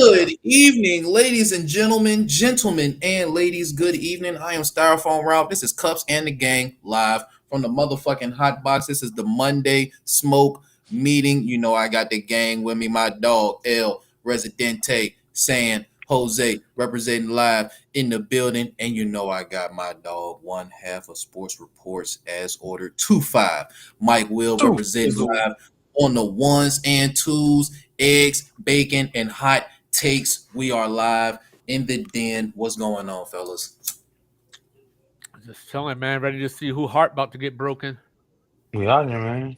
Good evening, ladies and gentlemen and ladies. Good evening. I am Styrofoam Ralph. This is Cups and the Gang live from the motherfucking hot box. This is the Monday smoke meeting. You know I got the gang with me. My dog El Residente, San Jose, representing live in the building, and you know I got my dog one half of Sports Reports as ordered 2-5. Mike Will representing live on the ones and twos, eggs, bacon, and hot takes. We are live in the den. What's going on, fellas? Just chilling, man. Ready to see who heart about to get broken. We out here, man.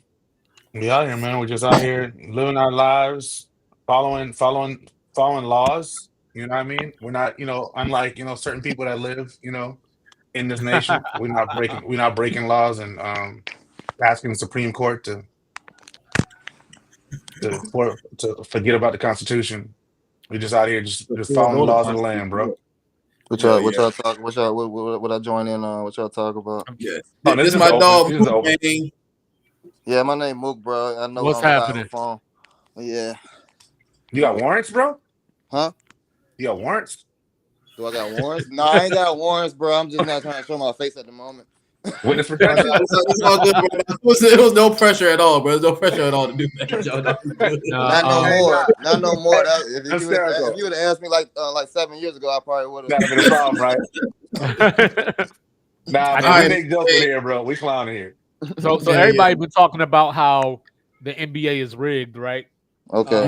We out here, man. We're just out here living our lives, following laws. You know what I mean? We're not, unlike, certain people that live, in this nation. We're not breaking laws and asking the Supreme Court to forget about the Constitution. We're just out here just following the laws of the land, bro. What y'all talk? What I join in on? What y'all talk about? Yeah, Oh, this is my dog. Yeah, my name Mook, bro. I know What's happening. Phone. Yeah. You got warrants, bro? Huh? You got warrants? Do I got warrants? No, I ain't got warrants, bro. I'm just not trying to show my face at the moment. Witness protection? It's all good, bro. It was no pressure at all, bro. There's no pressure at all to do that. Not no more. If you would have asked me like 7 years ago, I probably would have. That'd been a problem, right? Nah, man, we make jokes here, bro. We clowning here. So everybody been talking about how the NBA is rigged, right? Okay.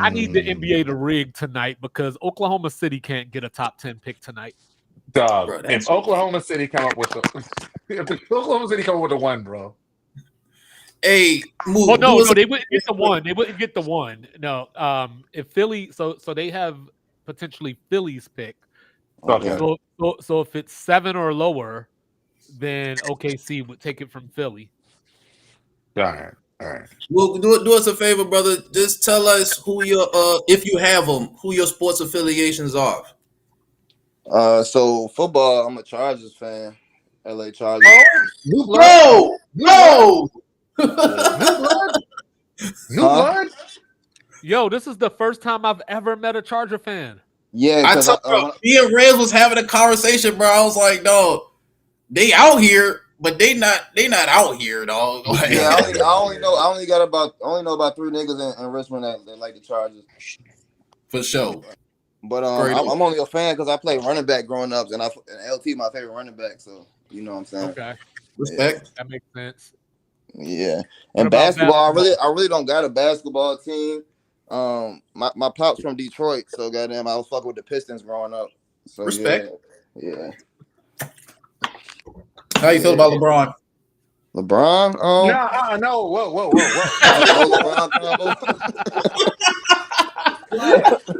I need the NBA to rig tonight because Oklahoma City can't get a top 10 pick tonight. Dog, bro, if Oklahoma City come up with the one, bro. Hey, no, they wouldn't get the one. They wouldn't get the one. No, if Philly, so they have potentially Philly's pick. Okay. So if it's 7 or lower, then OKC would take it from Philly. All right. Well, do us a favor, brother. Just tell us who your if you have them, who your sports affiliations are. So football, I'm a Chargers fan. LA Chargers. Oh, no. New blood? Yo, this is the first time I've ever met a Charger fan. Yeah, me and Rez was having a conversation, bro. I was like, dog, they out here, but they not out here, dog. Like, yeah, I only know about 3 niggas in Richmond that like the Chargers. For sure. But I'm only a fan because I played running back growing up, and LT my favorite running back. So you know what I'm saying. Okay, respect. That makes sense. Yeah, and basketball, I really don't got a basketball team. My pops from Detroit, so goddamn, I was fucking with the Pistons growing up. So respect. Yeah. How you feel about LeBron? LeBron? No. Whoa.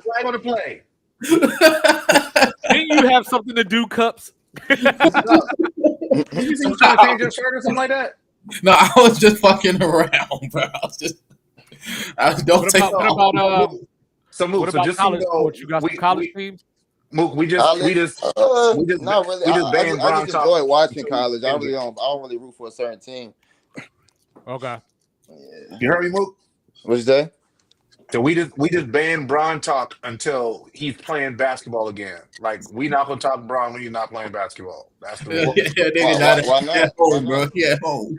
Flag on the play. Didn't you have something to do, Cups? You see you trying to change your shirt or something like that? No, I was just fucking around, bro. What about college sports? You got some college teams? Mook, we just not really. I just enjoy watching college. I don't really root for a certain team. Okay. Yeah. You heard me, Mook? What'd you say? So we just banned Bron talk until he's playing basketball again. Like, we not gonna talk Bron when you're not playing basketball. That's the rule. Why not? Home, bro. Yeah, home.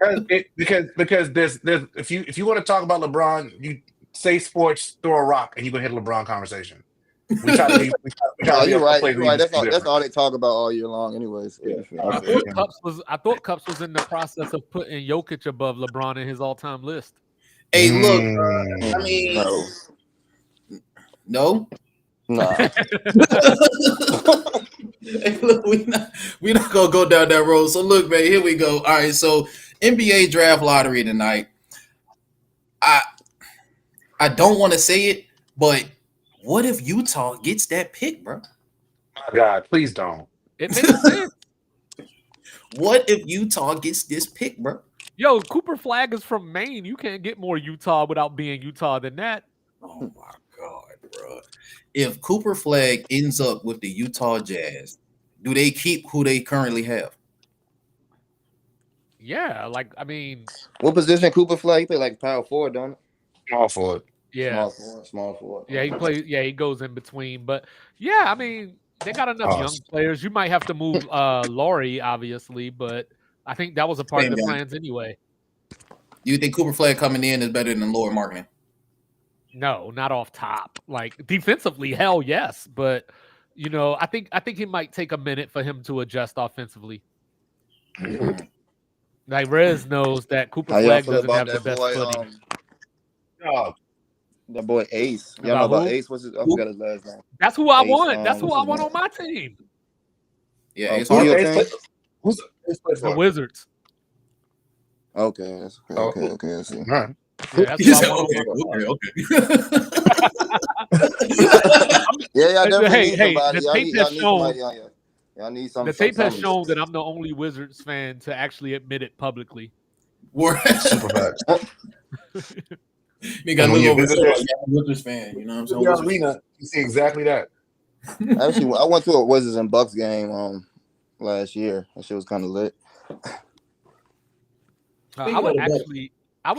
Because there's if you want to talk about LeBron, you say sports, throw a rock, and you gonna hit a LeBron conversation. We try to be. You're right. That's all they talk about all year long, anyways. Yeah. I thought Cups was in the process of putting Jokic above LeBron in his all-time list. Hey, look, I mean, no. Hey, look, we not gonna go down that road. So look, man, here we go. All right, so NBA draft lottery tonight. I don't want to say it, but what if Utah gets that pick, bro? My God, please don't. It makes sense. What if Utah gets this pick, bro? Yo, Cooper Flag is from Maine. You can't get more Utah without being Utah than that. Oh my God, bro. If Cooper Flag ends up with the Utah Jazz, do they keep who they currently have? Yeah, like, I mean, what position Cooper Flag? He play like power forward, don't it? All for it. Yeah. Small forward. Yeah, he plays. Yeah, he goes in between. But yeah, I mean, they got enough young players. You might have to move Laurie, obviously, but I think that was a part of the plans anyway. You think Cooper Flag coming in is better than Laurie Markkinen? No, not off top. Like defensively, hell yes, but you know, I think he might take a minute for him to adjust offensively. Like Rez knows that Cooper Flag doesn't have the best footing. That boy Ace. Y'all know about Ace? I forgot his last name. That's who I want. That's who I want on my team. Yeah, Ace. Who's the Wizards? Okay, that's okay. I see. All right. Yeah, that's okay. Yeah, definitely. Hey, the tape has shown. Y'all need something. The tape has shown that I'm the only Wizards fan to actually admit it publicly. Super bad. You got a little Wizards fan, you know what I'm saying? Arena, you see exactly that. Actually, I went to a Wizards and Bucks game last year. That shit was kind of lit. I would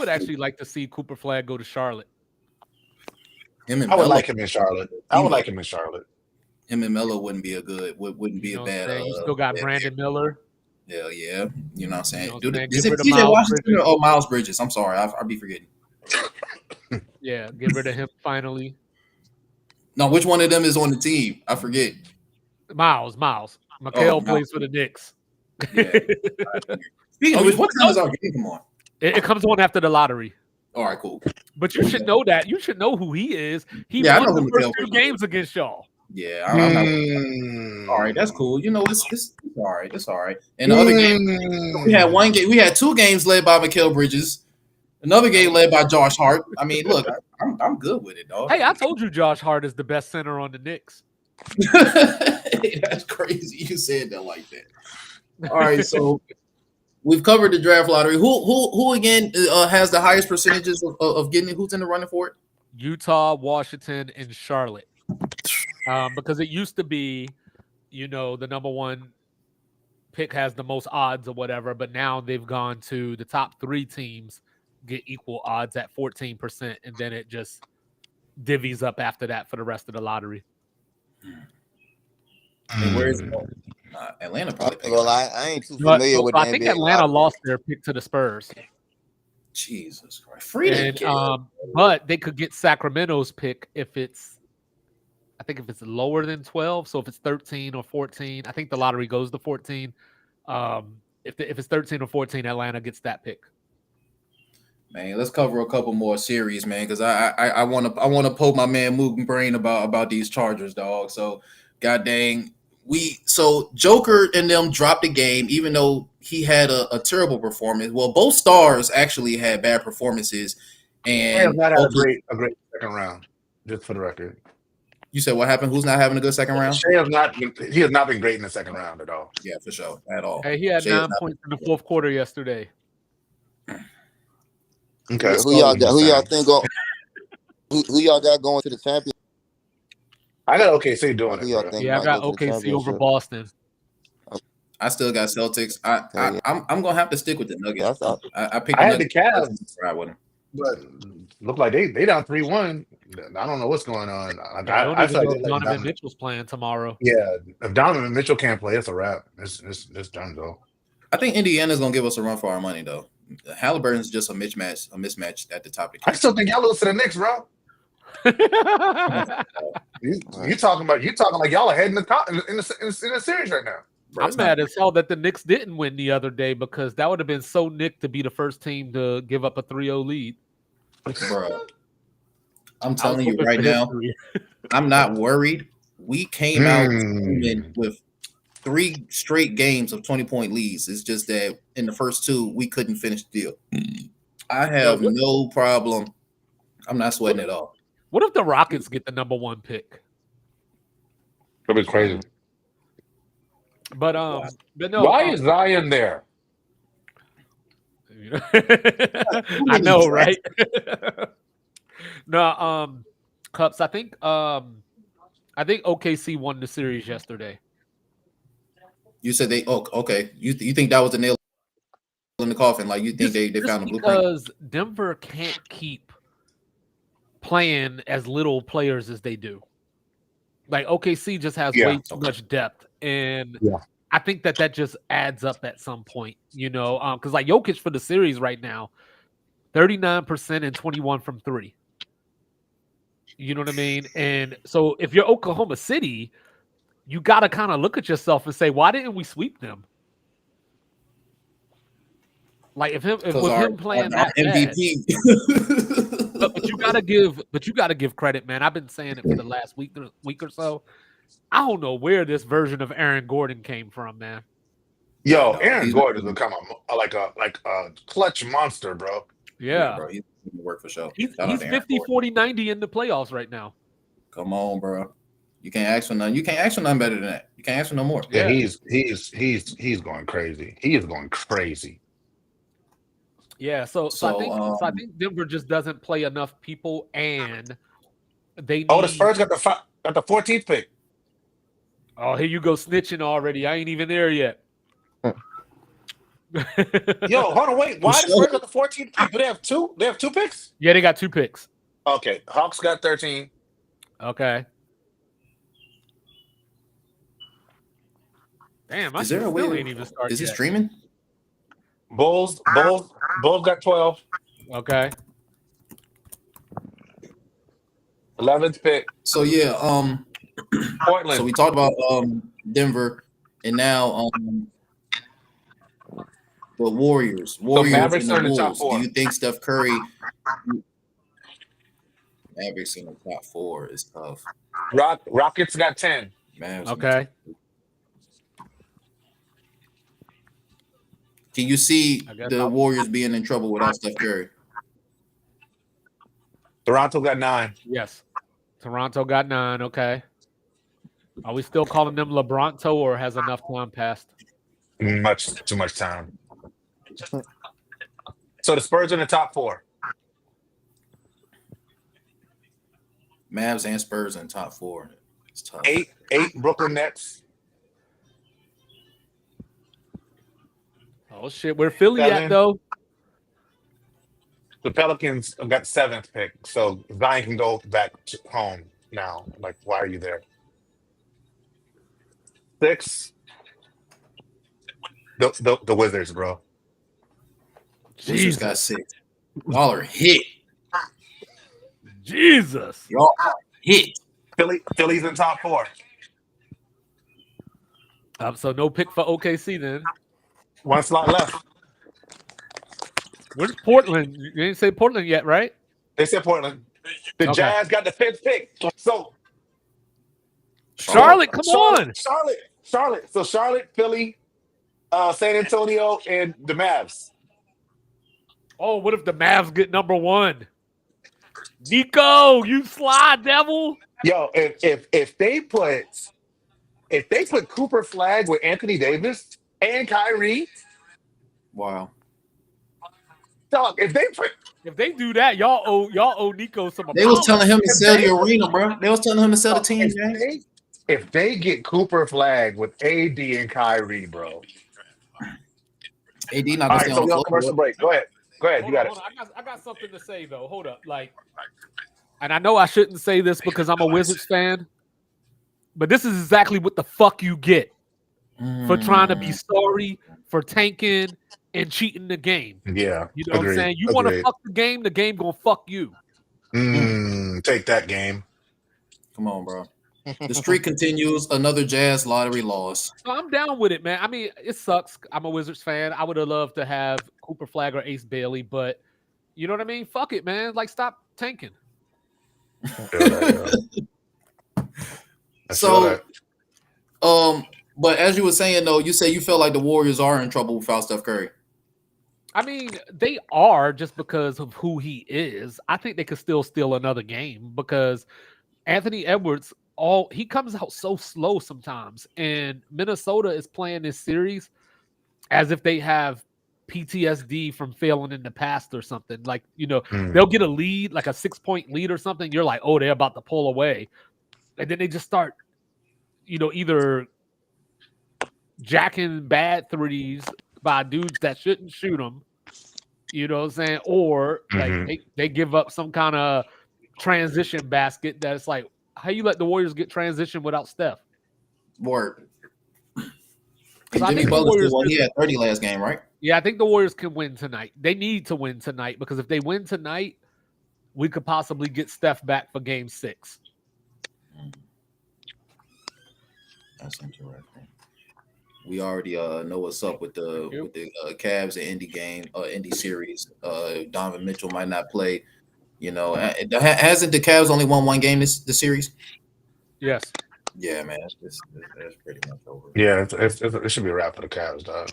actually like to see Cooper Flag go to Charlotte. I would like him in Charlotte. Him and Melo wouldn't be a bad. You still got Brandon Miller. Yeah. You know what I'm saying? Is it TJ Washington or Miles Bridges? I'm sorry, I'll be forgetting. Yeah, get rid of him finally. No, which one of them is on the team? I forget. Miles. Mikal plays for the Knicks. Yeah. Speaking of which, what time is our game come on? It comes on after the lottery. All right, cool. But you should know that. You should know who he is. He won the first 2 games against y'all. Yeah, I'm not. All right, that's cool. You know, it's all right. It's all right. And the other game, we had 1 game. We had 2 games led by Mikal Bridges. Another game led by Josh Hart. I mean, look, I'm good with it, dog. Hey, I told you Josh Hart is the best center on the Knicks. That's crazy. You said that like that. All right, so we've covered the draft lottery. Who again has the highest percentages of getting it? Who's in the running for it? Utah, Washington, and Charlotte. Because it used to be, you know, the number 1 pick has the most odds or whatever, but now they've gone to the top 3 teams get equal odds at 14%, and then it just divvies up after that for the rest of the lottery. And where is Atlanta? Probably. Well, I ain't too familiar with. I think Atlanta lost their pick to the Spurs. Jesus Christ! But they could get Sacramento's pick if it's lower than 12. So if it's 13 or 14, I think the lottery goes to 14. If it's 13 or 14, Atlanta gets that pick. Man, let's cover a couple more series, man, because I want to poke my man Mook brain about these Chargers, dog. So, god dang, so Joker and them dropped the game, even though he had a terrible performance. Well, both stars actually had bad performances, and not had a great second round. Just for the record, you said what happened? Who's not having a good second round? He has not been great in the second round at all. Yeah, for sure, at all. Hey, he had 9 points in the 4th quarter yesterday. Okay, who y'all think who y'all got going to the championship? I got OKC doing it. I got OKC over Boston. I still got Celtics. I'm gonna have to stick with the Nuggets. I had the Cavs right with them, but look like they down 3-1. I don't know what's going on. I feel like Donovan Mitchell's playing tomorrow. Yeah, if Donovan Mitchell can't play, it's a wrap. It's done though. I think Indiana's gonna give us a run for our money though. Halliburton's just a mismatch at the top of the game. I still think y'all lose to the Knicks, bro. you talking like y'all are heading in the series right now. Bro, I'm mad as hell that the Knicks didn't win the other day because that would have been so Nick to be the first team to give up a 3-0 lead. Bro, I'm telling you right now, I'm not worried. We came out with 3 straight games of 20-point leads. It's just that in the first 2, we couldn't finish the deal. I have no problem. I'm not sweating at all. What if the Rockets get the number 1 pick? That'd be crazy. But no. Why is Zion there? I know, right? No, Cups. I think OKC won the series yesterday. You said they okay. You think that was the nail in the coffin? Like you think they found a blueprint? Because Denver can't keep playing as little players as they do. Like OKC just has Yeah, way too much depth, and Yeah. I think that just adds up at some point, because like Jokic for the series right now, 39% and 21 from three. You know what I mean? And so if you're Oklahoma City, you got to kind of look at yourself and say, why didn't we sweep them? Like if him playing our that bad, MVP. but you gotta give credit, man. I've been saying it for the last week or so. I don't know where this version of Aaron Gordon came from, man. Yo, No, Aaron he's- Gordon has become like a clutch monster, bro. Yeah. bro, he's gonna work for sure. He's Shout out to Aaron 50, Gordon. 40, 90 in the playoffs right now. Come on, bro. You can't ask for none. You can't ask for nothing better than that. You can't ask for no more. Yeah, Yeah. he's going crazy. He is going crazy. Yeah, so I think Denver just doesn't play enough people, and they need. Oh, the Spurs got the 14th pick. Oh, here you go snitching already. I ain't even there yet. Yo, hold on, wait. Why the Spurs got the 14th pick? Do they have two? They have 2 picks? Yeah, they got 2 picks. Okay, Hawks got 13. Okay. Damn, my Is there shit a way? still ain't even started. Is it yet. streaming? Bulls got 12. Okay. 11th pick. So yeah, Portland. so we talked about Denver, and now the Warriors. Mavericks and are in the the top Wolves. 4. Do you think Steph Curry? Mavericks in the top 4 is tough. Rockets got 10. Mavs. Okay. Can you see I guess the I'll- Warriors being in trouble without Steph Curry? Toronto got 9. Yes. Toronto got 9. Okay. Are we still calling them LeBronto, or has enough time passed? Too much time. So the Spurs are in the top 4. Mavs and Spurs in top 4. It's tough. 8 Brooklyn Nets. Oh shit, where Philly 7. at though? The Pelicans got 7th pick, so Zion can go back home now. Like, why are you there? 6. The Wizards, bro. Wizards got 6. Y'all are hit. Jesus. Y'all are hit. Philly's in top 4. So no pick for OKC then. 1 slot left. Where's Portland? You didn't say Portland yet, right? They said Portland. The Okay. Jazz got the 5th pick. So Charlotte, come on. Charlotte. So Charlotte, Philly, San Antonio, and the Mavs. Oh, what if the Mavs get number 1? Nico, you sly devil. Yo, if they put Cooper Flag with Anthony Davis and Kyrie, Wow. dog, if they do that, y'all owe Nico some. They was apology. telling him to sell the arena, bro. They was telling him to sell the team, James. if they get Cooper Flag with AD and Kyrie, bro. AD not All gonna right, stay so on we the on commercial floor. break. Go ahead, you Hold got on, it. hold on. I got something to say though. Hold up, and I know I shouldn't say this because I'm a Wizards fan, but this is exactly what the fuck you get for trying to be sorry for tanking and cheating the game. Yeah, You know what I'm saying? You want to fuck the game gonna fuck you. Take that game. Come on, bro. The streak continues. Another Jazz lottery loss. So I'm down with it, man. I mean, it sucks. I'm a Wizards fan. I would have loved to have Cooper Flag or Ace Bailey, but you know what I mean? Fuck it, man. Like, stop tanking. So, but as you were saying though, you say you feel like the Warriors are in trouble without Steph Curry. I mean, they are just because of who he is. I think they could still steal another game because Anthony Edwards, he comes out so slow sometimes, and Minnesota is playing this series as if they have PTSD from failing in the past or something. Like, they'll get a lead, like a 6-point lead or something. You're like, oh, they're about to pull away. And then they just start, either jacking bad threes by dudes that shouldn't shoot them, you know what I'm saying? Or like they give up some kind of transition basket that's like, how you let the Warriors get transition without Steph? Word. I Jimmy think the Butler Warriors still won. could- He had 30 last game, right? Yeah, I think the Warriors can win tonight. They need to win tonight because if they win tonight, we could possibly get Steph back for Game 6. That's interesting. We already know what's up with the Cavs and Indy game, Indy series. Donovan Mitchell might not play. You know, hasn't the Cavs only won one game this series? Yes. Yeah, man, that's pretty much over. Yeah, it should be a wrap for the Cavs, dog.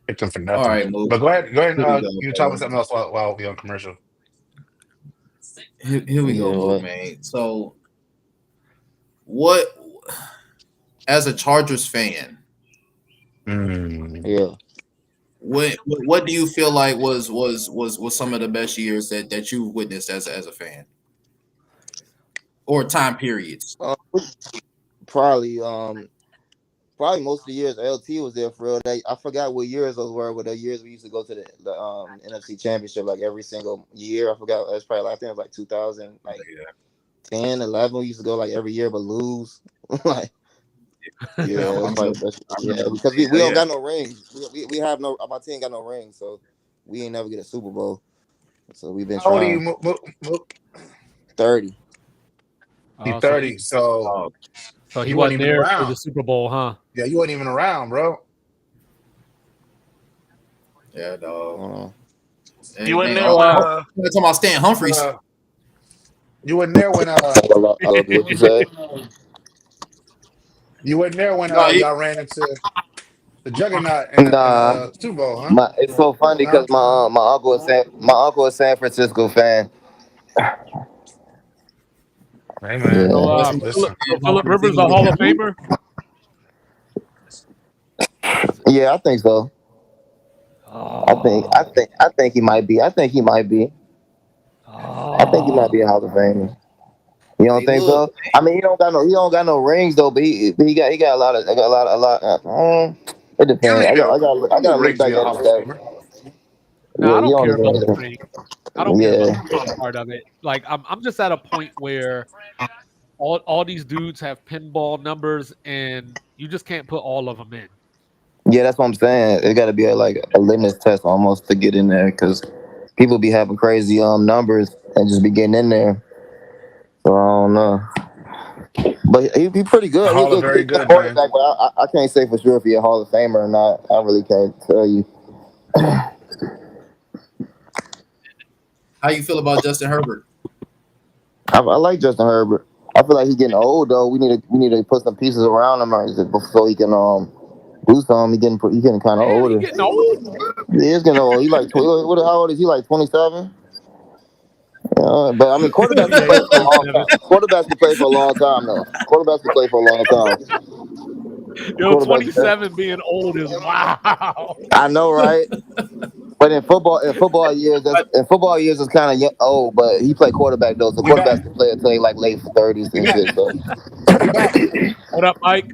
Pick them for nothing. All right, Mook. But go ahead. Here we go, You talk about something else while we on commercial. Here we go, Mook, man. So, what, as a Chargers fan, Yeah. what do you feel like was some of the best years that you've witnessed as a fan, or time periods? Probably most of the years LT was there for real. I forgot what years those were, but the years we used to go to the NFC Championship like every single year. I forgot. It was probably I think it was like 2000, like 10, 11. We used to go like every year, but lose. Like because we don't got no rings. We have no. My team got no rings, so we ain't never get a Super Bowl. So we've been How old are trying. you, Mook? 30. He's 30, so he wasn't there for the Super Bowl, huh? Yeah, you wasn't even around, bro. Yeah, dog. You wasn't there. Talking about Stan Humphries. You wasn't there when what you say? You wasn't there when y'all ran into the Juggernaut in the Super Bowl, huh? It's so funny because my uncle is San Francisco fan. Hey man, so Phillip Rivers a Hall of Famer? Yeah, I think so. I think he might be. I think he might be a Hall of Famer. You don't think so? I mean, he don't got no rings though, but he got a lot. It depends. I got to look back at his stats. No, I don't care about the ring. I don't care about the part of it. Like I'm just at a point where all these dudes have pinball numbers, and you just can't put all of them in. Yeah, that's what I'm saying. It got to be like a litmus test almost to get in there because people be having crazy numbers and just be getting in there. So I don't know, but he'd be pretty good. He's very good, quarterback, but I can't say for sure if he's a Hall of Famer or not. I really can't tell you. How you feel about Justin Herbert? I like Justin Herbert. I feel like he's getting old though. We need to put some pieces around him before he can do something. He getting kind of older. He's getting old. He is getting old. He like how old is he? Like 27. But I mean, quarterbacks can play for a long time. Quarterbacks can play for a long time, though. Quarterbacks can play for a long time. Yo, 27 being old is wow. I know, right? But in football years, it's kind of old. But he played quarterback though, so quarterbacks can play until they like late 30s and shit. So. What up, Mike?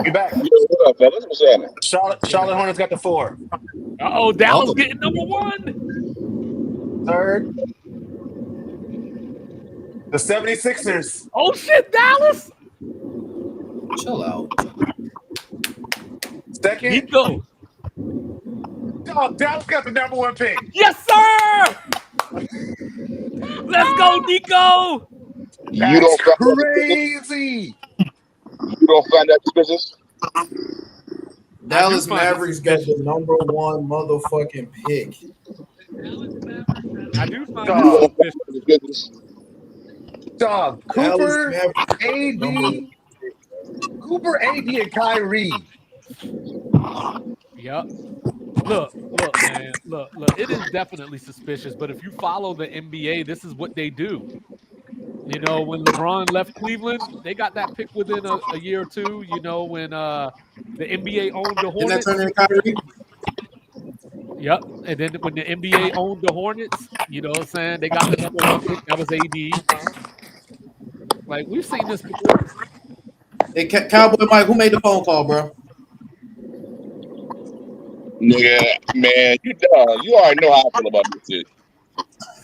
You back? What up, fellas? What's happening? Charlotte Hornets got the 4. Dallas getting number 1. Third. The 76ers. Oh shit, Dallas. Chill out. Second. Nico. Dog, Dallas got the number 1 pick. Yes, sir. Let's go, Nico. You don't crazy. You don't find that suspicious? Dallas Mavericks got the number 1 motherfucking pick. I do find that suspicious. Dog, Cooper, AD, and Kyrie. Yep. Look, man. Look. It is definitely suspicious, but if you follow the NBA, this is what they do. You know, when LeBron left Cleveland, they got that pick within a year or two. You know, when the NBA owned the Hornets. Didn't that turn into Kyrie? Yep. And then when the NBA owned the Hornets, you know what I'm saying? They got the number 1 pick. That was AD. Like, we've seen this before. Hey, Cowboy Mike, who made the phone call, bro? Nigga, man, you already know how I feel about this shit.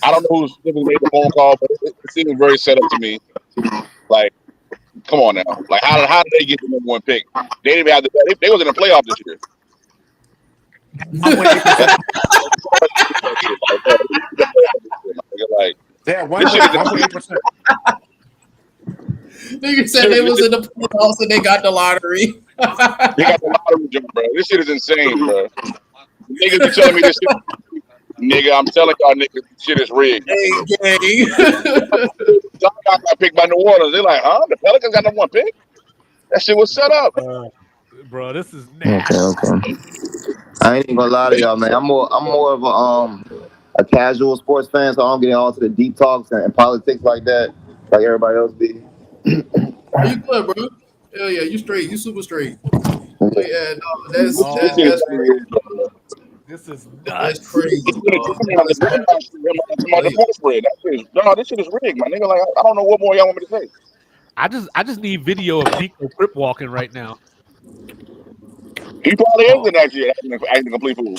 I don't know who specifically made the phone call, but it seemed very set up to me. Like, come on now. Like, how did they get the number one pick? They didn't even have they was in the playoff this year. I'm with you. Like, Yeah, this shit is 1.8%. Nigga said they was in the playoffs and they got the lottery. they got the lottery jump, bro. This shit is insane, bro. Niggas be telling me this shit. Nigga, I'm telling y'all niggas this shit is rigged. Hey, gang. John got picked by New Orleans. They're like, huh? The Pelicans got number one pick? That shit was set up. Bro, this is nasty. Okay. I ain't even gonna lie to y'all, man. I'm more of a casual sports fan, so I don't get all to the deep talks and politics like that, like everybody else be. You good, bro? Hell yeah, you straight. You super straight. But yeah, no, that's crazy. This is That's nuts. crazy. This shit is rigged, my nigga. Like, I don't know what more y'all want me to say. I just need video of Nico Crip walking right now. He probably is the next year acting a complete fool.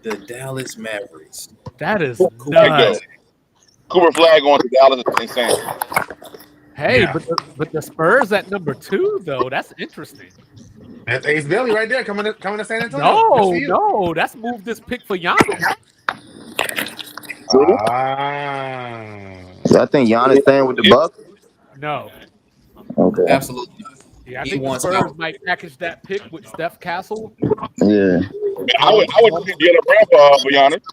The Dallas Mavericks. That is Cooper nuts. Flag going to Dallas is insane. Hey, Yeah. but the Spurs at number 2 though. That's interesting. That's Ace Bailey right there coming to San Antonio. Good for you. No, that's moved this pick for Giannis. So I think Giannis staying with the Bucks. No. Okay. Absolutely not. Yeah, I He think the wants Spurs out. might package that pick with Steph Castle. Yeah. I would trade Jalen Brown for Giannis.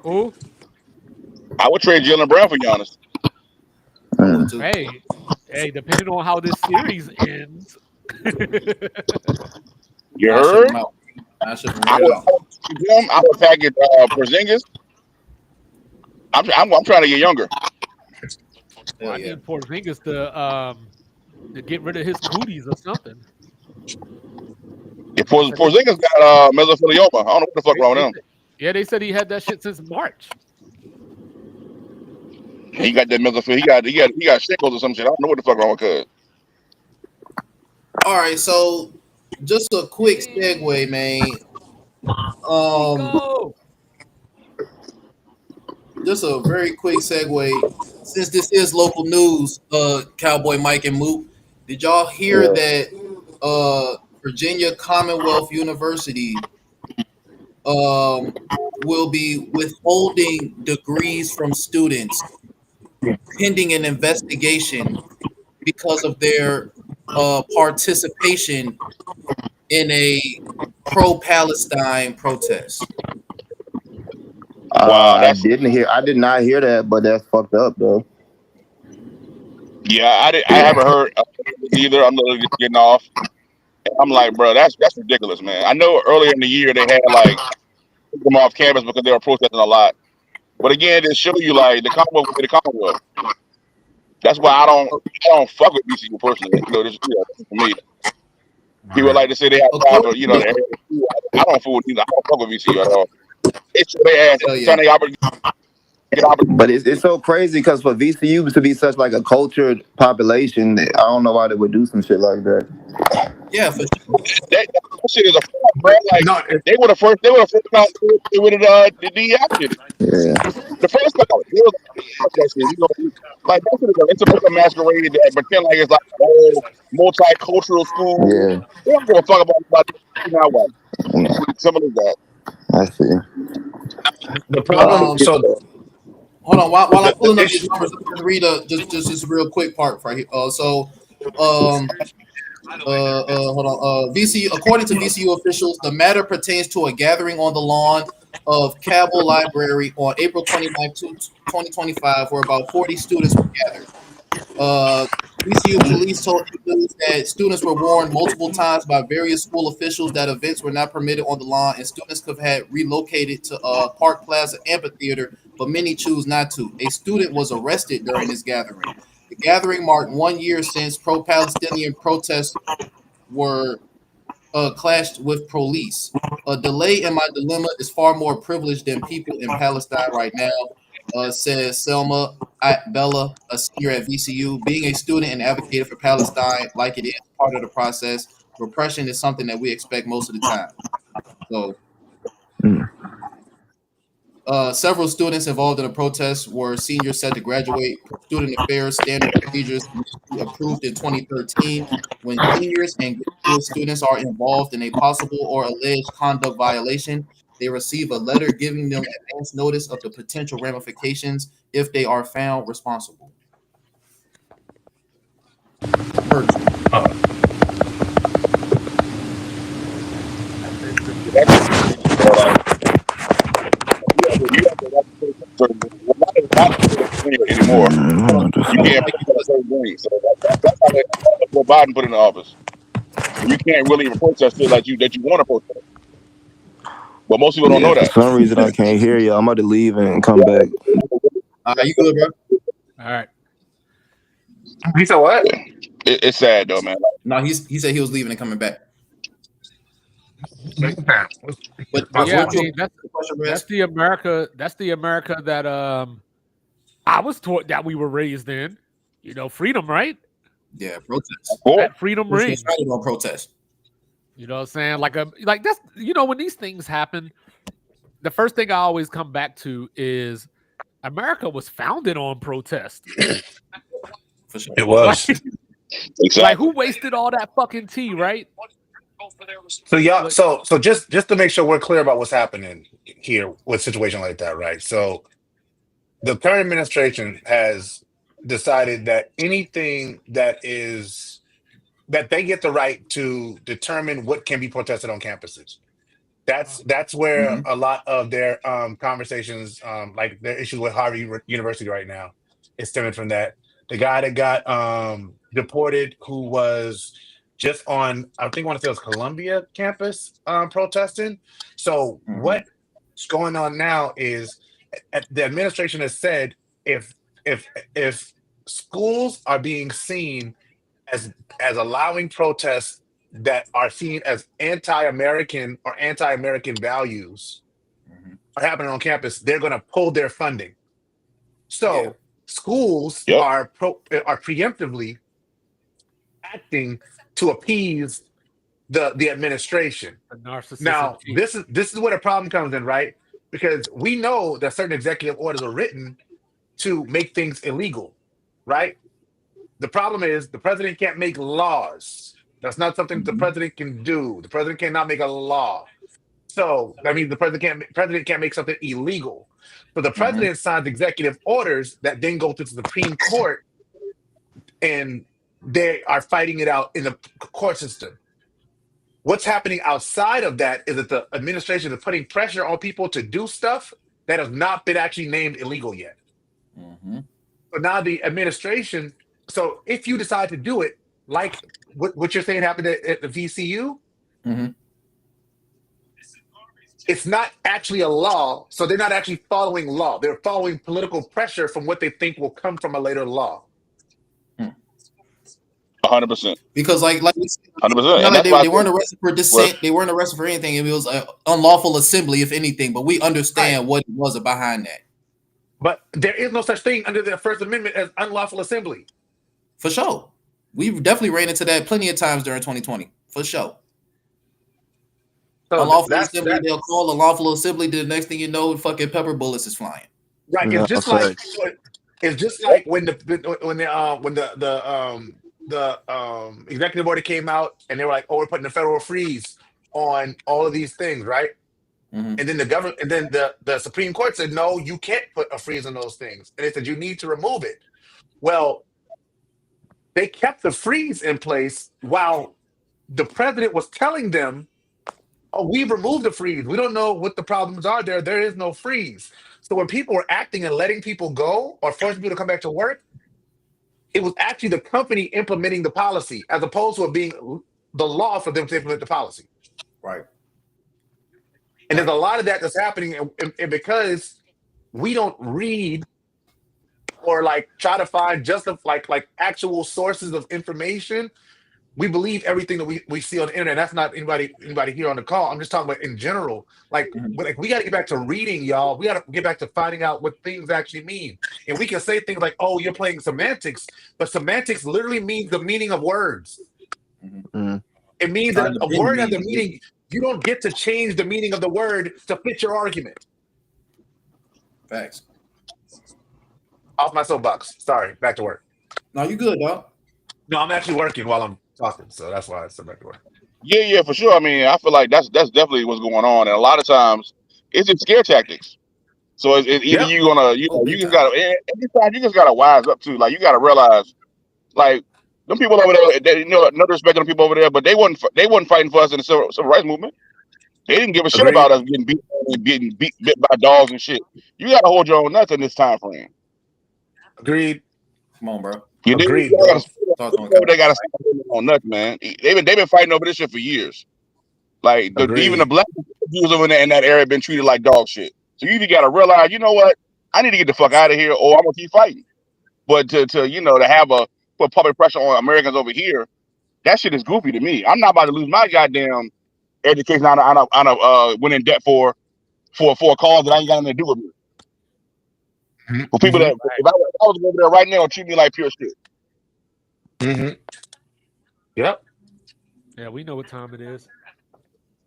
Who? I would trade Jalen Brown for Giannis. Hey, depending on how this series ends. You heard? I should I would package Porzingis. I'm trying to get younger. I need Porzingis to get rid of his cooties or something. Yeah, Porzingis got mesothelioma. I don't know what the fuck wrong with him. Yeah, they said he had that shit since March. He got that mesothelioma. He got shingles or some shit. I don't know what the fuck wrong with Cuz. All right, so just a quick segue, man. Just a very quick segue. Since this is local news, Cowboy Mike and Mook, did y'all hear that Virginia Commonwealth University will be withholding degrees from students pending an investigation because of their participation in a pro-Palestine protest? Wow, I did not hear that, but that's fucked up though. Yeah, I haven't heard either. I'm literally just getting off. I'm like, bro, that's ridiculous, man. I know earlier in the year they had like took them off campus because they were protesting a lot. But again, they show you like the Commonwealth will be the Commonwealth. That's why I don't fuck with VCU personally. You know, this for me. People like to say they have time for, I don't fool with either. I don't fuck with VCU at all. It's their ass. But it's so crazy because for VCU to be such like a cultured population, I don't know why they would do some shit like that. Yeah, for sure. That shit is a fraud, bro. Like they were the first time with the option. Yeah. The first time they was that shit, like that shit is it's supposed to masquerade that pretend like it's like a whole multicultural school. Yeah. They don't give a fuck about now what. Something like that. I see. The problem. Hold on, while I'm pulling up these numbers, I'm gonna read just this real quick part right here. Hold on. VCU, according to VCU officials, the matter pertains to a gathering on the lawn of Cabell Library on April 29, 2025, where about 40 students were gathered. VCU police told news that students were warned multiple times by various school officials that events were not permitted on the lawn, and students could have relocated to Park Plaza Amphitheater, but many choose not to. A student was arrested during this gathering. The gathering marked 1 year since pro-Palestinian protests were clashed with police. A delay in my dilemma is far more privileged than people in Palestine right now, says Selma Bella, a senior at VCU. Being a student and advocator for Palestine, like it is part of the process, repression is something that we expect most of the time. So, Several students involved in the protest were seniors set to graduate student affairs standard procedures approved in 2013. When seniors and graduate students are involved in a possible or alleged conduct violation, they receive a letter giving them advance notice of the potential ramifications if they are found responsible. Anymore. You can't put certain things. So that's how Joe Biden put in the office. You can't really even protest it like that you want to protest. But most people don't know that. For some reason, I can't hear you. I'm about to leave and come back. You good, bro? All right. He said what? It's sad though, man. No, he said he was leaving and coming back. But Yeah, I mean, that's the America. That's the America that I was taught that we were raised in. You know, freedom, right? Yeah, protest. That freedom rings. On protest. You know what I'm saying? Like that's, you know, when these things happen, the first thing I always come back to is America was founded on protest. For sure. It was. Exactly. Like, who wasted all that fucking tea, right? So y'all, so just to make sure we're clear about what's happening here with a situation like that, right? So the current administration has decided that anything that they get the right to determine what can be protested on campuses. That's where a lot of their conversations, like their issues with Harvard University right now, is stemming from that. The guy that got deported, who was just on, I want to say it was Columbia campus protesting. So what's going on now is the administration has said if schools are being seen as allowing protests that are seen as anti-American or anti-American values are happening on campus, they're going to pull their funding. So schools are preemptively acting to appease the administration. Now, this is where the problem comes in, right? Because we know that certain executive orders are written to make things illegal, right? The problem is the president can't make laws. That's not something the president can do. The president cannot make a law. So that means the president can't make something illegal. So the president signs executive orders that then go to the Supreme Court, and they are fighting it out in the court system. What's happening outside of that is that the administration is putting pressure on people to do stuff that has not been actually named illegal yet. So now the administration, so if you decide to do it, like what you're saying happened at the VCU, it's not actually a law, so they're not actually following law. They're following political pressure from what they think will come from a later law. 100%. Because like 100%. They weren't arrested for dissent. They weren't arrested for anything. It was unlawful assembly, if anything. But we understand what was behind that. But there is no such thing under the First Amendment as unlawful assembly. For sure. We've definitely ran into that plenty of times during 2020. For sure. So unlawful assembly, they'll call unlawful assembly. The next thing you know, fucking pepper bullets is flying. Right. It's just like when the executive order came out and they were like, "Oh, we're putting a federal freeze on all of these things," right? And then the government, and then the Supreme Court said, "No, you can't put a freeze on those things," and they said you need to remove it. Well, they kept the freeze in place while the president was telling them, "Oh, we've removed the freeze. We don't know what the problems are there. There is no freeze." So when people were acting and letting people go or forcing people to come back to work, it was actually the company implementing the policy as opposed to it being the law for them to implement the policy. Right. And there's a lot of that that's happening, and because we don't read or like try to find just like actual sources of information, we believe everything that we see on the internet. That's not anybody here on the call. I'm just talking about in general. Like we got to get back to reading, y'all. We got to get back to finding out what things actually mean. And we can say things like, "Oh, you're playing semantics," but semantics literally means the meaning of words. It means that a word has a meaning. You don't get to change the meaning of the word to fit your argument. Facts. Off my soapbox. Sorry, back to work. No, you good, dog. No, I'm actually working while I'm talking, so that's why I said back to work. Yeah, for sure. I mean, I feel like that's definitely what's going on, and a lot of times it's just scare tactics. So it's either Yep. you gonna Oh, you big just time. gotta every time you just gotta wise up too. Like you gotta realize, like them people over there, they, no respect to them people over there, but they wasn't fighting for us in the civil rights movement. They didn't give a shit Agreed. about us getting bit by dogs and shit. You gotta hold your own nuts in this time frame. Agreed. Come on, bro. You dig? Agreed, You bro. Thoughts on they gotta stop holding their own nuts, man. They've been fighting over this shit for years. Like even the Agreed. black Jews over in that area been treated like dog shit. So you either gotta realize, you know what, I need to get the fuck out of here, or I'm gonna keep fighting. But to have put public pressure on Americans over here, that shit is goofy to me. I'm not about to lose my goddamn education on a went in debt for a cause that I ain't got nothing to do with me. Mm-hmm. For people that if I was over there right now, treat me like pure shit. Mm-hmm. Yep. Yeah, we know what time it is.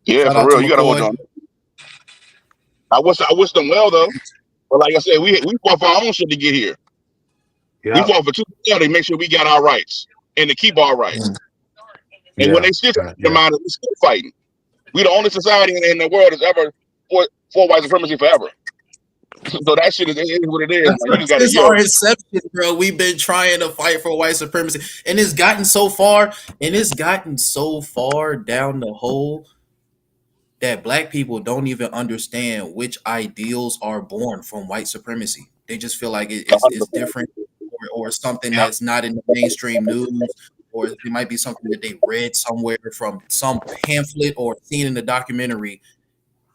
Yeah, Shout for out real. to You gotta hold McCoy. on. I wish them well though. But like I said, we fought for our own shit to get here. We Yeah. fought for 2 years to make sure we got our rights and to keep our rights. And when they switch their mind, we're still fighting. We the only society in the world that's ever for white supremacy forever. So that shit is what it is. Man. You just gotta Since our inception, bro, we've been trying to fight for white supremacy, and it's gotten so far down the hole that black people don't even understand which ideals are born from white supremacy. They just feel like it's different or something that's not in the mainstream news, or it might be something that they read somewhere from some pamphlet or seen in a documentary,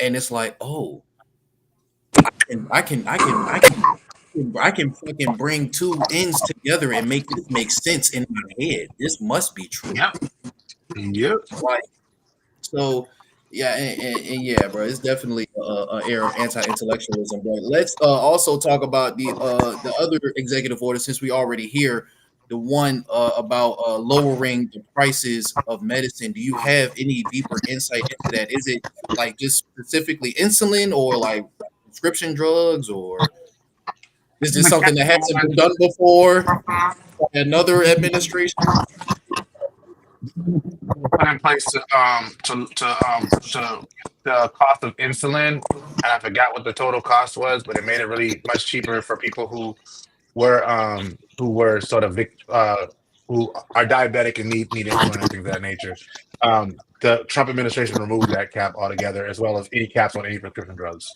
and it's like, oh, I can fucking bring two ends together and make this make sense in my head. This must be true. Yep. Like, so yeah, and yeah, bro, it's definitely an era of anti-intellectualism. But let's also talk about the other executive order, since we already here, the one about lowering the prices of medicine. Do you have any deeper insight into that? Is it like just specifically insulin, or like prescription drugs, or is this something that hasn't been done before by another administration? Put in place to the cost of insulin, and I forgot what the total cost was, but it made it really much cheaper for people who were sort of who are diabetic and need insulin and things of that nature. The Trump administration removed that cap altogether, as well as any caps on any prescription drugs.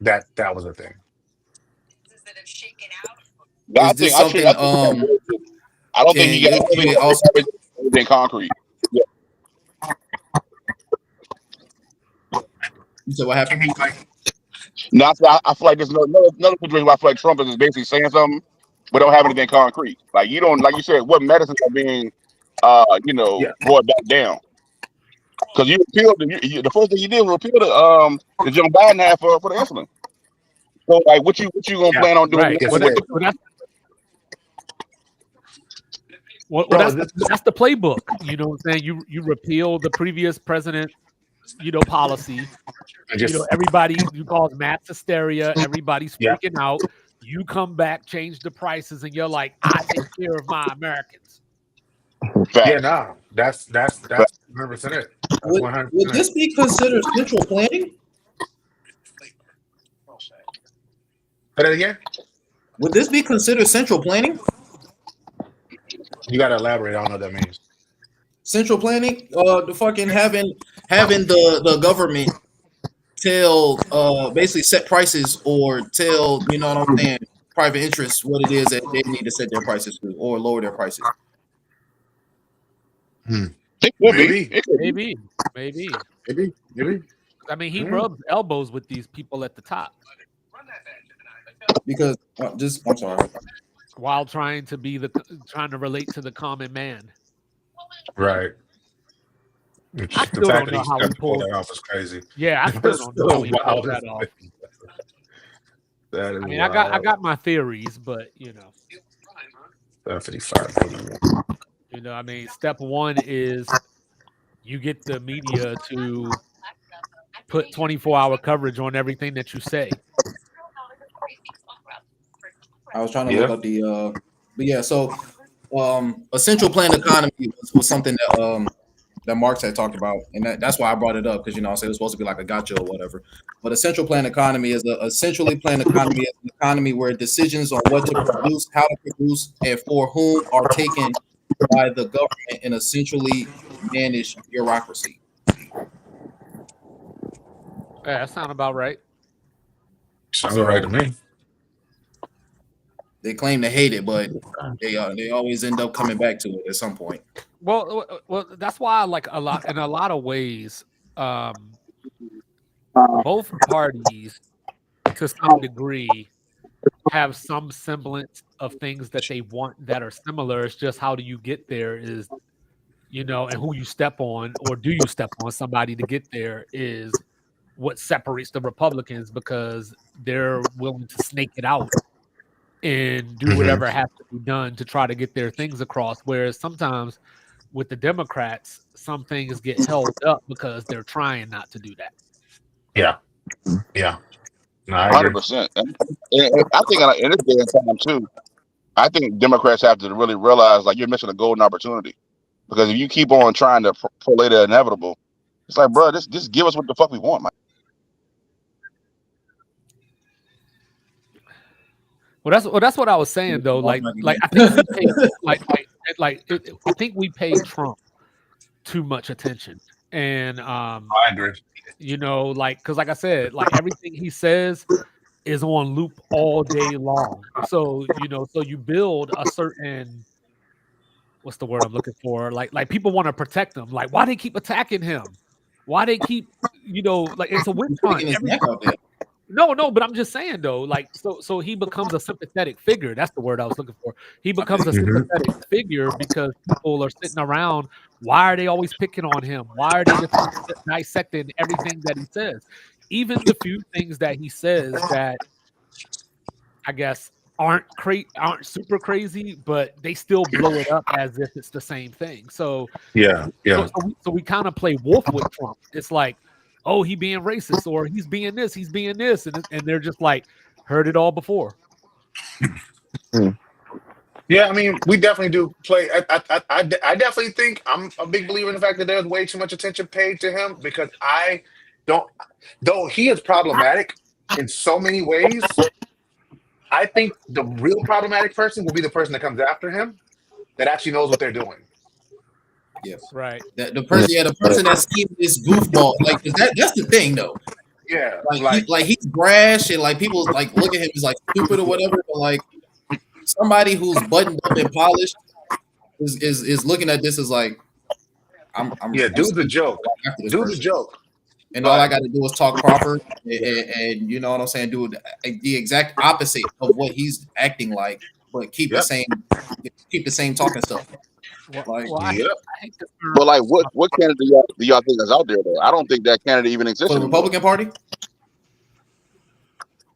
That was a thing. Is this something? I don't think you got also in concrete. Yeah. So what happened? No, I feel like there's another situation where I feel like Trump is basically saying something, but don't have anything concrete. Like you don't, like you said, what medicines are being, brought back down? Because you repealed the first thing you did was repeal the Joe Biden had for the insulin. So like, what you gonna plan on doing? Right. That's the playbook. You know what I'm saying? You repeal the previous president, policy. Everybody, you call it mass hysteria. Everybody's freaking out. You come back, change the prices, and you're like, I take care of my Americans. Yeah, no, that's 100% it. Would this be considered central planning? Say that again? Would this be considered central planning? You got to elaborate. I don't know what that means. Central planning, the fucking having the government tell basically set prices, or tell, you know what I'm saying, private interests what it is that they need to set their prices to, or lower their prices. Maybe. I mean, he Hmm. rubs elbows with these people at the top Because I'm sorry. while trying to relate to the common man. Right. I still don't know how he pulled that off is crazy. Yeah, I still don't know how he pulled that off. That is I mean, I got my theories, but 55. I mean, step one is you get the media to put 24-hour coverage on everything that you say. I was trying to Yeah. look up the but yeah, so a central planned economy was something that Marx had talked about, and that's why I brought it up, because I said it was supposed to be like a gotcha or whatever. But a central planned economy is a centrally planned economy is an economy where decisions on what to produce, how to produce, and for whom are taken by the government in a centrally managed bureaucracy. Yeah, that sound about right. Sounds all right to me. They claim to hate it, but they always end up coming back to it at some point. Well, that's why I like a lot in a lot of ways. Both parties, to some degree, have some semblance of things that they want that are similar. It's just how do you get there is, and who you step on, or do you step on somebody to get there is what separates the Republicans, because they're willing to snake it out and do whatever has to be done to try to get their things across. Whereas sometimes with the Democrats, some things get held up because they're trying not to do that. Yeah. No, I agree. 100%. And I think in this day and time too, I think Democrats have to really realize like you're missing a golden opportunity, because if you keep on trying to prolate the inevitable, it's like, bro, just give us what the fuck we want, man. Well, that's what I was saying though. Like I think we pay, I think we pay Trump too much attention, and I agree. because like I said, like everything he says is on loop all day long. So so you build a certain, what's the word I'm looking for? Like people want to protect him. Like, why they keep attacking him? Why they keep like it's a witch hunt. No, but I'm just saying though, like so he becomes a sympathetic figure. That's the word I was looking for. He becomes a sympathetic figure because people are sitting around. Why are they always picking on him? Why are they dissecting everything that he says? Even the few things that he says that I guess aren't super crazy, but they still blow it up as if it's the same thing. So yeah. So we kind of play wolf with Trump. It's like, oh, he being racist, or he's being this, and they're just like, heard it all before. Yeah, I mean, we definitely do play. I definitely think I'm a big believer in the fact that there's way too much attention paid to him, because I don't, though he is problematic in so many ways, I think the real problematic person will be the person that comes after him that actually knows what they're doing. Yes, right. The person that's scheming this goofball, like that's the thing though. Yeah, like he's brash and like people like look at him as like stupid or whatever, but like somebody who's buttoned up and polished is looking at this as like, dude's a joke. Dude's a joke. And all I got to do is talk proper, and you know what I'm saying, do the exact opposite of what he's acting like, but keep the same talking stuff. Like, but like, what candidate do y'all think is out there though? I don't think that candidate even exists for the Republican Party.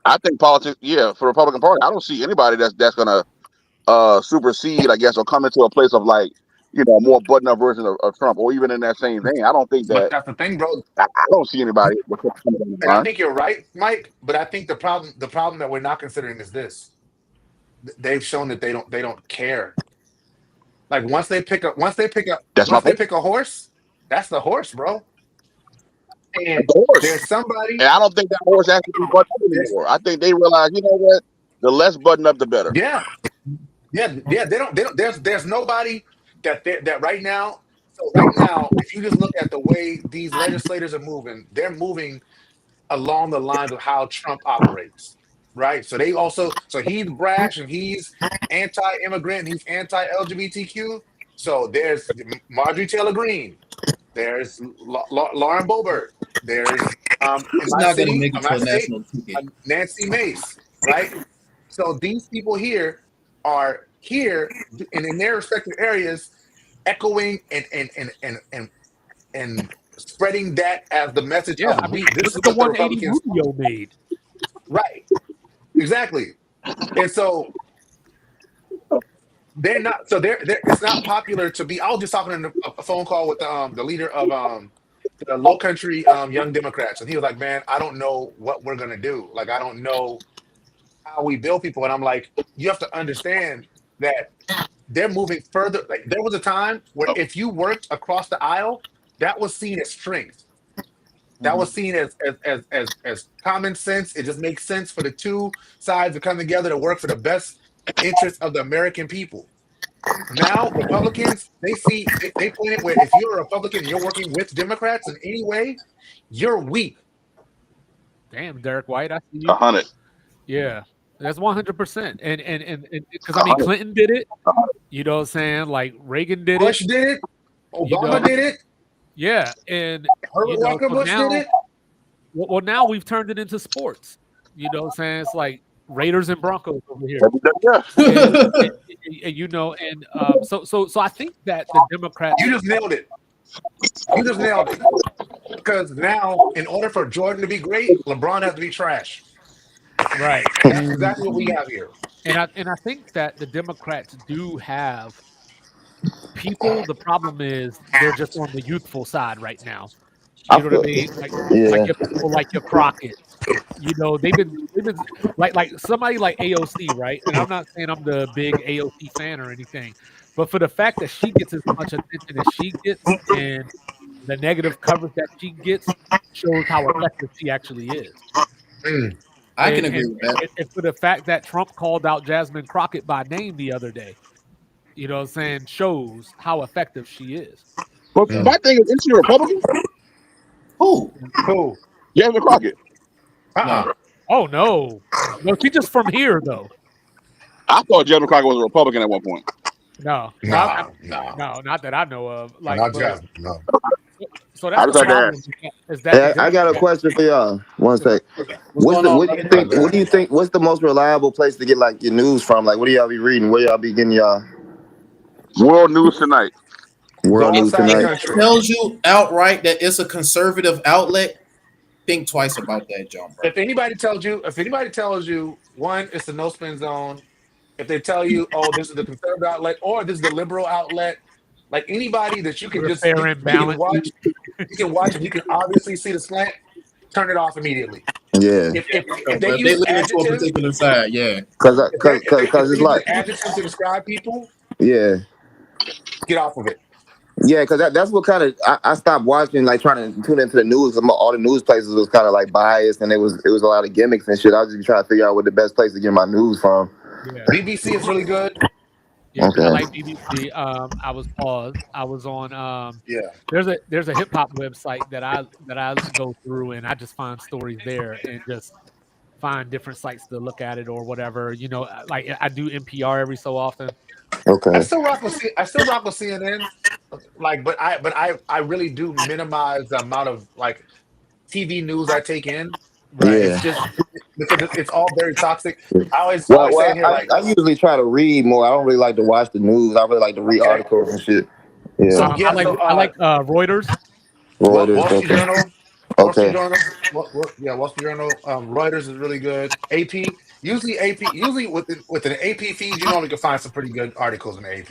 I think politics, for the Republican Party, I don't see anybody that's gonna supersede, I guess, or come into a place of like, more button-up version of Trump, or even in that same vein. I don't think that. But that's the thing, bro. I don't see anybody. And I think you're right, Mike. But I think the problem that we're not considering is this: they've shown that they don't care. Like once they pick a horse, that's the horse, bro. And there's somebody, and I don't think that horse has to be buttoned up anymore. I think they realize, you know what, the less buttoned up, the better. Yeah. They don't. There's nobody that right now. So right now, if you just look at the way these legislators are moving, they're moving along the lines of how Trump operates, right? So he's brash and he's anti-immigrant, and he's anti-LGBTQ. So there's Marjorie Taylor Greene, there's Lauren Boebert, there's Nancy Mace, right? So these people here are here and in their respective areas, echoing and spreading that as the message of this is what the Republicans made. Right. Exactly. And so they're not. So they're it's not popular to be. I was just talking on a phone call with the leader of the Low Country Young Democrats, and he was like, "Man, I don't know what we're gonna do. Like, I don't know how we build people. And I'm like, you have to understand that they're moving further. Like there was a time where if you worked across the aisle, that was seen as strength. That was seen as common sense. It just makes sense for the two sides to come together to work for the best interest of the American people. Now Republicans, they point it where if you're a Republican and you're working with Democrats in any way, you're weak. Damn, Derek White, I see you. 100. Yeah, that's 100%. And because I mean, Clinton did it. You know what I'm saying? Like Reagan did Bush it. did it. Obama did it. Yeah, and Herbert Walker Bush did it. Well, now we've turned it into sports. You know what I'm saying? It's like Raiders and Broncos over here. Yeah. And, you know, and so I think that the Democrats. You just nailed it. You just nailed it. Because now, in order for Jordan to be great, LeBron has to be trash. Right. That's exactly what we have here. And I think that the Democrats do have people. The problem is they're just on the youthful side right now. You know what I mean? Like your people like your Crockett. You know, they've been like somebody like AOC, right? And I'm not saying I'm the big AOC fan or anything, but for the fact that she gets as much attention as she gets and the negative coverage that she gets shows how effective she actually is. I can agree with that. And for the fact that Trump called out Jasmine Crockett by name the other day, you know what I'm saying, shows how effective she is. But my thing is, isn't she a Republican? Who? Jasmine Crockett. Uh-uh. Oh no, she's just from here though. I thought Jasmine Crockett was a Republican at one point. No, No, not that I know of. Like, not Jasmine. No. So that's the problem. Is that Hey, I got a question for y'all. One sec. What do you think? What's the most reliable place to get like your news from? Like, what do y'all be reading? Where y'all be getting y'all World News Tonight. World News Tonight? If it tells you outright that it's a conservative outlet, think twice about that, John. Bro. If anybody tells you, one, it's the no spin zone. If they tell you, oh, this is the conservative outlet or this is the liberal outlet, like anybody that you can just fair and balanced. you can watch and you can obviously see the slant, turn it off immediately. Yeah. If they use lean to a adjectives, particular side, yeah. Because if it's they like use adjectives to describe people, yeah. get off of it. Yeah, because that's what kind of I stopped watching, like trying to tune into the news. All the news places was kind of like biased, and it was a lot of gimmicks and shit. I was just trying to figure out what the best place to get my news from. Yeah. BBC is really good. Yeah, Okay. I like BBC. I was paused. I was on. There's a hip hop website that I go through, and I just find stories there, and just find different sites to look at it or whatever. You know, like I do NPR every so often. Okay. I still rock with CNN. Like, but I really do minimize the amount of like TV news I take in. Right? Yeah. It's just because it's all very toxic. I always Well, say here, like, I usually try to read more. I don't really like to watch the news. I really like to read articles and shit. Yeah. So, I like Reuters. Wall Street okay. Journal. Okay. Wall Street Journal. Wall Street Journal. Reuters is really good. AP. Usually with an AP feed, you normally can find some pretty good articles in the AP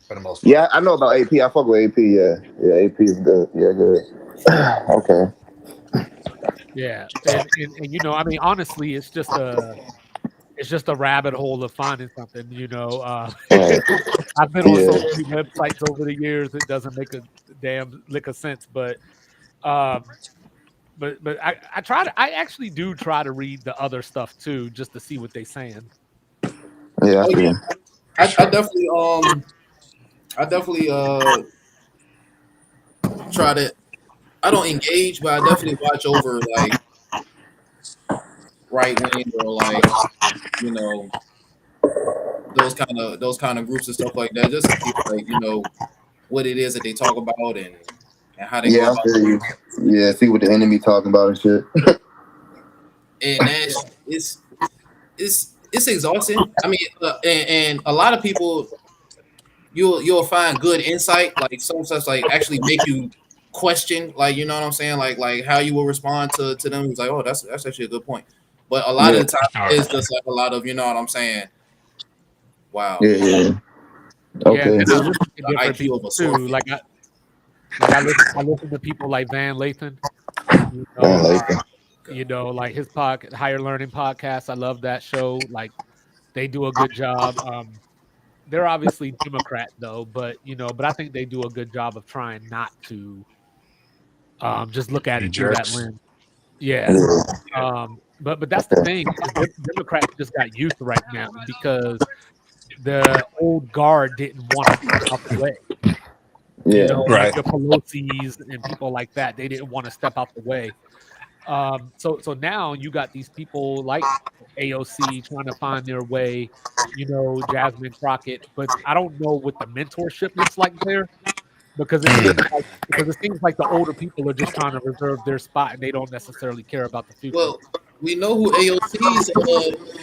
for the most part. Yeah, I know about AP. I fuck with AP. Yeah, AP is good. Yeah, good. Okay. Yeah, and you know, I mean, honestly, it's just a rabbit hole of finding something. You know, I've been on so many websites over the years; it doesn't make a damn lick of sense. But I actually do try to read the other stuff too, just to see what they're saying. Yeah, I definitely try to. I don't engage, but I definitely watch over like right wing or like, you know, those kind of groups and stuff like that, just to see like, you know, what it is that they talk about and how they go about it. Yeah, see what the enemy talking about and shit. And that's it's exhausting. I mean, and a lot of people you'll find good insight, like some stuff like actually make you question, like, you know what I'm saying, like how you will respond to them. He's like, oh, that's actually a good point. But a lot of the time it's just like a lot of, you know what I'm saying, wow. Yeah. Okay. Yeah, and I listen to The different IQ people of a too. sword. Like I listen to people like Van Lathan. You know, You know, like his Higher Learning podcast. I love that show. Like they do a good job. They're obviously Democrat though, but I think they do a good job of trying not to just look at Be it through that jerks. lens. Yeah. But that's the thing. Democrats just got youth right now because the old guard didn't want to step out the way. Yeah. Like the Pelosi's and people like that. They didn't want to step out the way. So now you got these people like AOC trying to find their way, Jasmine Crockett, but I don't know what the mentorship looks like there because it seems like the older people are just trying to reserve their spot and they don't necessarily care about the future. Well, we know who AOC's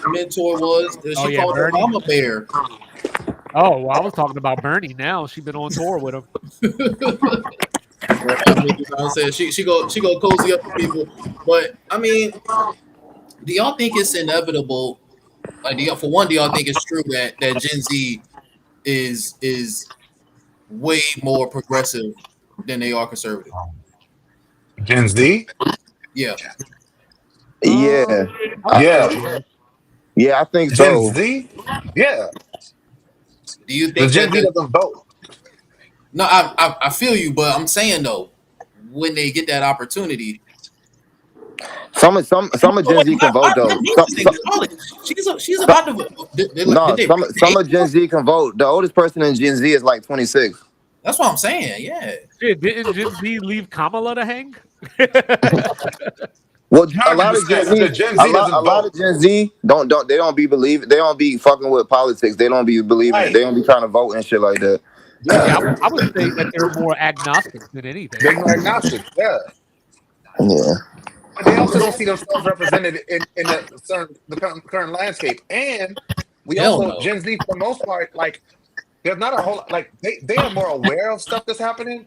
mentor was. She called her Bernie. Mama Bear. Oh, well, I was talking about Bernie now. She's been on tour with him. You know what I'm saying? She go cozy up to people. But I mean, do y'all think it's inevitable? Like, do y'all think it's true that Gen Z is way more progressive than they are conservative? Gen Z? Yeah. Yeah. Yeah, I think Gen so. Z? Yeah. Do you The think Gen Z doesn't vote. No, I feel you, but I'm saying though, when they get that opportunity, Some of Gen Z can vote though. She's about to vote. Some of Gen Z can vote. The oldest person in Gen Z is like 26. That's what I'm saying. Yeah. Shit, didn't Gen Z leave Kamala to hang? Well, a lot of Gen Z, The Gen Z doesn't a lot vote. of Gen Z they don't be fucking with politics. They don't be believing. Right. They don't be trying to vote and shit like that. Yeah, I would say that they're more agnostic than anything. They're more agnostic. Yeah. Yeah. But they also don't see themselves represented in the current landscape. And we Hell also, no. Gen Z, for the most part, like, there's not a whole, like, they are more aware of stuff that's happening,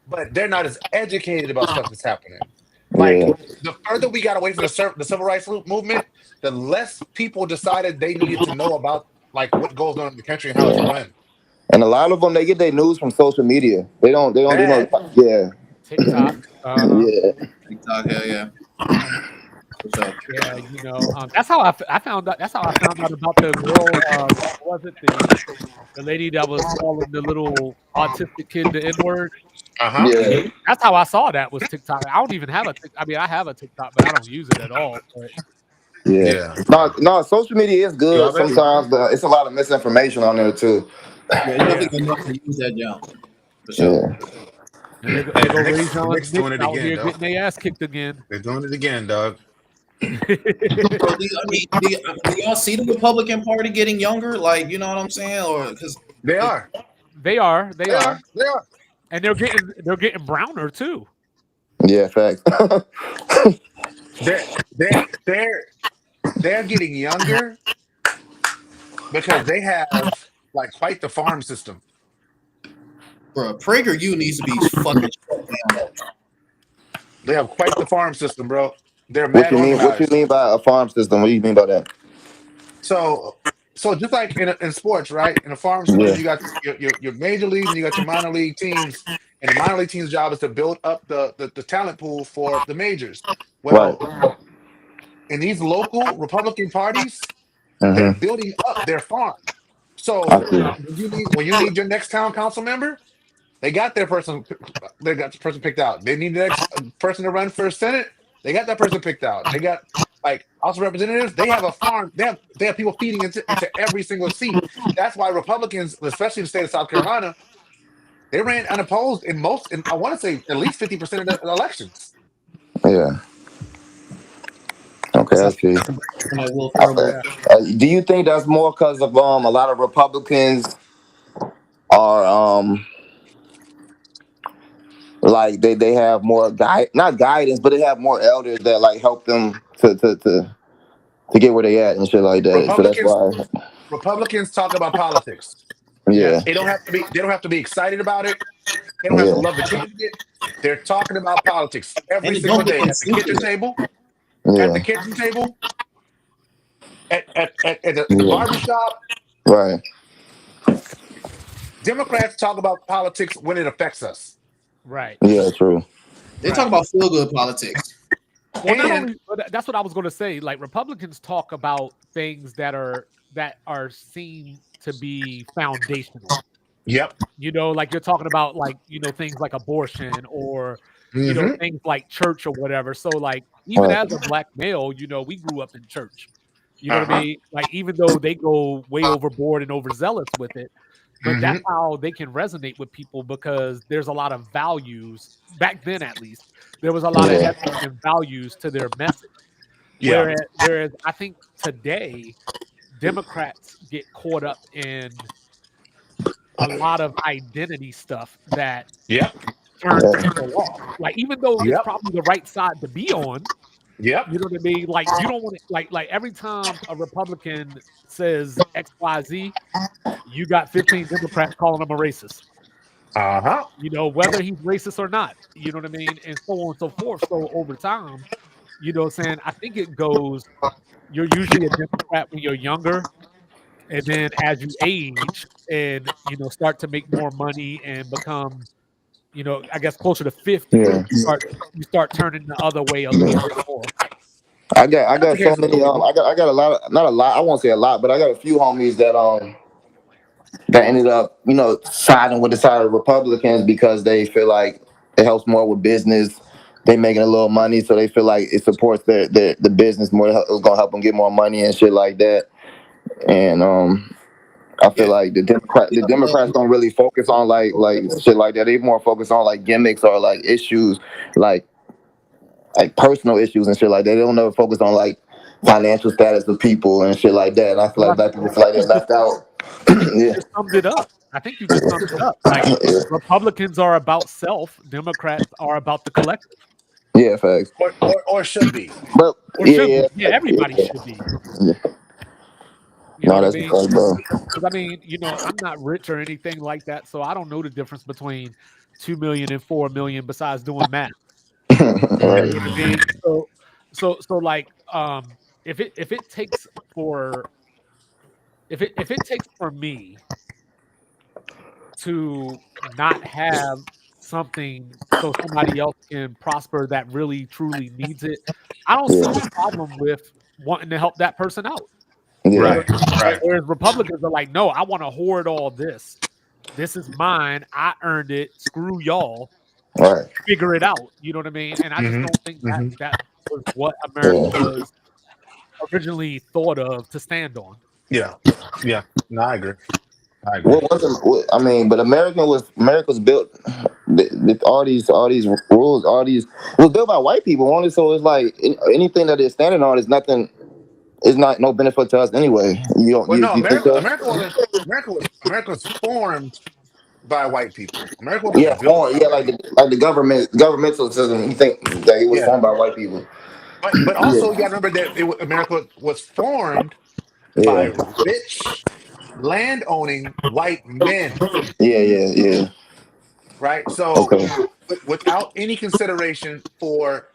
but they're not as educated about stuff that's happening. Like, the further we got away from the civil rights movement, the less people decided they needed to know about, like, what goes on in the country and how it's run. And a lot of them, they get their news from social media. They don't do no. Yeah. TikTok. Yeah. TikTok, hell yeah. Yeah, that's how I found out. That's how I found out about the girl. What was it the lady that was calling the little autistic kid the N-word? Yeah. That's how I saw that was TikTok. I don't even have I have a TikTok, but I don't use it at all. But Yeah. No, social media is good sometimes, but it's a lot of misinformation on there too. Yeah, you definitely can use that jump. For sure. Yeah. And they go Ray John Nick's doing it out again, here dog. getting their ass kicked again. They're doing it again, dog. Do y'all see the Republican Party getting younger? Like, you know what I'm saying? Or because They are. They are. They are. And they're getting browner too. Yeah, facts. They're getting younger because they have like quite the farm system. bro, PragerU needs to be fucking shut down. They have quite the farm system, bro. They're What mad you mean? What organized. you mean by a farm system? What do you mean by that? So just like in sports, right? In a farm system, you got your major leagues and you got your minor league teams. And the minor league team's job is to build up the talent pool for the majors. Well, in these local Republican parties, they're building up their farm. So when you need your next town council member, they got their person. They got the person picked out. They need the next person to run for Senate. They got that person picked out. They got like House of Representatives. They have a farm. They have people feeding into every single seat. That's why Republicans, especially in the state of South Carolina, they ran unopposed in I want to say at least 50% of the elections. Yeah. Okay, I see. Do you think that's more because of a lot of Republicans are like they have more not guidance, but they have more elders that like help them to get where they at and shit like that. So that's why Republicans talk about politics. Yeah. They don't have to be excited about it. They don't have to love the candidate. They're talking about politics every single day at the kitchen table. At the kitchen table. At the barbershop. Right. Democrats talk about politics when it affects us. Right. Yeah, true. They talk about feel good politics. Well, not And only but that's what I was going to say. Like Republicans talk about things that are seen to be foundational. yep. You know, like you're talking about like, you know, things like abortion or, you know, Mm-hmm. things like church or whatever. So like even Right. as a black male, you know, we grew up in church. You know what I Uh-huh. mean? Like even though they go way overboard and overzealous with it, but that's how they can resonate with people because there's a lot of values back then, at least there was a lot of Yeah. ethics and values to their message. Yeah. Whereas I think today Democrats get caught up in a lot of identity stuff that Yep. turns Yeah. people off. Like even though it's Yep. probably the right side to be on, Yep. you know what I mean? Like you don't want to like every time a Republican says XYZ, you got 15 Democrats calling him a racist. Uh-huh. You know, whether he's racist or not. You know what I mean? And so on and so forth. So over time, you know what I'm saying? I think it goes, you're usually a Democrat when you're younger. And then as you age and, you know, start to make more money and become, you know, I guess closer to 50, Yeah. you start turning the other way a little bit more. I got so Here's- many. I got a lot. Not a lot. I won't say a lot, but I got a few homies that ended up, you know, siding with the side of Republicans because they feel like it helps more with business. They making a little money, so they feel like it supports the business more. It's gonna help them get more money and shit like that. And I feel Yeah. like the Democrats don't really focus on like shit like that. They more focus on like gimmicks or like issues like personal issues and shit like that. They don't never focus on like financial status of people and shit like that. And I feel like black people feel like they're left out. You Yeah. just summed it up. I think you just summed it up. Like Yeah. Republicans are about self, Democrats are about the collective. Yeah, facts. or should be. But Or yeah, should yeah, be. Yeah, everybody yeah. should be. Yeah. You know No, what I that's mean? because, bro. Because I mean, you know, I'm not rich or anything like that, so I don't know the difference between 2 million and 4 million besides doing math. You know Right. what I mean? So like if it takes for me to not have something so somebody else can prosper that really truly needs it, I don't see Yeah. a problem with wanting to help that person out. Yeah. Right. Right. Whereas Republicans are like, no, I want to hoard all this. This is mine. I earned it. Screw y'all. Right. Figure it out. You know what I mean? And I just Mhm. don't think that Mhm. that was what America Yeah. was originally thought of to stand on. Yeah. Yeah. No, I agree. I agree. What wasn't? I mean, but America's built with all these rules, all these. It was built by white people only, so it's like anything that they're standing on is nothing. It's not no benefit to us anyway. You don't. Well, no, You think America, so? America was formed by white people. America wasn't Yeah, built by yeah, white like people. the governmental system. You think that it was Yeah, formed by white people? but also you Yeah, got to remember that America was formed by yeah, rich, land-owning white men, yeah. right? So Okay. without any consideration for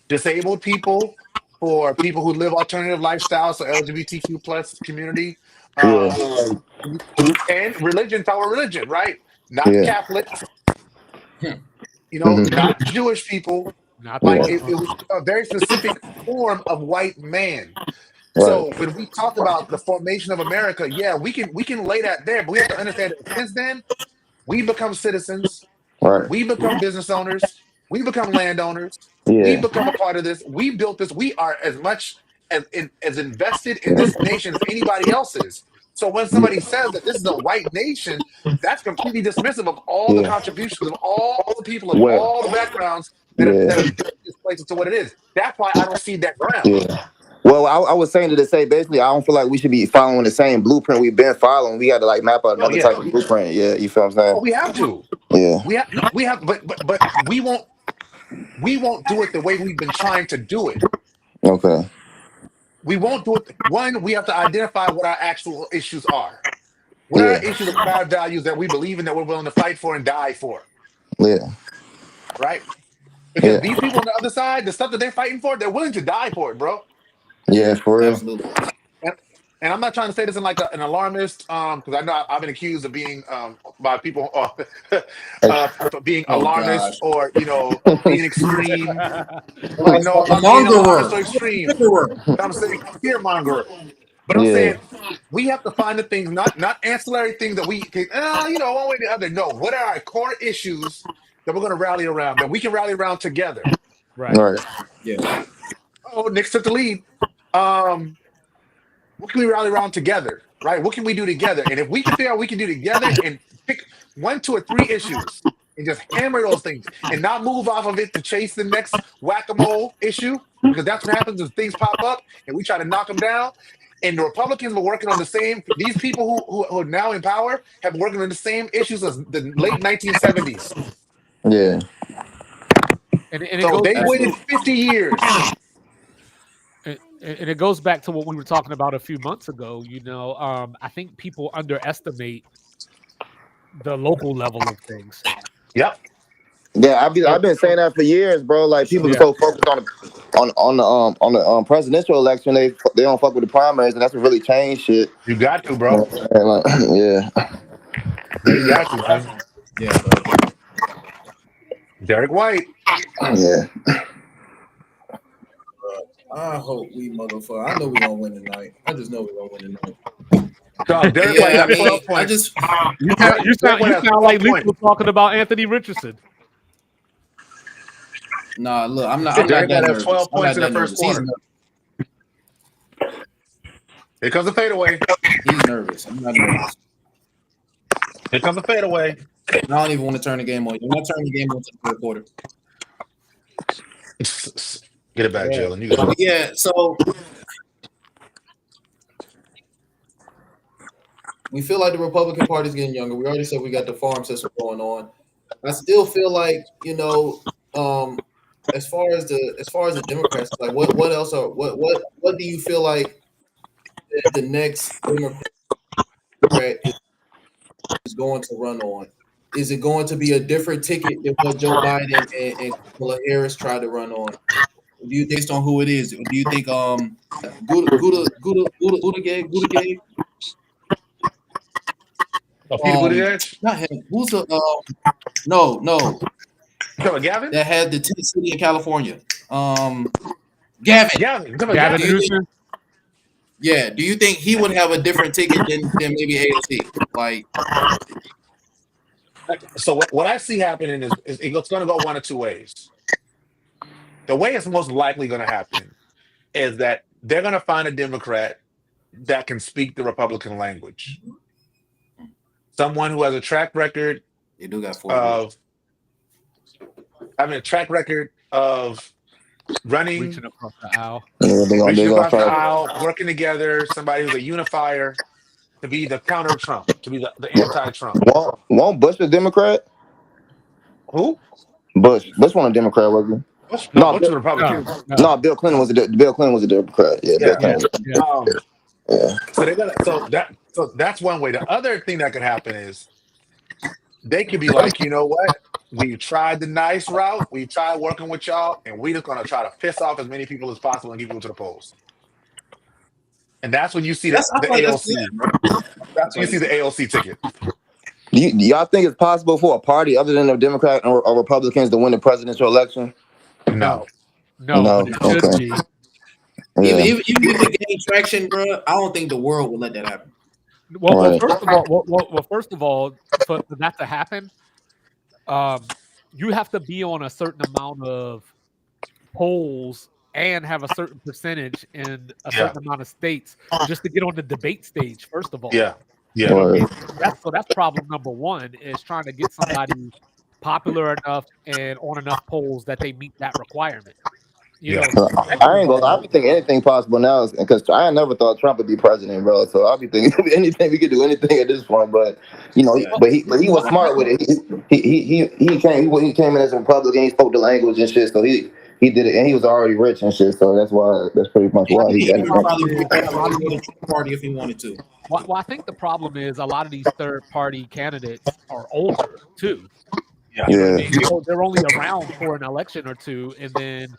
disabled people, for people who live alternative lifestyles, so LGBTQ plus community, Yeah, um, and religion, power religion, right? Not yeah. Catholics, Hmm. not Jewish people. Not the Like Yeah. it was a very specific form of white man. Right. So when we talk about the formation of America, yeah, we can lay that there, but we have to understand that since then we become citizens, Right. we become business owners, we become landowners, we Yeah. become a part of this. We built this. We are as much as invested in this nation as anybody else is. So when somebody says that this is a white nation, that's completely dismissive of all the Yeah. contributions of all the people of Well. all the backgrounds that Yeah. have built this place into what it is. That's why I don't see that ground. Yeah. Well, I was saying to say basically, I don't feel like we should be following the same blueprint we've been following. We got to like map out Oh another yeah, type of blueprint. Yeah, you feel what I'm oh, we have to. saying? We have, but we won't do it the way we've been trying to do it. Yeah. Okay. We won't do it. One, we have to identify what our actual issues are. What are our Yeah. issues and what are our values that we believe in that we're willing to fight for and die for, Yeah. right? Because Yeah. these people on the other side, the stuff that they're fighting for, they're willing to die for it, bro. Yeah. For real. Absolutely. And, and I'm not trying to say this in like an alarmist, because I know I've been accused of being by people for being Oh alarmist gosh. or being extreme. Oh, Like, no, I'm a not being alarmist mongerer. or extreme. Mongerer. I'm saying a fear monger. But I'm Yeah. saying we have to find the things, not ancillary things that we can, one way or the other. No, what are our core issues that we're going to rally around, that we can rally around together? Right. Right. Yeah. Oh, Knicks took the lead. What can we rally around together, right? What can we do together? And if we can figure out what we can do together and pick 1, 2, or 3 issues and just hammer those things and not move off of it to chase the next whack-a-mole issue, because that's what happens when things pop up and we try to knock them down. And the Republicans were working on the same. These people who are now in power have been working on the same issues as the late 1970s. Yeah. And it So goes they back waited 50 years. and it goes back to what we were talking about a few months ago. I think people underestimate the local level of things. Yep. Yeah, I've been saying that for years, bro. Like people are so focused on the presidential election, they don't fuck with the primaries, and that's what really changed shit. You got to, bro. And like, yeah. You got to, man. Yeah, bro. Derek White. Yeah. I hope we motherfucker. I know we gonna win tonight. I just know we gonna win tonight. So Derek White Yeah, I got 12 mean, points. I just You sound like Lethal talking about Anthony Richardson. nah. Look, I'm not. Derek I'm not White that has nervous. 12 I'm points not in the that first nervous. quarter. Here comes the fadeaway. He's nervous. I'm not nervous. Here comes the fadeaway. I don't even want to turn the game on. You're not turning the game on to the third quarter. Get it back, Jalen. You got it. Yeah. So we feel like the Republican Party is getting younger. We already said we got the farm system going on. I still feel like as far as the Democrats, like what else are what do you feel like the next Democrat is going to run on? Is it going to be a different ticket than what Joe Biden and Kamala Harris tried to run on? Do you based on who it is? Or do you think Buttigieg? Peter Buttigieg? Not him. Who's the no. Gavin? That had the tent city in California. Gavin. Gavin Newsom. Yeah. Do you think he would have a different ticket than maybe AOC? Like, so what I see happening is it's going to go one of two ways. The way it's most likely going to happen is that they're going to find a Democrat that can speak the Republican language. Someone who has a track record they do got 4 of having a track record of running, Reaching across the aisle. reaching across the aisle, working together, somebody who's a unifier to be the counter Trump, to be the anti-Trump. Won't Bush a Democrat? Who? Bush wasn't a Democrat, was he? No, Bush was a Republican. No, Bill Clinton was a Democrat. Yeah, Bill Clinton. Yeah. So that's one way. The other thing that could happen is they could be like, you know what? We tried the nice route. We tried working with y'all, and we're just gonna try to piss off as many people as possible and get people to the polls. And that's when you see the AOC. That's when you see the AOC ticket. Do y'all think it's possible for a party other than the Democrat or Republicans to win the presidential election? No. But it should be. Yeah. Even if they gain traction, bro, I don't think the world will let that happen. Well, first of all, for that to happen, you have to be on a certain amount of polls and have a certain percentage in a certain amount of states just to get on the debate stage. First of all, that's problem number one, is trying to get somebody popular enough and on enough polls that they meet that requirement. I ain't gonna. I be thinking anything possible now, because I never thought Trump would be president, bro. So I'll be thinking anything, we could do anything at this point. But he was smart with it. He came in as a Republican. He spoke the language and shit. So he did it, and he was already rich and shit. So that's pretty much why he got it. Probably party if he wanted to. Well, I think the problem is a lot of these third-party candidates are older too. Yeah. They're only around for an election or two, and then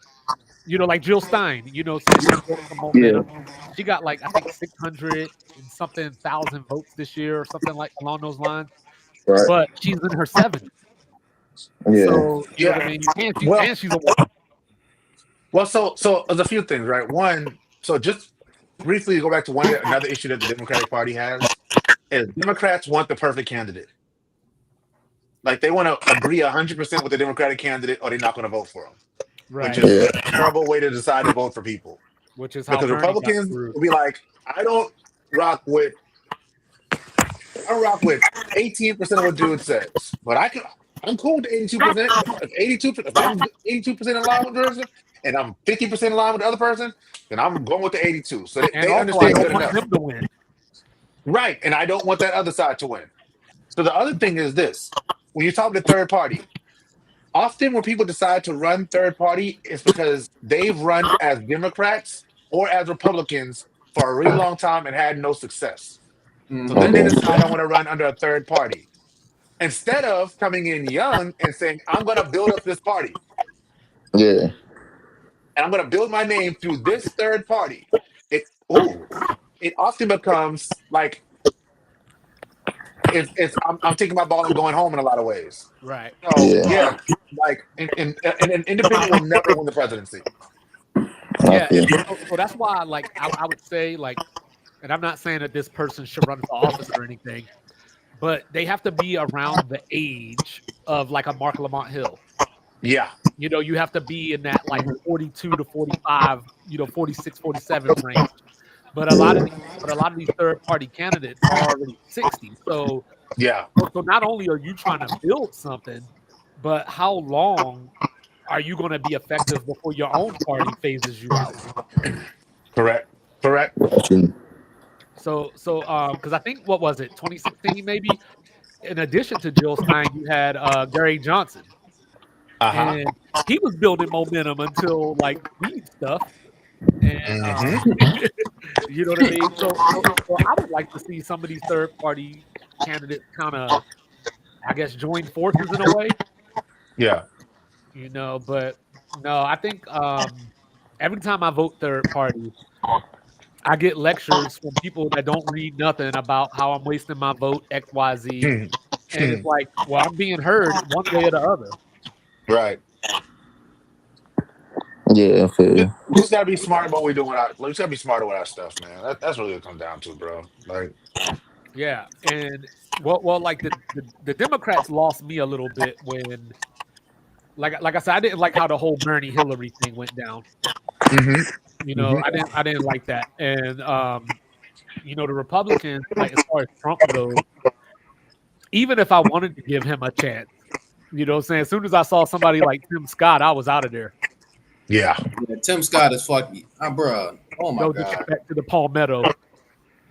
You know, like Jill Stein. You know, saying she's building some momentum. She got like I think 600 and something thousand votes this year or something like along those lines. Right. But she's in her 70s. Yeah. So you know what I Yeah. mean. Well, And she's a woman. well, so there's a few things, right? One, so just briefly to go back to another issue that the Democratic Party has is Democrats want the perfect candidate. Like they want to agree 100% with the Democratic candidate, or they're not going to vote for them, which Right. is Yeah. a terrible way to decide to vote for people. Which is how Because Bernie got Republicans screwed. will be like, I don't rock with 18% of what dude says, but I'm cool with the 82%. If I'm 82% in line with the person and I'm 50% in line with the other person, then I'm going with the 82. So And they also, I understand don't good want enough. them to win. Right. And I don't want that other side to win. So the other thing is this: when you talk to third party, often when people decide to run third party, it's because they've run as Democrats or as Republicans for a really long time and had no success. So then they Okay. decide I want to run under a third party. Instead of coming in young and saying, I'm going to build up this party Yeah. and I'm going to build my name through this third party, it often becomes like I'm taking my ball and going home in a lot of ways. Right. So Yeah. yeah, like and an independent will never win the presidency. Yeah. Okay. So that's why, like, I would say, like, and I'm not saying that this person should run for office or anything, but they have to be around the age of like a Mark Lamont Hill. Yeah. You know, you have to be in that like 42 to 45, 46, 47 range. But a lot of these third party candidates are already 60. So Yeah. not only are you trying to build something, but how long are you going to be effective before your own party phases you out? Correct. So because I think what was it, 2016 maybe? In addition to Jill Stein, you had Gary Johnson, Uh-huh. and he was building momentum until like weed stuff, and you know what I mean. So I would like to see some of these third party candidates kind of, I guess, join forces in a way. Yeah. You know, but no, I think every time I vote third party, I get lectures from people that don't read nothing about how I'm wasting my vote, XYZ. And it's like, well, I'm being heard one way or the other. Right. Yeah, I feel you. We just gotta be smart about what we do with our. We just gotta be smarter with our stuff, man. That's really what it comes down to, bro. Like, Yeah, and well, like the Democrats lost me a little bit when, like I said, I didn't like how the whole Bernie Hillary thing went down. You know, I didn't like that, and you know, the Republicans, like as far as Trump goes, even if I wanted to give him a chance, you know what I'm saying? As soon as I saw somebody like Tim Scott, I was out of there. yeah. Yeah, Tim Scott is fucking, bro. Oh my Go god. back to the Palmetto.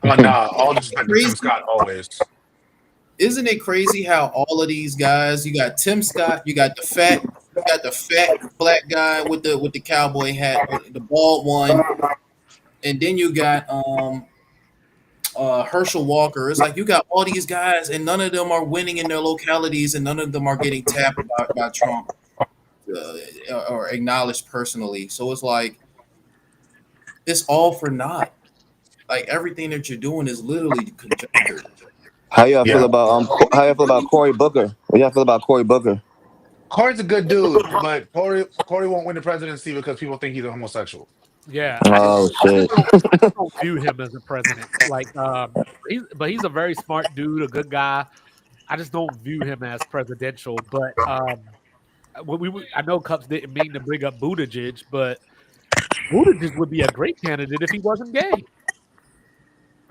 Oh, nah, all this Tim Scott always. Isn't it crazy how all of these guys, you got Tim Scott, you got the fat black guy with the cowboy hat, the bald one, and then you got Herschel Walker. It's like you got all these guys, and none of them are winning in their localities, and none of them are getting tapped by Trump or acknowledged personally. So it's like it's all for naught. Like everything that you're doing is literally conjecture. How y'all Yeah. feel about Cory Booker? What y'all feel about Cory Booker? Cory's a good dude, but Cory won't win the presidency because people think he's a homosexual. Yeah. Oh shit. I just don't view him as a president. Like, he's a very smart dude, a good guy. I just don't view him as presidential. But I know Cups didn't mean to bring up Buttigieg, but Buttigieg would be a great candidate if he wasn't gay.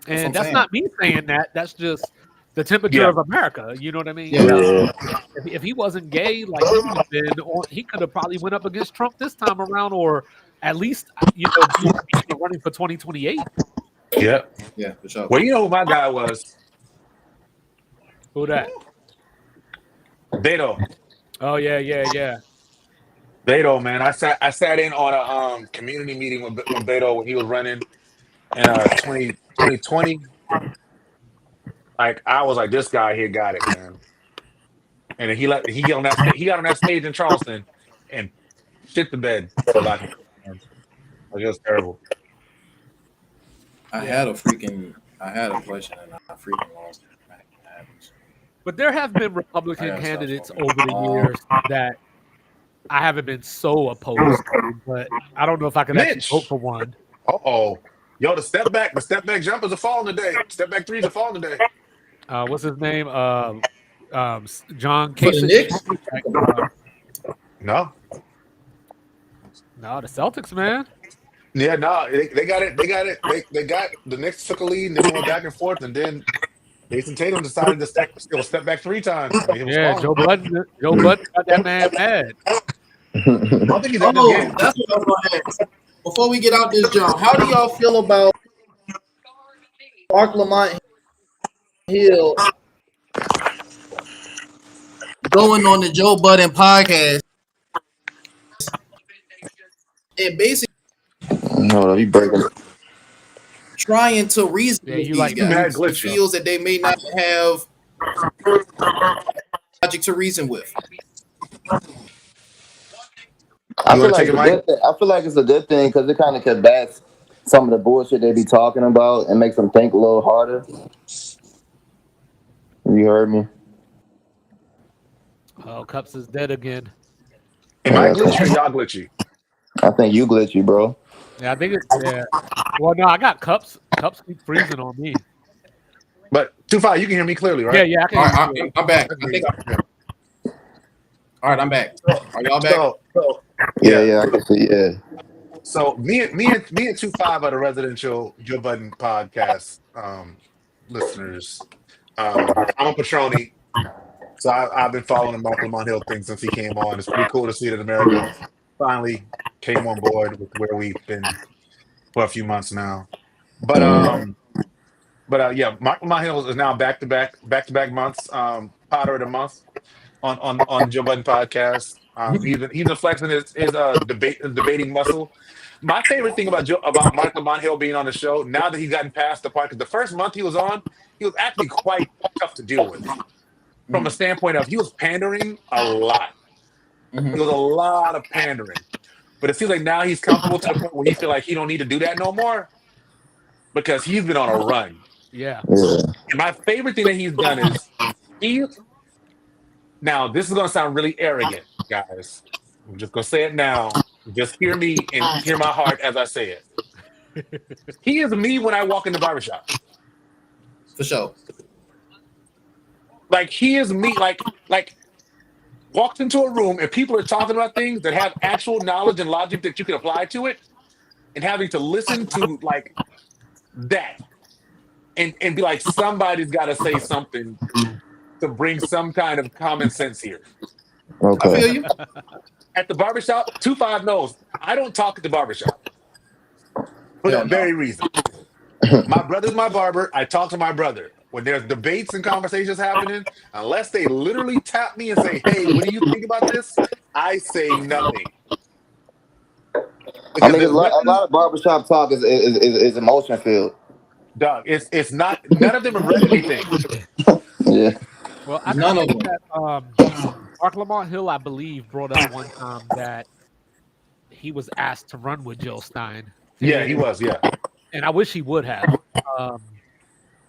And that's not me saying that. That's just the temperature of America. You know what I mean? Yeah. If he wasn't gay, like he could have probably went up against Trump this time around, or at least be running for 2028. Yeah. Yeah, for sure. Well, you know who my guy was? Who that? Beto. Oh yeah. Beto, man. I sat in on a community meeting with Beto when he was running in 2020. Like I was like, this guy here got it, man. And then he got on that stage in Charleston and shit the bed, for lack Like, it was terrible. I had a question and I freaking lost it. That happens. But there have been I Republican gotta stop candidates smoking. over the years that I haven't been so opposed to, but I don't know if I could actually Mitch. vote for one. Uh-oh. Yo, the step back jumpers are falling today. Step back threes are falling today. What's his name? John For the Kasich. Knicks? No. No, the Celtics, man. Yeah, no, they got it. They got the Knicks took a lead and they went back and forth, and then Jason Tatum decided to step back 3 times. I mean, it was Yeah, falling. Joe Budden got that man mad. I don't think he's in this Oh, game. that's what I was going to ask. Before we get out this jump, how do y'all feel about Mark Lamont Hill going on the Joe Budden podcast and basically No, you breaking it. trying to reason Yeah, with you these like mad guys? He glitch, feels that they may not have logic to reason with. I You feel want to like take it, it's a Mike? good thing. I feel like it's a good thing because it kind of combats some of the bullshit they be talking about and makes them think a little harder. You heard me? Oh, Cups is dead again. Am I glitchy or y'all glitchy? I think you glitchy, bro. Yeah, I think it's yeah. Well, no, I got Cups. Cups keep freezing on me. But 2-5, you can hear me clearly, right? Yeah, I can. All hear right, you. I'm back. All right, I'm back. Are y'all back? So Yeah, I can see. Yeah. So me and 2-5 are the residential Joe Budden podcast listeners. I'm a Patroni, so I've been following the Mark Lamont Hill thing since he came on. It's pretty cool to see that America finally came on board with where we've been for a few months now. But yeah, Mark Lamont Hill is now back to back months Potter of the month on Joe Budden podcast. He's been flexing his debating muscle. My favorite thing about Mark Lamont Hill being on the show, now that he's gotten past the part, because the first month he was on, he was actually quite tough to deal with from a standpoint of he was pandering a lot. It was a lot of pandering. But it seems like now he's comfortable to the point where he feel like he don't need to do that no more because he's been on a run. Yeah. And my favorite thing that he's done is now this is going to sound really arrogant, guys. I'm just going to say it now. Just hear me and hear my heart as I say it. He is me when I walk in the barbershop. For sure. Like he is me, like walks into a room and people are talking about things that have actual knowledge and logic that you can apply to it, and having to listen to like that and be like, somebody's got to say something to bring some kind of common sense here. Okay. I feel you. At the barbershop, 2-5 knows I don't talk at the barbershop for that very reason. My brother's my barber. I talk to my brother. When there's debates and conversations happening, unless they literally tap me and say, "Hey, what do you think about this?" I say nothing. I mean, a lot of barbershop talk is emotion filled. Dog, it's not. None of them have read anything. Yeah. Well, I None of think them. that Mark Lamont Hill, I believe, brought up one time that he was asked to run with Jill Stein. Yeah, he was. Yeah, And I wish he would have.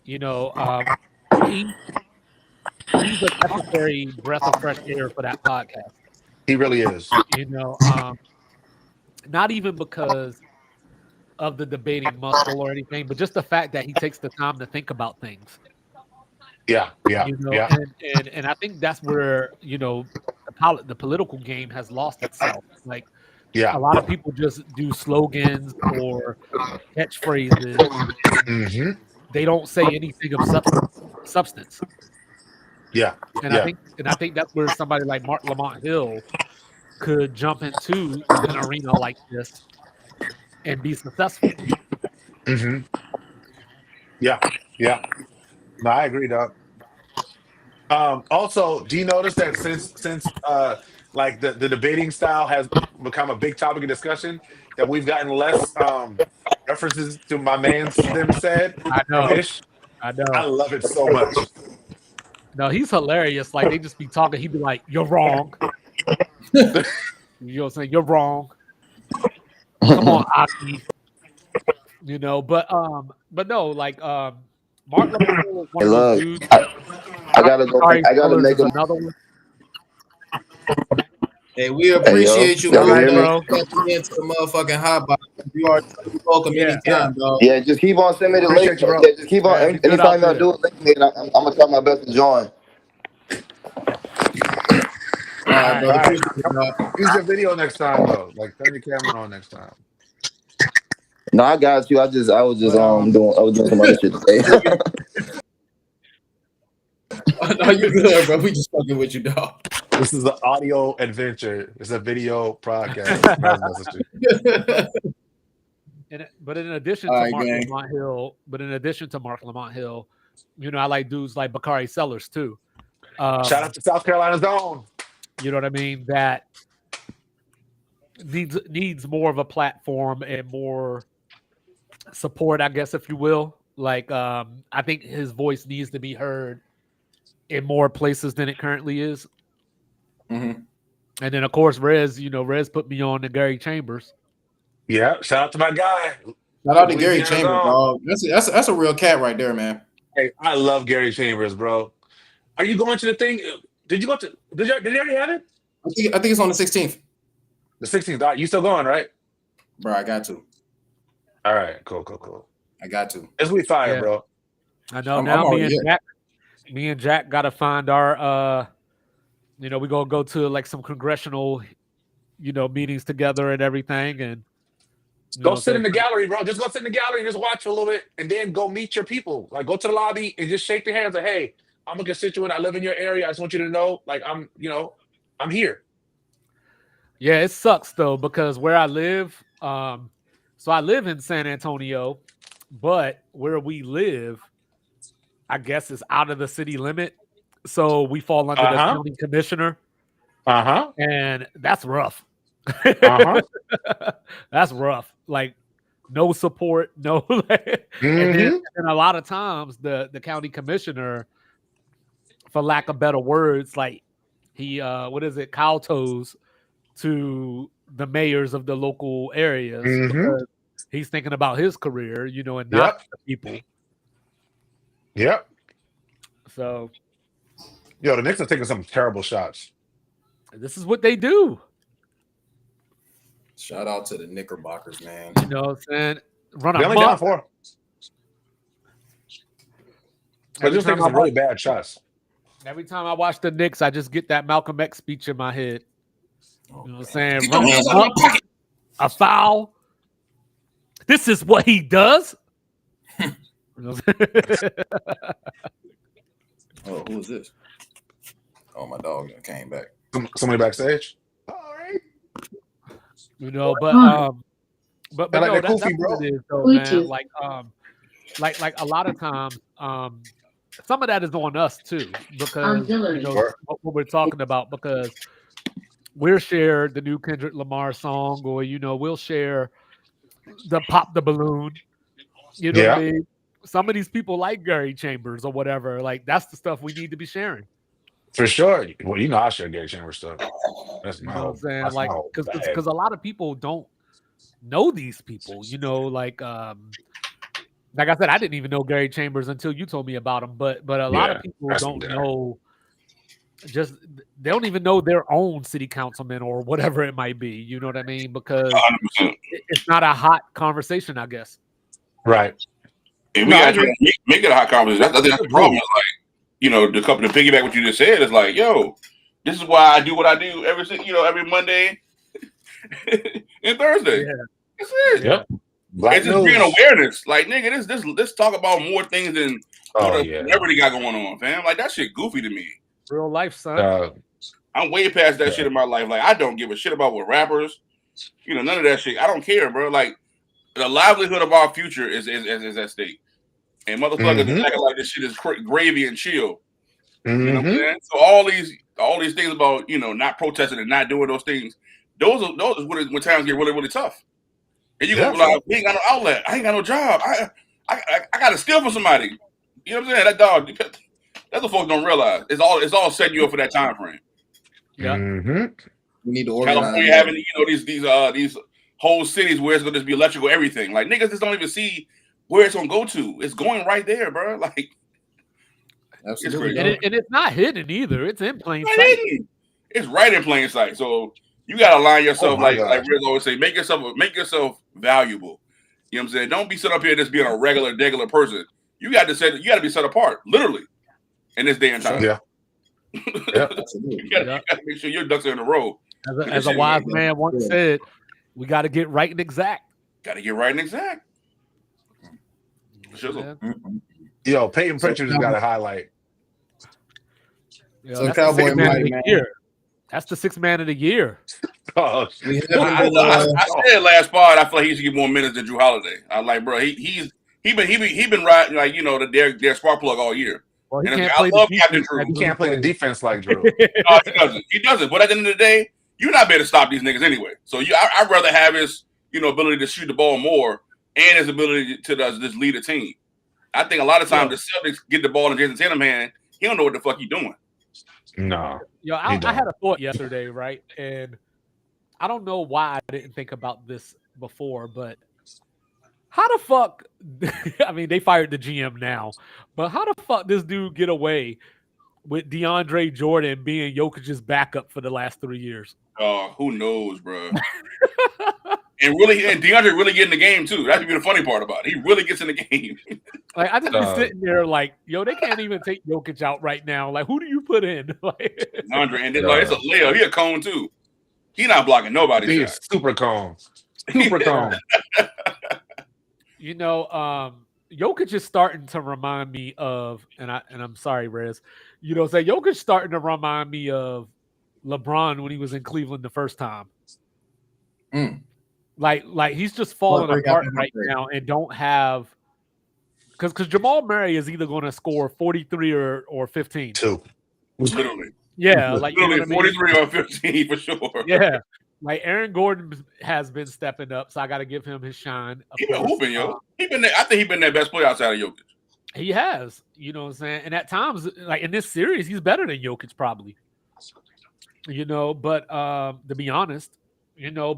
He's a necessary breath of fresh air for that podcast. he really is. Not even because of the debating muscle or anything, but just the fact that he takes the time to think about things. Yeah. And I think that's where the political game has lost itself. Like, Yeah. a lot of people just do slogans or catchphrases. Mm-hmm. They don't say anything of substance. Yeah. And I think that's where somebody like Mark Lamont Hill could jump into an arena like this and be successful. Mm-hmm. Yeah. No, I agree, dog. Also, do you notice that since like the debating style has become a big topic of discussion, that we've gotten less references to my man's them said? I know. Ish? I know. I love it so much. No, he's hilarious. Like, they just be talking. He'd be like, "You're wrong." You know what I'm saying? You're wrong. Come on, Aki. You know, but no, like Mark Lamont Hill is one Hey, of those look, dudes. I gotta go. Bakari I gotta Sellers make is a. another one. Hey, we Hey, yo, appreciate you, y'all All can bro. right, hear me? bro. Stepping into the motherfucking hot box. You are welcome Yeah, Yeah. anytime, dog. Yeah, just keep on sending me the link. Appreciate you, bro. Yeah, just keep on. yeah, be good Anytime out y'all there. do it, link me, and I'm gonna try my best to join. All right, All brother. All right. Appreciate you, dog. Use your video next time though. Like turn your camera on next time. No, I got you. I was just But doing some other shit today. no, you good, bro. We just fucking with you, dog. This is the audio adventure. It's a video podcast. No, that's what you- But in addition All to right, Mark gang. Lamont Hill, you know, I like dudes like Bakari Sellers too. Shout out to South Carolina's own. You know what I mean? That needs more of a platform and more support, I guess, if you will. Like, I think his voice needs to be heard in more places than it currently is. Mhm. And then, of course, Rez put me on to Gary Chambers. Yeah, shout out to my guy. Shout out to Gary Louisiana's Chambers, own. dog. That's a real cat right there, man. Hey, I love Gary Chambers, bro. Are you going to the thing? Did you go to? Did you already have it? I think it's on the 16th. The 16th. You still going, right? Bro, I got to. All right, cool. I got to. It's we fire, Yeah. bro. I know I'm now already here. me and Jack got to find our, we're going to go to like some congressional, meetings together and everything. And Go sit in the gallery, bro. Just go sit in the gallery and just watch a little bit, and then go meet your people. Like go to the lobby and just shake their hands. Like, hey, I'm a constituent. I live in your area. I just want you to know, like, I'm here. Yeah, it sucks though, because where I live, so I live in San Antonio, but where we live, I guess is out of the city limit. So we fall under the county commissioner. And that's rough. That's rough. Like no support, no. And then a lot of times the county commissioner, for lack of better words, like he kowtows to the mayors of the local areas because he's thinking about his career, and not the people. Yep. So, yo, the Knicks are taking some terrible shots. This is what they do. Shout out to the Knickerbockers, man. You know what I'm saying? Run They're a only down 4. They're just taking some really bad shots. Every time I watch the Knicks, I just get that Malcolm X speech in my head. You know what I'm saying? Get your hands out of my pocket. A foul. This is what he does. You know what I'm saying? Oh, who is this? Oh, my dog came back. Somebody backstage. You know, but I like no, that that's Kofi, bro. what it is, though, man. Like a lot of times, some of that is on us too, because what we're talking about, because we'll share the new Kendrick Lamar song, or we'll share the Pop the Balloon. You know what I mean? Some of these people like Gary Chambers or whatever. Like that's the stuff we need to be sharing. For sure. Well, I share Gary Chambers stuff. That's You my know what I'm saying? that's Like, my whole bag. because a lot of people don't know these people. Like I said, I didn't even know Gary Chambers until you told me about him. But a lot of people don't know. Just they don't even know their own city councilman or whatever it might be. You know what I mean? Because 100%. it's not a hot conversation, I guess. Right. And we got to make it a hot conversation. I think that's the problem. It's like, to piggyback what you just said, it's like, yo, this is why I do what I do every Monday and Thursday. Yeah. That's it. Yep. It's just being awareness. Like, nigga, let's talk about more things than what a celebrity got going on, fam. Like, that shit goofy to me. Real life, son. I'm way past that shit in my life. Like, I don't give a shit about what rappers, none of that shit. I don't care, bro. Like, the livelihood of our future is at stake. And motherfuckers is acting like this shit is gravy and chill. You know what I'm saying? So all these things about not protesting and not doing those things, those is when times get really, really tough. And you go like, we ain't got no outlet. I ain't got no job. I gotta steal from somebody. You know what I'm saying? That dog. That's what folks don't realize. It's all setting you up for that time frame. Yeah. We need to organize. California having these whole cities where it's gonna just be electrical everything. Like niggas just don't even see where it's gonna go to. It's going right there, bro. Like Absolutely. And it's not hidden either. It's in plain right sight. in. It's right in plain sight. So you gotta align yourself my like God. Riz always say, make yourself valuable. You know what I'm saying? Don't be set up here just being a regular person. You got to be set apart, literally, in this day and time. Yeah. Yeah. Absolutely. You gotta make sure your ducks are in a row. As a wise man once said, we got to get right and exact. Got to get right and exact. Sure. Yeah. Mhm. Yo, Peyton Pritchard has got a highlight. Yeah, So that's the Cowboy sixth man Mike, of the man. year. That's the sixth man of the year. Oh, We shit. haven't been, I said last part. I feel like he should get more minutes than Drew Holiday. I'm like, bro, he been riding like their spark plug all year. Well, he And can't I play love the Captain defense Drew. that He can't play the defense like Drew. No, he doesn't. He doesn't. But at the end of the day, you're not better to stop these niggas anyway. So I'd rather have his ability to shoot the ball more and his ability to just lead a team. I think a lot of times the Celtics get the ball in Jason Tatum's hand. He don't know what the fuck he doing. No. Yo, I had a thought yesterday, right? And I don't know why I didn't think about this before, but how the fuck? I mean, they fired the GM now, but how the fuck this dude get away with DeAndre Jordan being Jokic's backup for the last 3 years? Who knows, bro? and DeAndre really get in the game too. That's the funny part about it. He really gets in the game. Like I just been sitting there, like, yo, they can't even take Jokic out right now. Like, who do you put in? Like, DeAndre, and then it's a layup. He a cone too. He not blocking nobody's He's shot. super calm. Super calm. Jokic is starting to remind me of, and I'm sorry, Rez. Jokic starting to remind me of LeBron when he was in Cleveland the first time. Mm. Like he's just falling apart right now and don't have because Jamal Murray is either going to score 43 or 15. Two. Literally. Yeah, like literally 43 or 15 for sure. Yeah. Like Aaron Gordon has been stepping up, so I got to give him his shine. He been hooping, yo. He been there. I think he been their best player outside of Jokic. He has, you know what I'm saying? And at times, like in this series, he's better than Jokic probably. But to be honest,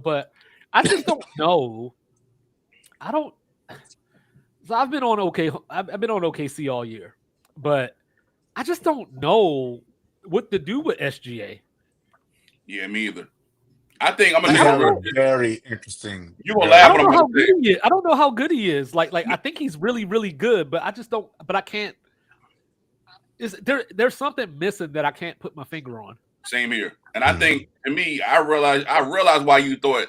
but I just don't know. So I've been on OKC all year, but I just don't know what to do with SGA. Yeah, me either. I think I'm He's gonna very interesting. You will laugh I when I'm gonna say. I don't know how good he is. Like I think he's really, really good, but I just don't. But I can't. There's something missing that I can't put my finger on. Same here, and I think to me, I realize why you thought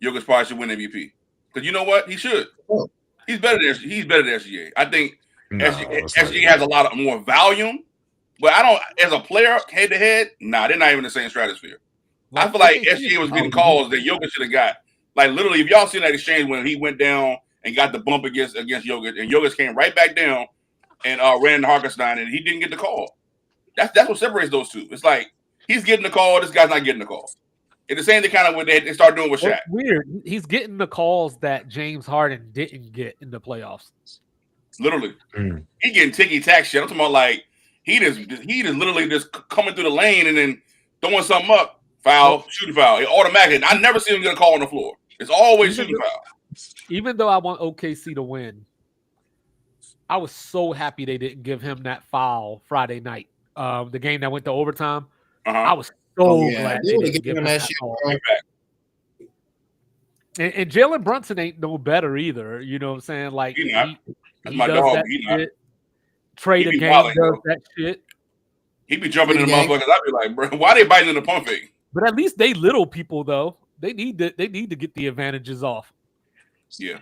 Jokic probably should win MVP because you know what, he should. Oh. He's better than SGA. I think No, SGA has a lot of more volume, but I don't as a player head to head. Nah, they're not even in the same stratosphere. I feel like SGA was getting calls that Jokic should have got. Like literally, if y'all seen that exchange when he went down and got the bump against Jokic, and Jokic came right back down and ran to Hartenstein, and he didn't get the call. That's what separates those two. It's like he's getting the call, this guy's not getting the call. It's the same thing kind of what they start doing with Shaq. What's weird. He's getting the calls that James Harden didn't get in the playoffs. Literally, he getting ticky tack shit. I'm talking about like he just literally just coming through the lane and then throwing something up, foul, shooting foul. It automatically. I never see him get a call on the floor. It's always shooting foul. Even though I want OKC to win, I was so happy they didn't give him that foul Friday night. The game that went to overtime. I was so glad they didn't give him that foul. And Jalen Brunson ain't no better either. You know what I'm saying? Like he does that shit. Trade a game does that shit. He be jumping in the motherfuckers. I'd be like, bro, why they biting in the pump fake? But at least they little people though. They need to get the advantages off. Yeah.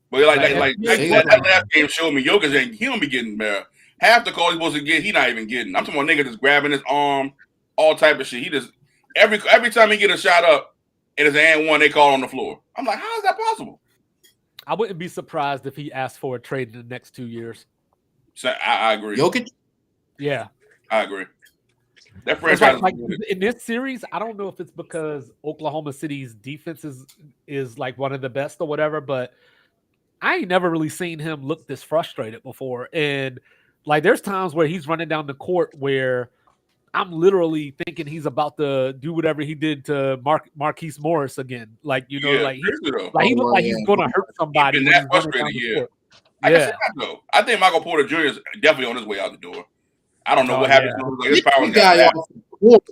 But that last game showed me Jokic he don't be getting half the call he's supposed to get, he not even getting. I'm talking about nigga just grabbing his arm, all type of shit. He just every time he get a shot up and it's an and one, they call on the floor. I'm like, how is that possible? I wouldn't be surprised if he asked for a trade in the next 2 years. So I agree. Jokic? Yeah. I agree. That franchise like in this series, I don't know if it's because Oklahoma City's defense is like one of the best or whatever, but I ain't never really seen him look this frustrated before. And like there's times where he's running down the court where I'm literally thinking he's about to do whatever he did to Marquise Morris again. Like, you know, Yeah, like seriously, though. he looked like he's yeah. gonna hurt somebody. He's When been he's that running down frustrated, the yeah. court. I can see Yeah. that though. I think Michael Porter Jr. is definitely on his way out the door. I don't know Oh, what happened yeah. to him. Like, his Get power the got guy bad. off the court,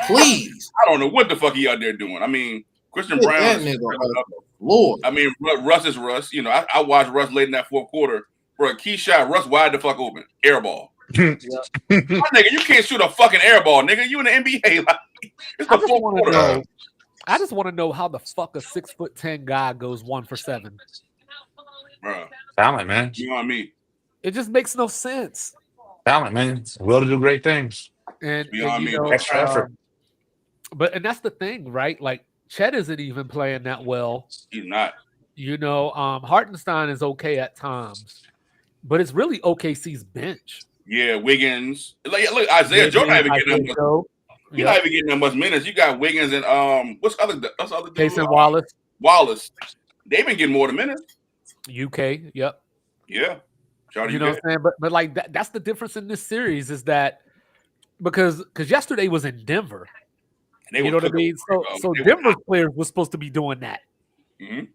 please. I don't know what the fuck he out there doing. I mean, Christian Get Brown. that is- nigga off the floor. I mean, Russ is Russ. You know, I watched Russ late in that fourth quarter. For a key shot, Russ wide the fuck open. Air ball. My nigga, you can't shoot a fucking air ball, nigga. You in the NBA. Like, it's I the just fourth want to quarter. know. I just want to know how the fuck a 6'10" guy goes 1 for 7. Bro, Talent, man. you know what I mean? It just makes no sense. Talent, man. Will to do great things. And, You know what I you mean? know, Extra effort. but that's the thing, right? Like Chet isn't even playing that well. He's not. You know, Hartenstein is okay at times, but it's really OKC's bench. Yeah, Wiggins. Like, look, Isaiah Joe not even getting that much. He's not even getting that much minutes. You got Wiggins and what's other dude? Jason Wallace, Wallace. They've been getting more than minutes. UK. Yep. Yeah. Shout You know what I'm saying? But like that's the difference in this series is that because yesterday was in Denver. You know what I mean? So Denver's players were supposed to be doing that. Mm-hmm.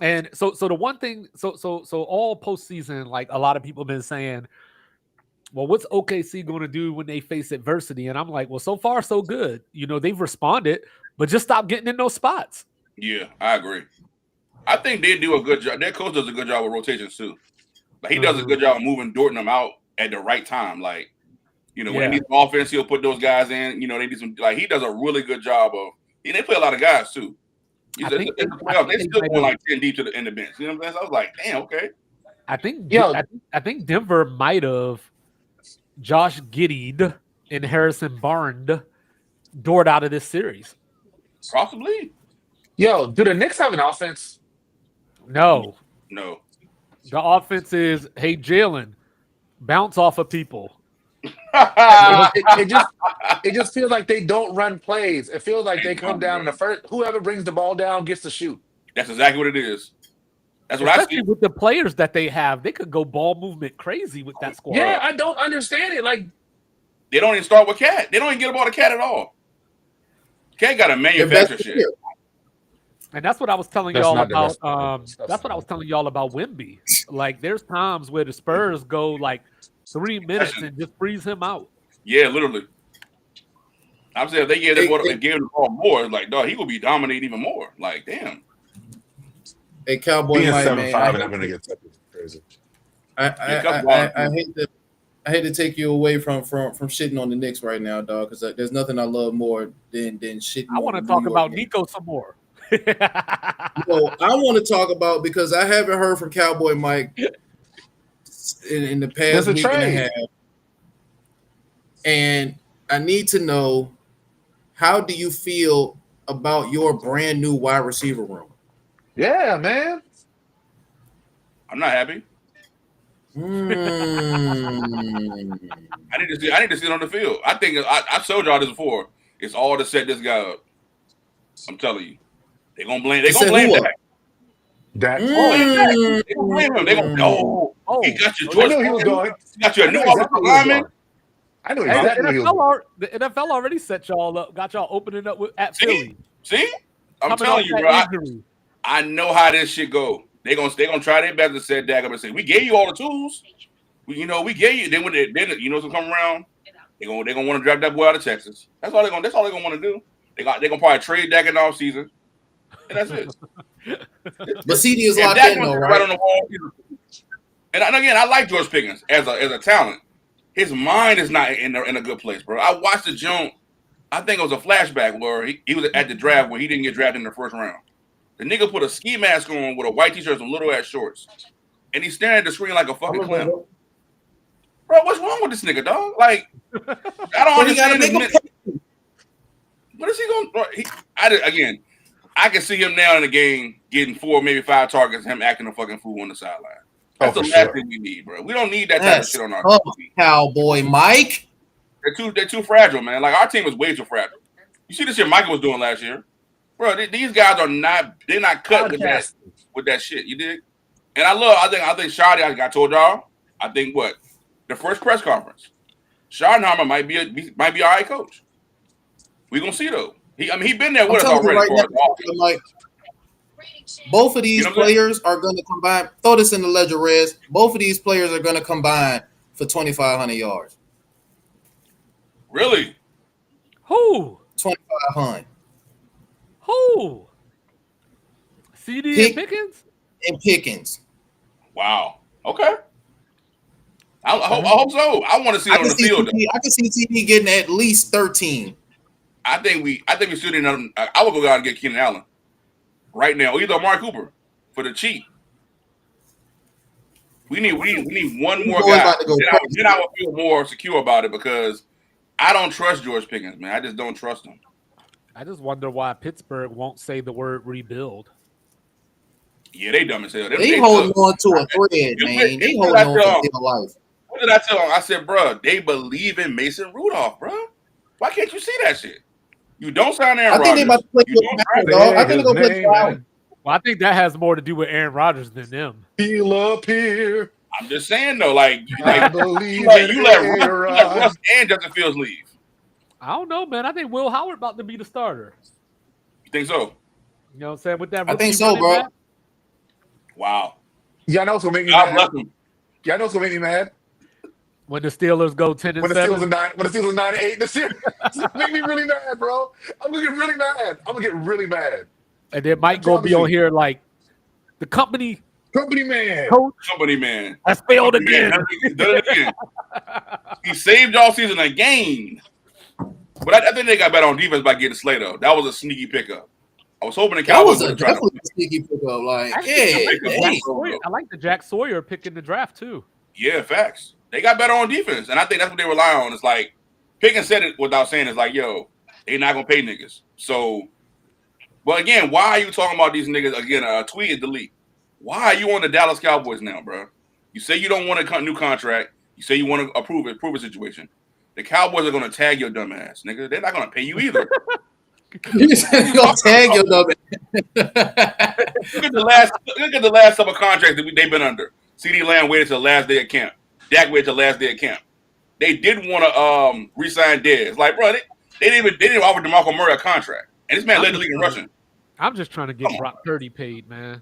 And so the one thing, so all postseason, like a lot of people have been saying, well, what's OKC going to do when they face adversity? And I'm like, well, so far so good. You know, they've responded, but just stop getting in those spots. Yeah, I agree. I think they do a good job. Their coach does a good job with rotations too. Like he does a good job of moving them out at the right time. Like, you know, when they need some offense, he'll put those guys in. You know, they need some. Like he does a really good job of. They play a lot of guys too. They still going like 10 deep in the bench. You know what I'm saying? So I was like, damn, okay. I think Denver might have Josh Giddey and Harrison Barnes doored out of this series. Possibly. Yo, do the Knicks have an offense? No. The offense is, hey, Jalen, bounce off of people. it just feels like they don't run plays. It feels like they come down in the first. Whoever brings the ball down gets to shoot. That's exactly what it is. That's what Especially I see. with the players that they have. They could go ball movement crazy with that squad. Yeah, I don't understand it. Like they don't even start with Cat. They don't even get the ball to Cat at all. Cat got to manufacture shit. And that's what I was telling y'all about. That's what I was telling y'all about Wemby. Like, there's times where the Spurs go like 3 minutes and just freeze him out. Yeah, literally. I'm saying if they gave him the ball more, it's like, dog, he will be dominating even more. Like, damn. Hey, Cowboy being Mike, 7'5" man, and I'm gonna get crazy. I hate to take you away from shitting on the Knicks right now, dog, because there's nothing I love more than shitting. I want to talk about Nico some more. I want to talk about, because I haven't heard from Cowboy Mike in the past week and a half, and I need to know, how do you feel about your brand new wide receiver room? Yeah, man. I'm not happy. I need to see it on the field. I think I told y'all this before. It's all to set this guy up. I'm telling you, they're gonna blame. They're gonna blame Dak. Dak. They're gonna blame him. They're gonna go. He got you. I knew he was going. He got you a new offensive lineman. I knew exactly he was going. The NFL already set y'all up. Got y'all opening up at Philly. See, I'm telling you, bro. I know how this shit go. They're gonna try their best to set Dak up and say, we gave you all the tools. We gave you. Then when they come around, they're gonna want to draft that boy out of Texas. That's all they're gonna want to do. They're gonna probably trade Dak in the offseason. And that's it. But CD is locked in though, right? On the wall. And again, I like George Pickens as a talent. His mind is not in a good place, bro. I watched the joint. I think it was a flashback where he was at the draft where he didn't get drafted in the first round. The nigga put a ski mask on with a white t-shirt and some little ass shorts, and he's staring at the screen like a fucking clown. Bro, what's wrong with this nigga, dog? Like, I don't understand this. What is he going? Again, I can see him now in the game getting 4, maybe 5 targets. Him acting a fucking fool on the sideline. That's the last thing we need, bro. We don't need that type of shit on our team. Cowboy Mike. They're too fragile, man. Like, our team is way too fragile. You see the shit Michael was doing last year, bro. These guys they're not cut with that shit. You dig? And I think Shadi, I told y'all. I think the first press conference, Schottenheimer might be all right coach. We're gonna see though. He been there I'm with us telling you already. right now, like, both of these You know what I'm saying? players are going to combine. Throw this in the ledger, Rez. Both of these players are going to combine for 2,500 yards. Really? Who? 2,500. Who? CD and Pickens? And Pickens. Wow. Okay. I hope so. I want to see it on the field. I can see CD getting at least 13. I think we should another. I would go out and get Keenan Allen right now, either Amari Cooper for the cheap. We need one more guy. Then I would feel more secure about it because I don't trust George Pickens, man. I just don't trust him. I just wonder why Pittsburgh won't say the word rebuild. Yeah, they dumb as hell. They holding on to a thread, man. They holding on for dear life. What did I tell them? I said, bro, they believe in Mason Rudolph, bro. Why can't you see that shit? You don't sign Aaron Rodgers. I think they about to play good, dog. I think they're gonna play well, I think that has more to do with Aaron Rodgers than them. Feel up here. I'm just saying though, like you let Russ Russ and Justin Fields leave. I don't know, man. I think Will Howard about to be the starter. You think so? You know what I'm saying? With that, I think so, bro. Back? Wow. Y'all know what's gonna make me God mad? bless him. Y'all know what's gonna make me mad? When the Steelers go 10-7. When the Steelers are 9-8 this year, make me really mad, bro. I'm gonna get really mad. And then Mike go be on here like the company man. coach Company man. has failed again. He's done it again. He saved y'all season again. But I think they got better on defense by getting Slater. That was a sneaky pickup. I was hoping the Cowboys would try definitely a sneaky pickup. Like, I like the Jack Sawyer pick in the draft too. Yeah, facts. They got better on defense, and I think that's what they rely on. It's like Pickens said it without saying. It's like, yo, they not gonna pay niggas. So, but again, why are you talking about these niggas again? Tweet and delete. Why are you on the Dallas Cowboys now, bro? You say you don't want a new contract. You say you want to approve a situation. The Cowboys are gonna tag your dumb ass, nigga. They're not gonna pay you either. You said you gonna tag your dumb ass. Look at the last summer contract that they've been under. CeeDee Lamb waited till the last day of camp. Dak waited till the last day of camp. They didn't want to re-sign Dez. Like, bro, they didn't offer DeMarco Murray a contract, and this man led the league in rushing. I'm just trying to get Brock Purdy paid, man.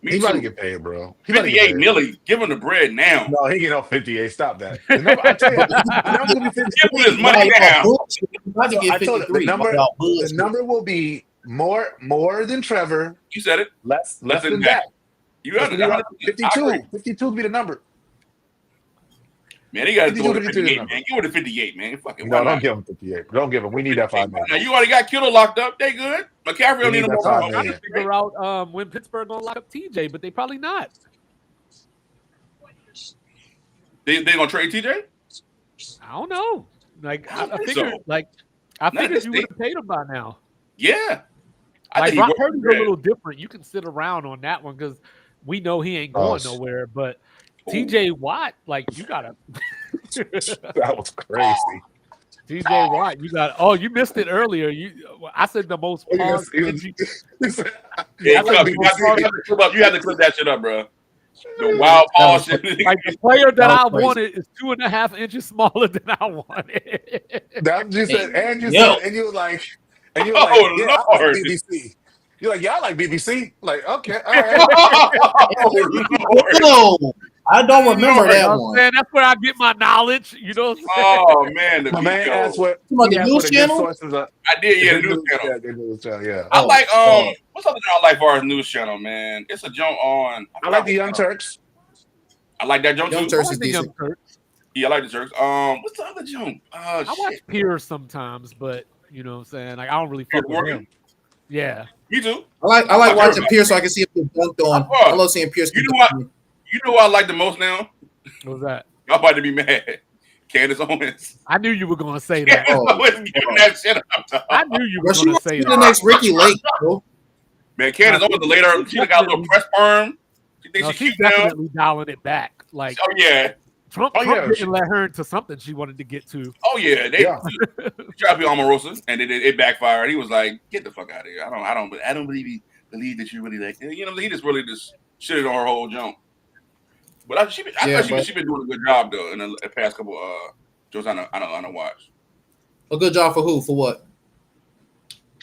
He's about to get paid, bro. 58 nearly. Give him the bread now. No, he get off 58. Stop that. I tell you, give him his money now. I told you, the number will be more than Trevor. You said it. Less than Dak. You got it. 52. 52 will be the number. Man, he got to do it 58, man. Give it to 58, man. Fucking no, don't give him 58. Don't give him. We need that $5 million. Now, you already got Kittle locked up. They good. McCaffrey don't need no more. I'm trying to figure out when Pittsburgh going to lock up TJ, but they probably not. They going to trade TJ? I don't know. Like, I figured, so. I figured you would have paid him by now. Yeah. Like, Brock Purdy's a little different. You can sit around on that one because we know he ain't going nowhere, but TJ Watt, like, you gotta. That was crazy. TJ Watt, you got. Oh, you missed it earlier. I said the most. You have to clip that shit up, bro. The wild ball shit. Like the player that I wanted is 2.5 inches smaller than I wanted. That you said, and you were like, yeah, Lord. I like BBC. You're like, yeah, I like BBC. Like, okay, all right. No, I don't remember that one. Man, that's where I get my knowledge. You know what I'm saying? Oh man, my man asked what the news channel. I did, yeah, the news channel. Yeah. I like what's something I like for our news channel, man? It's a jump on. I like the Young Turks. I like that jump too. Young Turks is decent. Yeah, I like the Turks. What's the other jump? I watch Pierce sometimes, but you know what I'm saying? Like, I don't really fuck with him. Yeah. Me too. I like watching Pierce so I can see if he's dunked on. I love seeing Pierce. You know what I like the most now? What was that? Y'all about to be mad. Candace Owens. I knew you were going to say that. That shit up, I knew you were going to say that. The next Ricky Lake, bro. Man, Candace Owens later. She got a little press perm. She thinks she's definitely dialing it back. Like, oh yeah. Trump didn't let her into something she wanted to get to. Oh yeah, they tried to be Omarosa, and it backfired. He was like, "Get the fuck out of here! I don't believe that you really like." You know, he just shitted on her whole jump. But I thought she been doing a good job though in the past couple Joe's I don't watch. A good job for who? For what?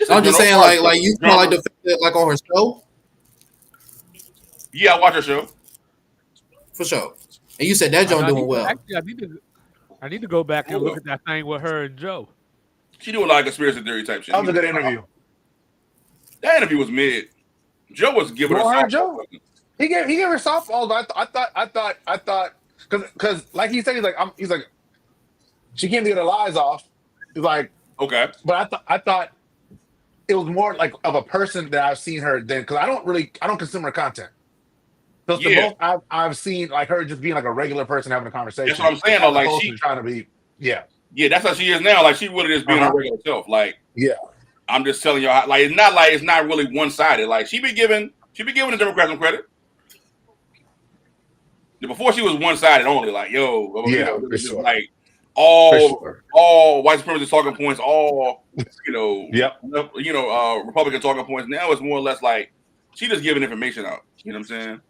A I'm just saying, general like you smell like the like on her show. Yeah, I watch her show. For sure. And you said that Joan doing well. Actually, I need to go back and look at that thing with her and Joe. She doing a lot of conspiracy theory type shit. That was a good interview. That interview was mid. Joe was giving her Joe. He gave her softballs. I thought because like he said, he's like she can't get her lies off. He's like, okay, but I thought it was more like of a person that I've seen her than because I don't consume her content. So the most I've seen like her just being like a regular person having a conversation. That's what I'm saying. Though, like she's trying to be, yeah, that's how she is now. Like she really just being her regular self. Like, I'm just telling y'all, like it's not really one sided. Like she be giving the Democrats some credit. Before she was one sided only. Like, yo, for sure. Like all white supremacist talking points, all Republican talking points. Now it's more or less like she just giving information out. You know what I'm saying?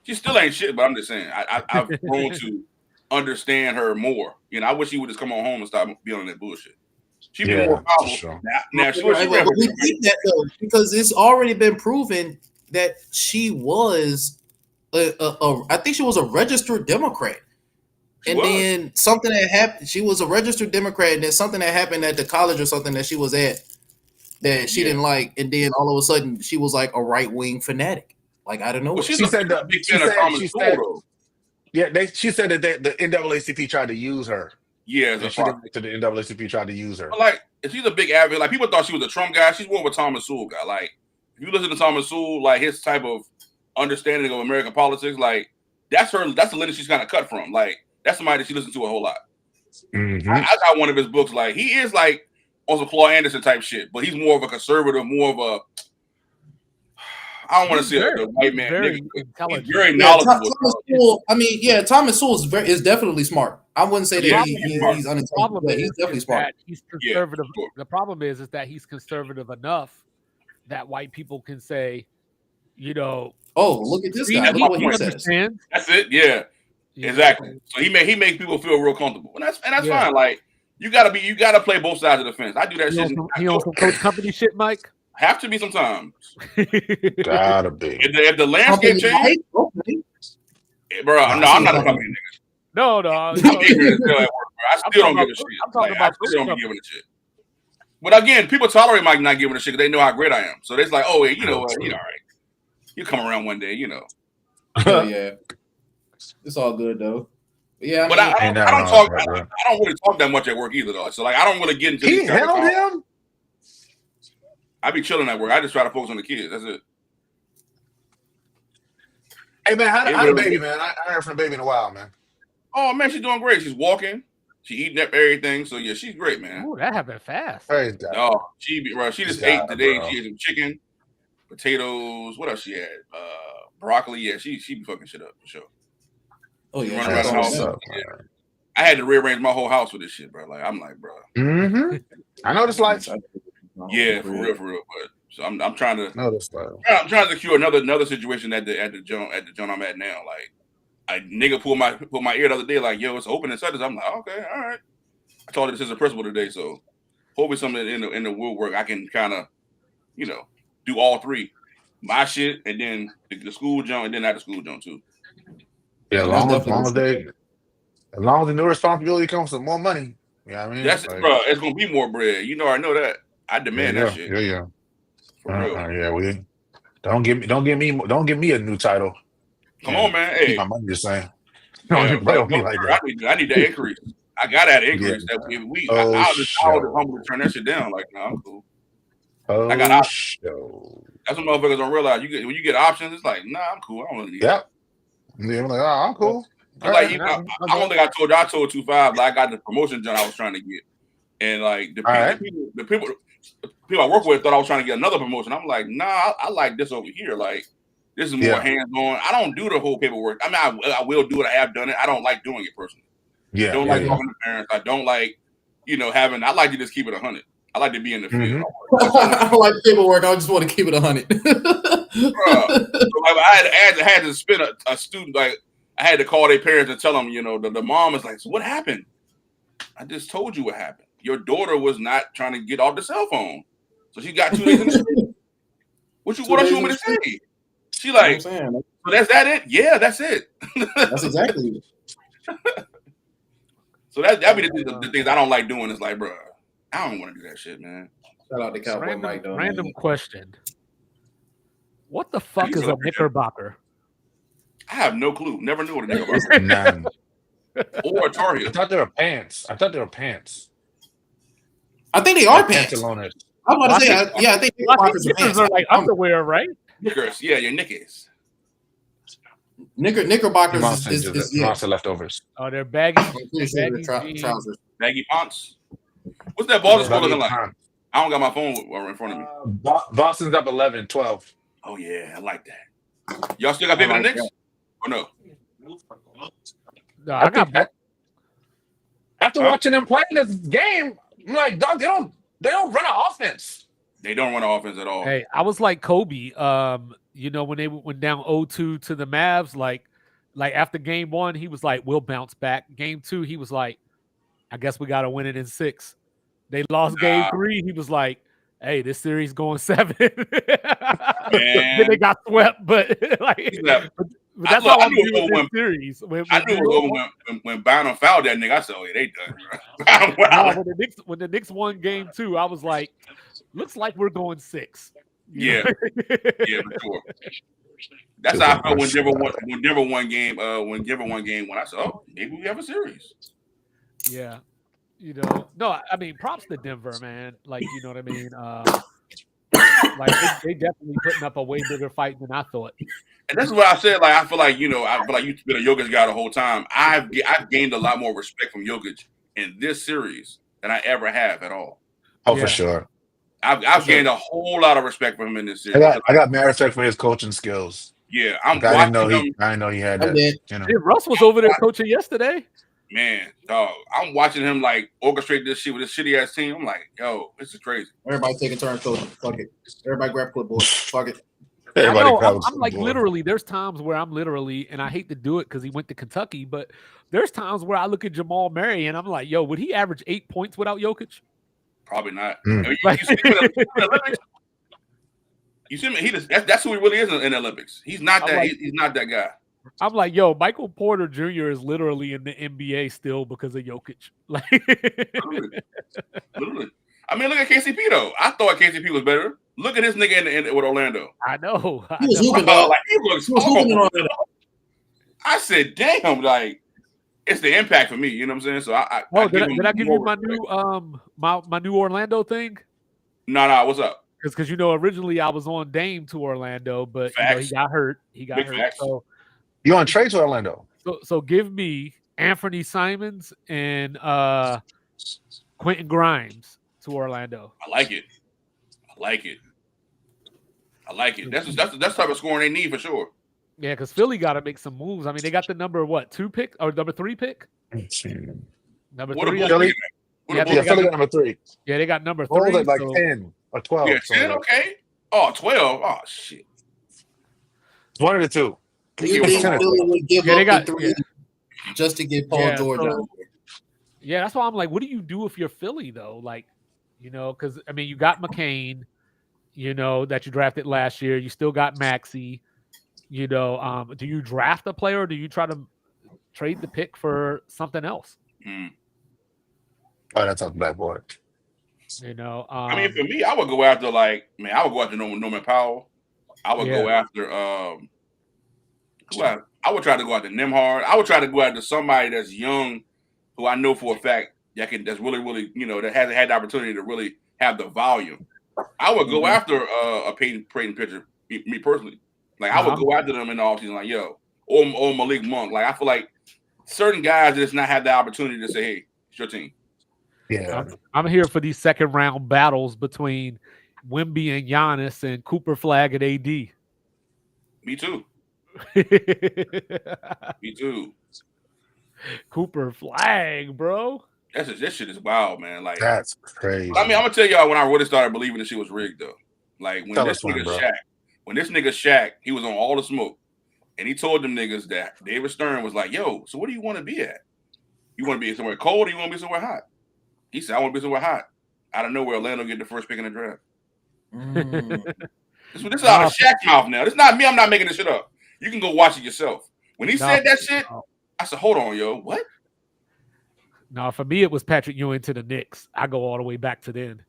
She still ain't shit, but I'm just saying I've grown to understand her more. You know, I wish she would just come on home and stop being on that bullshit. She'd be more powerful. Sure. Now she we keep that though because it's already been proven that she was I think she was a registered Democrat. And then something that happened, she was a registered Democrat, and then something that happened at the college or something that she was at that she didn't like, and then all of a sudden she was like a right-wing fanatic. Like, I don't know. Well, she said that she said that the NAACP tried to use her. Yeah, she didn't to the NAACP tried to use her. But like, she's a big advocate. Like, people thought she was a Trump guy. She's more of a Thomas Sowell guy. Like, if you listen to Thomas Sowell, like his type of understanding of American politics, like that's the lineage she's kind of cut from. Like, that's somebody that she listens to a whole lot. Mm-hmm. I got one of his books. Like, he is like on some Claude Anderson type shit, but he's more of a conservative, more of a I don't want to say the white man. Very intelligent. He's very knowledgeable. Thomas Sowell is definitely smart. I wouldn't say that he's unintelligent, but he's definitely smart. He's conservative. Yeah, sure. The problem is that he's conservative enough that white people can say, oh, look at this guy. Look what he says. That's it. Yeah, exactly. So he makes people feel real comfortable, and that's fine. Like you gotta play both sides of the fence. I do that shit. He on some Coach Company shit, Mike. Have to be sometimes. Gotta be. If the landscape change, bro. No, I'm not a company nigga. No. I'm ignorant as hell at work, bro. I still don't give a shit. I'm talking about. I still don't be giving a shit. But again, people tolerate Mike not giving a shit because they know how great I am. So it's like, oh, yeah, you know what? You all right. You come around one day, Yeah. It's all good though. Yeah, but I don't really talk that much at work either, though. So like, I don't really get into. He held him. I be chilling at work. I just try to focus on the kids. That's it. Hey man, how the baby, man? I heard from the baby in a while, man. Oh man, she's doing great. She's walking. She eating up everything. So yeah, she's great, man. Oh, that happened fast. No, she just ate today. She had some chicken, potatoes. What else she had? Broccoli. Yeah, she be fucking shit up for sure. Oh yeah, running around the house. I had to rearrange my whole house with this shit, bro. Like I'm like, bro. Mm-hmm. I know this life. Yeah, for real. But so I'm trying to. I'm trying to secure another situation at the joint I'm at now. Like, a nigga pulled my ear the other day. Like, yo, it's open and such. I'm like, okay, all right. I told her this is a principal today, so hopefully something in the woodwork I can kind of, do all three, my shit and then the school joint and then after school joint too. Yeah, as long as the new responsibility comes with more money. You know what I mean? That's it, bro. It's gonna be more bread. I know that. I demand that shit. Yeah. For real. We don't give me a new title. Come on, man. Hey, keep my money the same. Yeah, bro, I need that increase. I got that increase. That I'll just humble to turn that shit down. Like, no, I'm cool. I got options. That's what motherfuckers don't realize. When you get options, it's like, nah, I'm cool. I don't really need that. Yeah, I'm like, oh, I'm cool. Like, I don't think I told 2.5. Like, I got the promotion job I was trying to get, and like the people I work with thought I was trying to get another promotion. I'm like, nah, I like this over here. Like, this is more hands-on. I don't do the whole paperwork. I mean, I will do it. I have done it. I don't like doing it personally. Yeah, I don't like talking to parents. I don't like, I like to just keep it 100. I like to be in the field. Mm-hmm. I don't like paperwork. I just want to keep it 100. I had to spin a student. Like, I had to call their parents and tell them, the mom is like, so what happened? I just told you what happened. Your daughter was not trying to get off the cell phone, so she got 2 days in the street. What else you want me to say? She like, You know what I'm saying? so that's that it? Yeah, that's it. That's exactly it. So that be the things I don't like doing. Is like, bro, I don't want to do that shit, man. Shout out to Cowboy Mike, though. Random man. question. What the fuck is a knickerbocker? I have no clue. Never knew what a nigga was. None. Or a Tar I Heel. thought they were pants. I think they are pants. Pantalones. I was about to say, I think knickerbockers are Knickers pants. are like underwear, right? Knickers. Yeah, your knickers. Knickerbockers Monster is yeah. monster leftovers. Oh, they're baggy. I'm pretty sure they're baggy jeans. trousers. Baggy pants. What's that Boston score looking like? Baggy I don't got my phone in front of me. Boston's up 11-12. Oh yeah, I like that. Y'all still got faith in the Knicks? Or no? No, I got After watching them play this game, I'm like, dog, they don't run an offense. They don't run an offense at all. Hey, I was like Kobe. You know, when they went down 0-2 to the Mavs, like after game 1, he was like, "We'll bounce back." Game 2, he was like, "I guess we got to win it in 6." They lost game 3. He was like, "Hey, this series going 7." Then they got swept, but like, but that's how I knew it was series. I knew it was over when Bynum fouled that nigga. I said, "Oh yeah, they done." Bro. When the Knicks won game 2, I was like, "Looks like we're going 6." Yeah, yeah, for sure. That's how I felt when Denver won game. When I said, "Oh, maybe we have a series." Yeah, you know, no, I mean, props to Denver, man. Like, you know what I mean? Like they definitely putting up a way bigger fight than I thought. And that's what I said. Like, I feel like you've been a Jokic guy the whole time. I've gained a lot more respect from Jokic in this series than I ever have at all. Oh, for sure. I've gained a whole lot of respect from him in this series. I got mad respect for his coaching skills. Yeah, I didn't know he had that. You know. Hey, Russ was over there coaching yesterday. Man, dog, I'm watching him like orchestrate this shit with this shitty ass team. I'm like, yo, this is crazy. Everybody taking turns coaching. Fuck it. Everybody grab clipboard. Fuck it. I'm like literally. There's times where I'm literally, and I hate to do it because he went to Kentucky, but there's times where I look at Jamal Murray and I'm like, yo, would he average 8 points without Jokic? Probably not. You see him? That's who he really is in the Olympics. He's not that. He's not that guy. I'm like, yo, Michael Porter Jr. is literally in the NBA still because of Jokic. Like, literally. I mean, look at KCP though. I thought KCP was better. Look at this nigga with Orlando. I know. He was hooping, dog. Like, he looks horrible. I said, damn, like it's the impact for me. You know what I'm saying? So did I give you my new my new Orlando thing? No. What's up? Because you know, originally I was on Dame to Orlando, but you know, he got hurt. Facts. So you on trade to Orlando? So give me Anthony Simons and Quentin Grimes to Orlando. I like it. That's the type of scoring they need for sure. Yeah, because Philly got to make some moves. I mean, they got the number 2 pick or number 3 pick? Number 3. Philly? Philly got number 3. Yeah, they got number 3. Hold it like 10 or 12. Yeah, 10, okay. Oh, 12. Oh, shit. It's one of the two. Do you think Philly would give up the 3 just to get Paul George out there? Yeah, that's why I'm like, what do you do if you're Philly, though? Like, you know, because, I mean, you got McCain, you know, that you drafted last year. You still got Maxey. You know, do you draft a player or do you try to trade the pick for something else? Mm. Oh, that's a black boy. You know, I mean, for me, I would go after I would go after Norman Powell. I would go after I would try to go after Nembhard. I would try to go after somebody that's young, who I know for a fact that's really, really, you know, that hasn't had the opportunity to really have the volume. I would go after a Peyton Pritchard, me personally. Like, I would go after them in the offseason, like, yo, or Malik Monk. Like, I feel like certain guys just not have the opportunity to say, hey, it's your team. Yeah. I'm here for these second round battles between Wemby and Giannis and Cooper Flag and AD. Me too. Me too. Cooper Flag, bro. This shit is wild, man. Like, that's crazy. I mean, I'm gonna tell y'all when I really started believing this shit was rigged, though. Like, when this nigga Shaq, he was on all the smoke, and he told them niggas that David Stern was like, yo, so what do you want to be at? You want to be somewhere cold or you want to be somewhere hot? He said, I want to be somewhere hot. Out of nowhere, Orlando get the first pick in the draft. This is out of Shaq's mouth now. This is not me. I'm not making this shit up. You can go watch it yourself. When he said that shit, I said, hold on, yo. What? No, for me, it was Patrick Ewing to the Knicks. I go all the way back to then.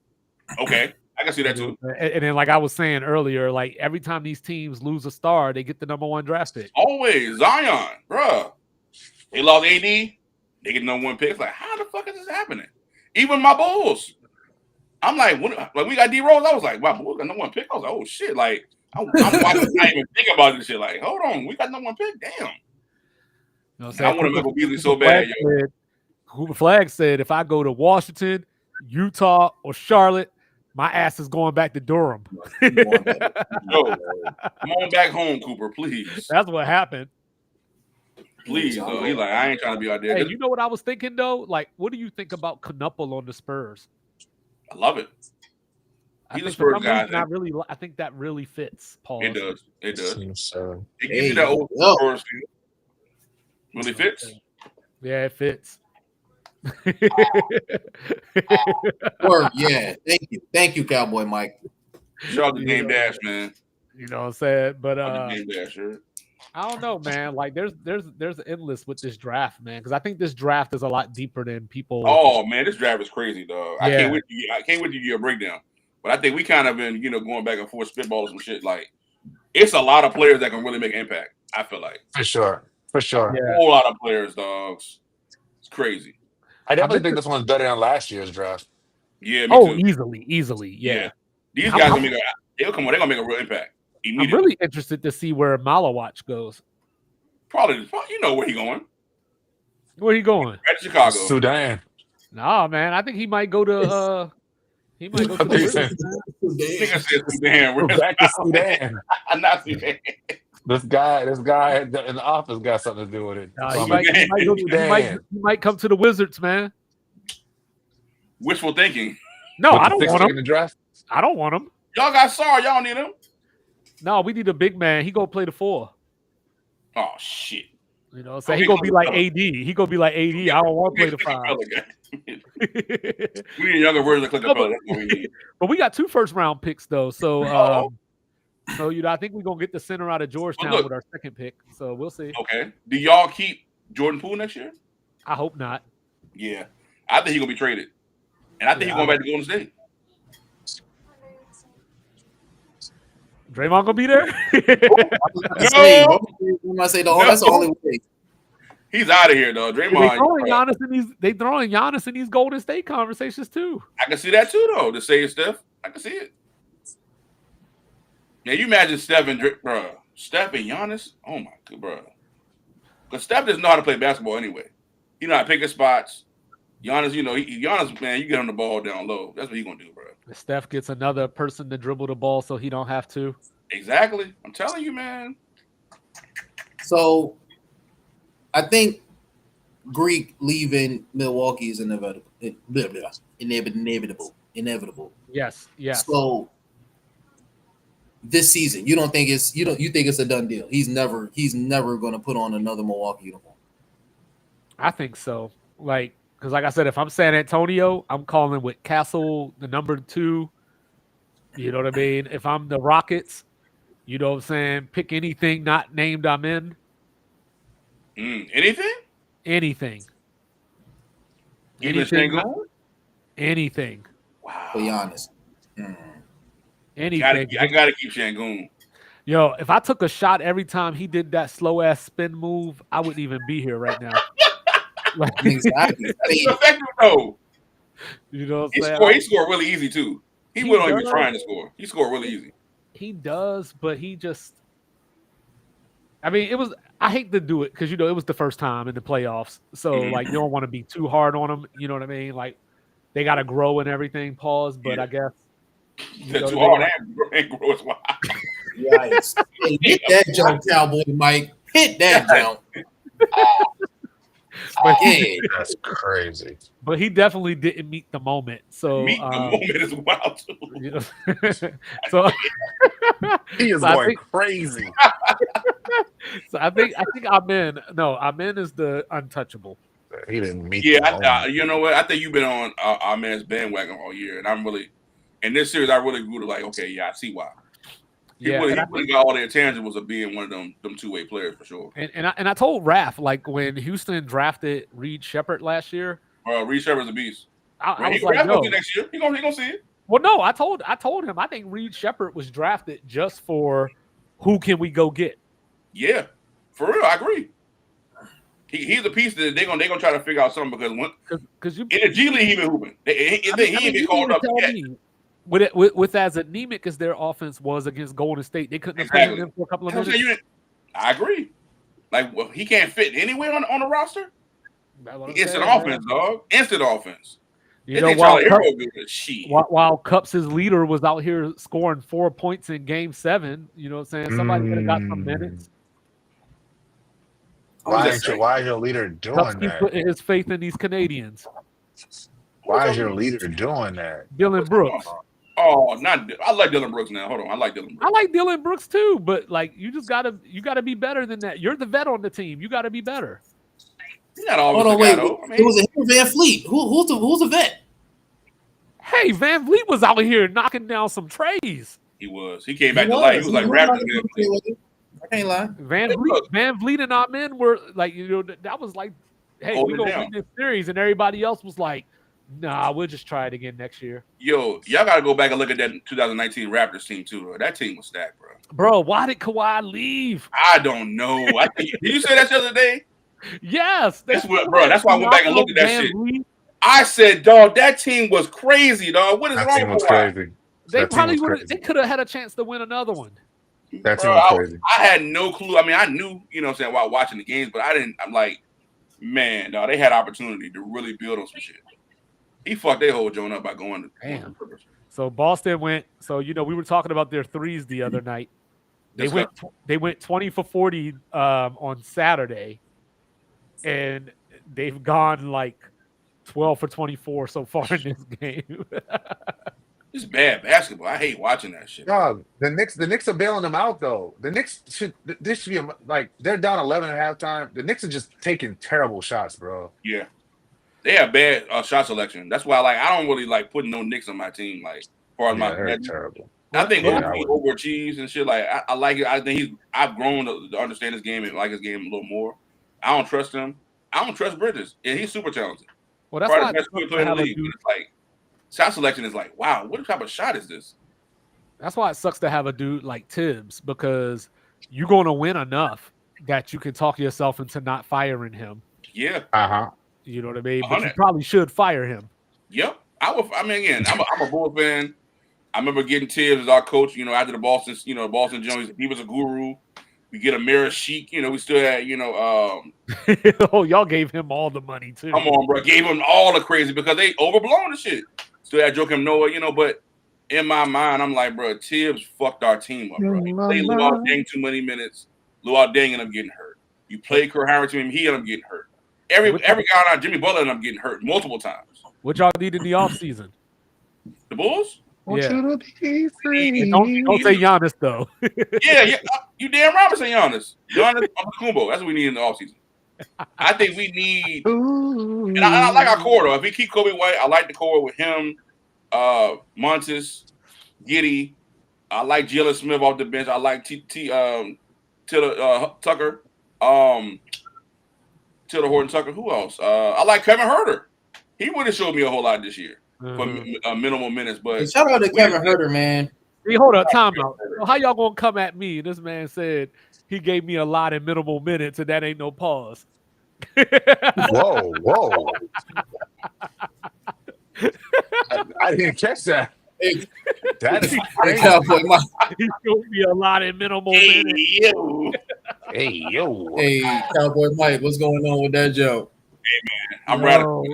Okay. I can see that too. And then, like I was saying earlier, like every time these teams lose a star, they get the number 1 draft pick. Always. Zion, bruh. They lost AD. They get number 1 pick. It's like, how the fuck is this happening? Even my Bulls. I'm like, when we got D Rose, I was like, wow, Bulls got number 1 pick. I was like, oh shit. Like, I'm watching, not even think about this shit. Like, hold on, we got number 1 pick. Damn. You know I want to make Beasley so bad. Cooper Flag said, if I go to Washington, Utah, or Charlotte, my ass is going back to Durham. Yo, come on back home, Cooper, please. That's what happened. Please, though. He's like, I ain't trying to be out there. Hey, you know what I was thinking, though? Like, what do you think about Knuppel on the Spurs? I love it. He's a Spurs guy. I think that really fits, Paul. It does. It does. So, it gives you that old Spurs feel. Really fits? Yeah, it fits. Word, yeah. Thank you, Cowboy Mike. Shout out to Game Dash, man. You know what I'm saying? But Game Dash, sure. I don't know, man. Like there's endless with this draft, man. Because I think this draft is a lot deeper than people. Oh man, this draft is crazy, dog. I can't wait to give you a breakdown. But I think we kind of been, going back and forth, spitballing some shit. Like, it's a lot of players that can really make an impact. I feel like for sure. A whole lot of players, dogs. It's crazy. I definitely think this one's better than last year's draft. Yeah. Me too. Easily. Yeah. These guys they'll come on. They're gonna make a real impact. I'm really interested to see where Malawatch goes. Probably, you know where he going. Where he going? At Chicago. Sudan. Nah, man. I think he might go to he might go to the Sudan. We're back to Sudan. Not Sudan. This guy in the office got something to do with it. He might come to the Wizards, man. Wishful thinking. No, I don't want him. In the draft? I don't want him. Y'all got Sarr. Y'all don't need him. No, we need a big man. He gonna play the 4. Oh shit. You know, so he gonna be like AD. He gonna be like AD. I don't want to play the 5. We need a younger version of Clint Capella. That's what we need. But we got 2 first-round picks though. So I think we're gonna get the center out of Georgetown with our 2nd pick. So we'll see. Okay. Do y'all keep Jordan Poole next year? I hope not. Yeah. I think he's gonna be traded. And I think he's going back to Golden State. Draymond gonna be there? That's the only way. He's out of here, though. Draymond. They throwing Giannis in these Golden State conversations too. I can see that too, though. To save Steph, I can see it. Yeah, you imagine Steph and Giannis. Oh my god, bro. Because Steph doesn't know how to play basketball anyway. He know how to pick his spots. Giannis, Giannis, man, you get him the ball down low. That's what he's gonna do, bro. Steph gets another person to dribble the ball so he don't have to. Exactly. I'm telling you, man. So, I think Greek leaving Milwaukee is inevitable. Inevitable. Yes. So, this season, you think it's a done deal? He's never going to put on another Milwaukee uniform. I think so. Because like I said, if I'm San Antonio, I'm calling with Castle, the number 2. You know what I mean? If I'm the Rockets, you know what I'm saying? Pick anything not named I'm in. Anything? Anything. Even Sengun? Anything. Wow. For Giannis. Anything. I gotta keep Sengun. Yo, if I took a shot every time he did that slow ass spin move, I wouldn't even be here right now. Exactly. That's effective though. You know what I'm saying? He scored really easy too. He wasn't even trying to score. He scored really easy. He does, but he just. I mean, I hate to do it because it was the first time in the playoffs, so you don't want to be too hard on them. You know what I mean? Like they got to grow and everything. Pause, but I guess too hard and grow as well. Yikes! Hit that jump, Cowboy Mike. Hit that jump. That's crazy. But he definitely didn't meet the moment. So the moment is wild too. So he is going crazy. So I think Amen. No, Amen is the untouchable. He didn't meet. Yeah, you know what? I think you've been on our man's bandwagon all year, and I'm really in this series. I really grew to like, okay, yeah, I see why. He Yeah, really and got all the intangibles of being one of them two-way players for sure. I told Raph, like when Houston drafted Reed Shepard last year, Reed Shepard's a beast. I was like, no, next year he gonna see it. Well, no, I told him I think Reed Shepard was drafted just for who can we go get. Yeah, for real, I agree. He's a piece that they're gonna try to figure out something because in the G League he been hooping. He ain't been called up yet. With as anemic as their offense was against Golden State, they couldn't have played them for a couple of minutes. I agree. Like, well, he can't fit anywhere on the roster. Instant offense, dog. Instant offense. You know, while Cups' leader was out here scoring 4 points in Game 7, you know what I'm saying? Somebody could have got some minutes. Why is your leader doing Cups that? Putting his faith in these Canadians. Why is your leader doing that? Dillon Brooks. Oh, I like Dillon Brooks now. Hold on, I like Dillon Brooks. I like Dillon Brooks too, but like you gotta be better than that. You're the vet on the team. You gotta be better. Hold on, wait. It was a Van Fleet. Who's the vet? Hey, Van Vliet was out here knocking down some trays. He was. He came back to life. He was like Raptors. I can't lie. Van Vliet and our men were like, you know, that was like, hey, we gonna win this series, and everybody else was like, nah, we'll just try it again next year. Yo, y'all gotta go back and look at that 2019 Raptors team too. Bro. That team was stacked, bro. Bro, why did Kawhi leave? I don't know. Did you say that the other day? Yes. That's why I went back and looked at that shit. I said, dog, that team was crazy, dog. What is wrong with Kawhi? They could have had a chance to win another one. That team was crazy. I had no clue. I mean, I knew, you know what I'm saying, while watching the games, but I'm like, man, dog, they had opportunity to really build on some shit. He fucked their whole joint up by going to Damn. So Boston went. So you know we were talking about their threes the other night. They went 20 for 40 on Saturday, and they've gone like 12 for 24 so far in this game. It's bad basketball. I hate watching that shit. Dog, the Knicks are bailing them out though. This should be like they're down 11 at halftime. The Knicks are just taking terrible shots, bro. Yeah. They have bad shot selection. That's why, like, I don't really like putting no Knicks on my team. Like, as far as they're terrible. I think he overachieves and shit. Like, I like it. I think I've grown to understand his game and like his game a little more. I don't trust him. I don't trust Bridges. Yeah, he's super talented. Well, that's why the best player in the league. It's like shot selection is like, wow, what type of shot is this? That's why it sucks to have a dude like Tibbs because you're going to win enough that you can talk yourself into not firing him. Yeah. You know what I mean? But you probably should fire him. Yep. I mean, again, I'm a Bulls fan. I remember getting Tibbs as our coach, you know, after the Boston Jones. He was a guru. We get Amir Sheik, you know, we still had, you know. Oh, y'all gave him all the money, too. Come on, bro. Gave him all the crazy because they overblown the shit. Still had Joakim Noah, you know, but in my mind, I'm like, bro, Tibbs fucked our team up, bro. He played Luol Deng too many minutes. Luol Deng ended up getting hurt. You played Kurt Harrington, he ended up getting hurt. Every guy on Jimmy Butler ended up getting hurt multiple times. What y'all need in the offseason? The Bulls? Yeah. Don't say Giannis, though. yeah. You damn right say Giannis. Giannis Antetokounmpo. That's what we need in the offseason. I think we need – and I like our core, though. If we keep Kobe White, I like the core with him, Montes, Giddey. I like Jalen Smith off the bench. I like Tucker. Tiller Horton Tucker. Who else? I like Kevin Huerter. He would have showed me a whole lot this year for minimal minutes. But shout out to Kevin Huerter, man. Hey, hold on, time out. How y'all gonna come at me? This man said he gave me a lot in minimal minutes, and that ain't no pause. Whoa! I didn't catch that. That is crazy. He showed me a lot in minimal minutes. Hey, yo. Hey, Cowboy Mike, what's going on with that joke? Hey, man, I'm radical.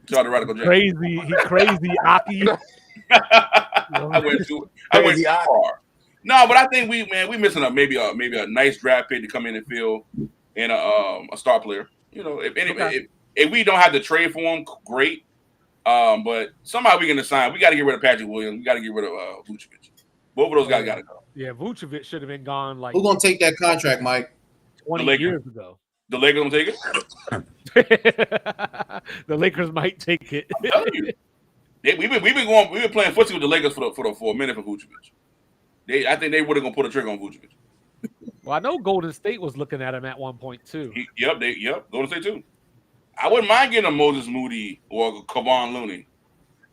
Shout out to Radical Jack. Crazy, he crazy, Aki. I went too far. No, but I think we missing maybe a nice draft pick to come in and fill and a star player. You know, if we don't have to trade for him, great. But somehow we can assign. We got to get rid of Patrick Williams. We got to get rid of Vucevic. Both of those guys got to go. Yeah, Vucevic should have been gone. Like who's gonna take that contract, Mike? 20 years ago. The Lakers gonna take it. The Lakers might take it. I'm telling you. We've been playing footsie with the Lakers for a minute for Vucevic. I think they would have gonna pull the trigger on Vucevic. Well, I know Golden State was looking at him at one point too. Yep, Golden State too. I wouldn't mind getting a Moses Moody or Kevon Looney.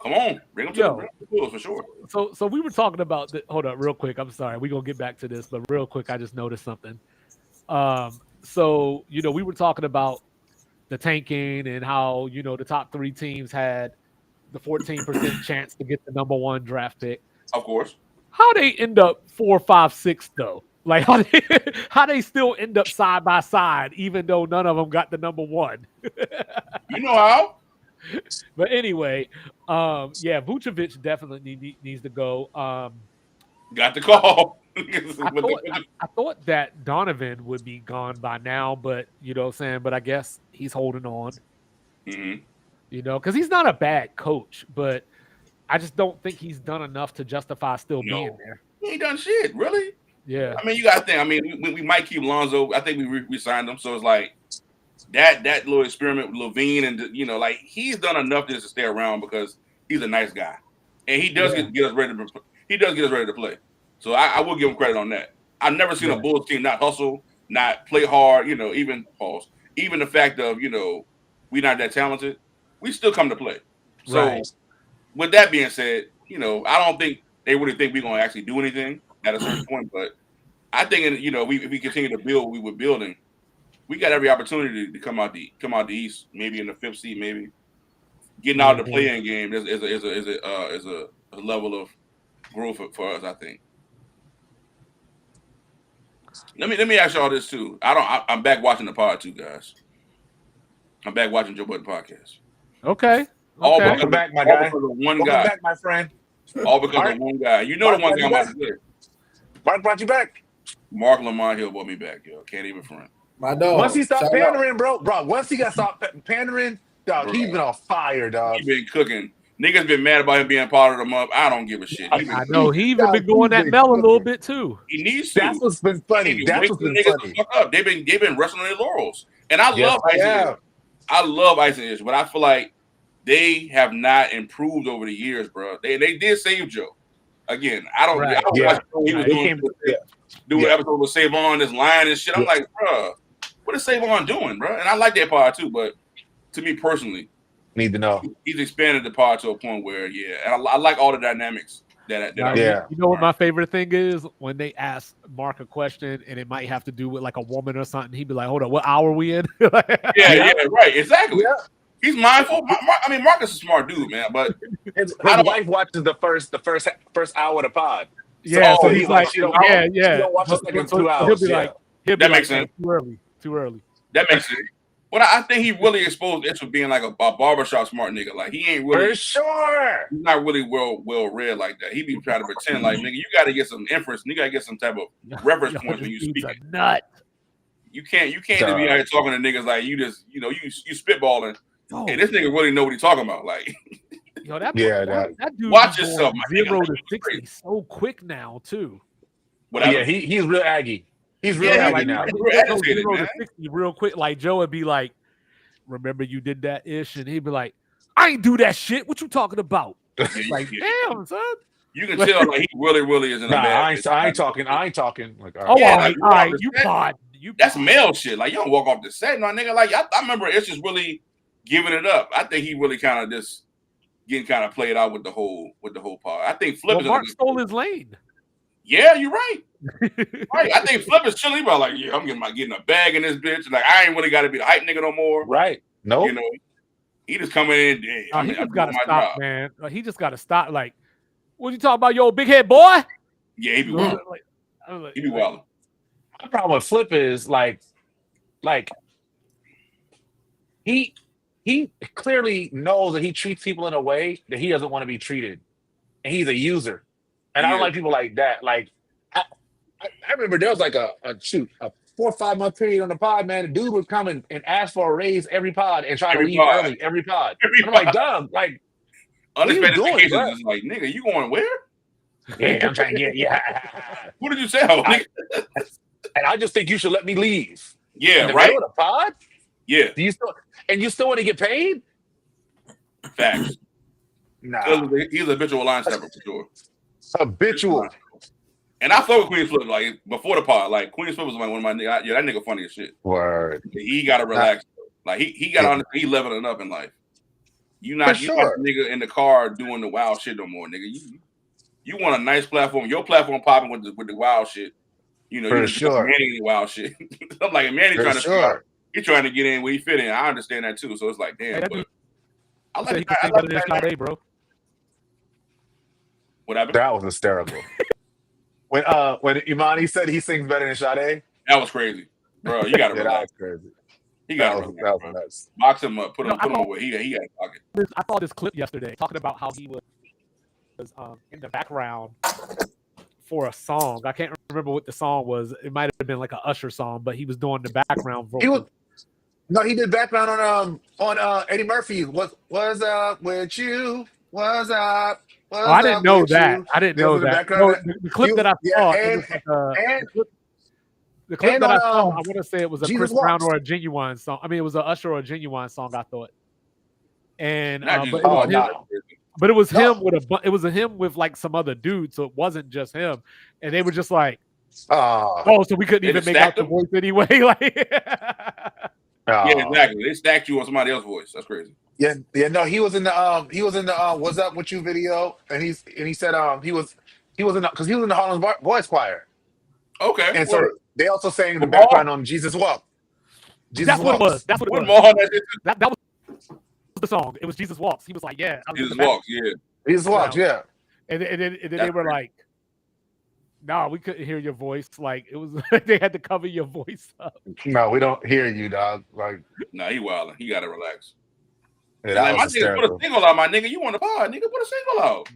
Come on, bring them to the Bulls for sure. So we were talking about hold up real quick. I'm sorry, we're gonna get back to this, but real quick, I just noticed something. So we were talking about the tanking and how the top 3 teams had the 14% chance to get the number 1 draft pick. Of course. How they end up 4, 5, 6 though? Like how they still end up side by side, even though none of them got the number 1. You know how? But anyway, Vucevic definitely needs to go. Got the call. I thought that Donovan would be gone by now, but but I guess he's holding on. Mm-hmm. Because he's not a bad coach, but I just don't think he's done enough to justify still being there. He ain't done shit, really. Yeah. I mean, you got to think. I mean, we might keep Lonzo. I think we signed him, so it's like that little experiment with Levine, and like he's done enough just to stay around because he's a nice guy, and he does get us ready to. He does get us ready to play. So I will give him credit on that. I've never seen a Bulls team not hustle, not play hard. Even the fact of we're not that talented, we still come to play. So with that being said, I don't think they really think we're going to actually do anything at a certain point. But I think if we continue to build what we were building, we got every opportunity to come out the East, maybe in the 5th seed, maybe getting out of the play-in game is a level of growth for us, I think. Let me ask y'all this too. I'm back watching the pod too, guys. I'm back watching Joe Budden podcast. Okay. All Welcome back, my guy. because of one Welcome guy. back, my friend. All because of one guy. You know the one guy I'm about to say. Mark brought you back. Mark Lamont Hill brought me back, yo. Can't even front. My dog. Once he stopped Shout pandering, bro. Once he got stopped pandering, dog, he's been on fire, dog. He been cooking. Niggas been mad about him being part of the month. I don't give a shit. I know he even been going that Mel a little bit too. He needs to. That's what's been funny. That's what's been niggas funny. the fuck up. They've been wrestling their laurels, and I Yes, love I Isaiah. have. I love Isaiah, but I feel like they have not improved over the years, bro. They did save Joe. Again, I don't. Right. I don't Yeah. watch he was doing Yeah. episode with Savon, this line and shit. I'm like, bro, what is Savon doing, bro? And I like that part too, but to me personally, Need to know. he's expanded the part to a point where, and I like all the dynamics that Yeah. You know what my favorite thing is? When they ask Mark a question and it might have to do with like a woman or something, he'd be like, hold on, what hour are we in? Yeah, right, exactly. Yeah. He's mindful. Marcus is a smart dude, man, but His I don't- wife watches the first hour of the pod. Yeah, so Oh, he's like, she don't- yeah. she don't watch the second 2 hours. He'll be Yeah. like, he'll be That like, makes sense. Too early. that makes sense. But I think he really exposed it for being like a barbershop smart nigga. Like he ain't really, For sure. he's not really well read like that. He be trying to pretend like nigga, you got to get some inference. You got to get some type of reference points when you This dude's speak. a nut. You can't just be out here talking to niggas like you just you spitballing. Oh, And this nigga really know what he's talking about. Like yo, that dude Watch is yourself, going my nigga. 0 to That's 60 crazy. so quick now too. whatever. Yeah, he's real Aggie. He's real Yeah, Aggie like, now. like- He'll go agitated, 0 to man. 60 real quick. Like Joe would be like, remember you did that ish, and he'd be like, I ain't do that shit. What you talking about? Like, damn, son. You can tell like he really is in a Nah, bad. I ain't talking. Like, all Oh, right. Yeah, all like, right, you you walk the set. pod. You That's pod. male shit. Like you don't walk off the set, no nigga. Like I remember it's just really giving it up. I think he really kind of just getting kind of played out with the whole part. I think Flip Well, is Mark stole his lane. Yeah, you're right. Right. I think Flip is chilling about like, yeah, I'm getting a bag in this bitch. Like I ain't really got to be the hype nigga no more. Right. No. You know, he just coming in. Yeah, He I'm just got to doing my stop, job. man. He just got to stop. Like, what you talking about, yo, big head boy? Yeah, he be wild. He be wild. My problem with Flip is like he clearly knows that he treats people in a way that he doesn't want to be treated, and he's a user. And I don't Yeah. like people like that. Like I remember there was like a 4 or 5 month period on the pod, man. The dude would come and ask for a raise every pod and try Every to leave pod. early every pod. Every And I'm like, pod. Doug, like, Unexpected doing, vacations bro? is like, nigga, you going where? yeah, I'm trying to get yeah. What did you say? Oh, nigga? And I just think you should let me leave. Yeah, In the right. middle of the pod? Yeah, Do you still want to get paid? facts. Nah. He's a habitual line stepper for sure. Habitual. And I fuck with Queen Flip like before the pod. Like Queen Flip was like one of my niggas. Yeah, that nigga funny as shit. Word. He gotta relax. Like he got on. He leveling up in life. You not the nigga in the car doing the wild shit no more, nigga. You want a nice platform. Your platform popping with the wild shit. You know, for sure. Manny wild shit. I'm like Manny trying to figure out, he trying to get in where he fit in. I understand that too. So it's like, damn. But I like that, bro. What happened? That was hysterical. when Imani said he sings better than Sade, that was crazy, bro. You gotta That relax. was crazy. He got to relax, bro. Nuts. Box him up, put him away. He got to pocket. I saw this clip yesterday talking about how he was in the background for a song. I can't remember what the song was. It might have been like an Usher song, but he was doing the background vocal. He did background on Eddie Murphy. What was up with you? What's up? Oh, I didn't know that. I didn't know that. No, the clip that I saw, the clip that I saw, I want to say it was a Jesus Chris Brown or a Genuine song. I mean, it was a Usher or a Genuine song, I thought. And but it was him with him with like some other dude, so it wasn't just him. And they were just like, so we couldn't even make out the voice anyway. Like, yeah, exactly. They stacked you on somebody else's voice. That's crazy. Yeah. No, he was in the What's Up With You video, and he said he was in the Harlem Boys Choir. Okay. And so they also sang the background on Jesus Walk. That's what it was. That was the song. It was Jesus Walks. He was like, yeah. Jesus Walks, yeah. Jesus Walks, yeah. And then they were like, no, we couldn't hear your voice. Like, it was they had to cover your voice up. No, we don't hear you, dog. Like, no, he wilding. He gotta relax. Yeah, like, my nigga put a single out, my nigga. You want to buy, nigga? Put a single out.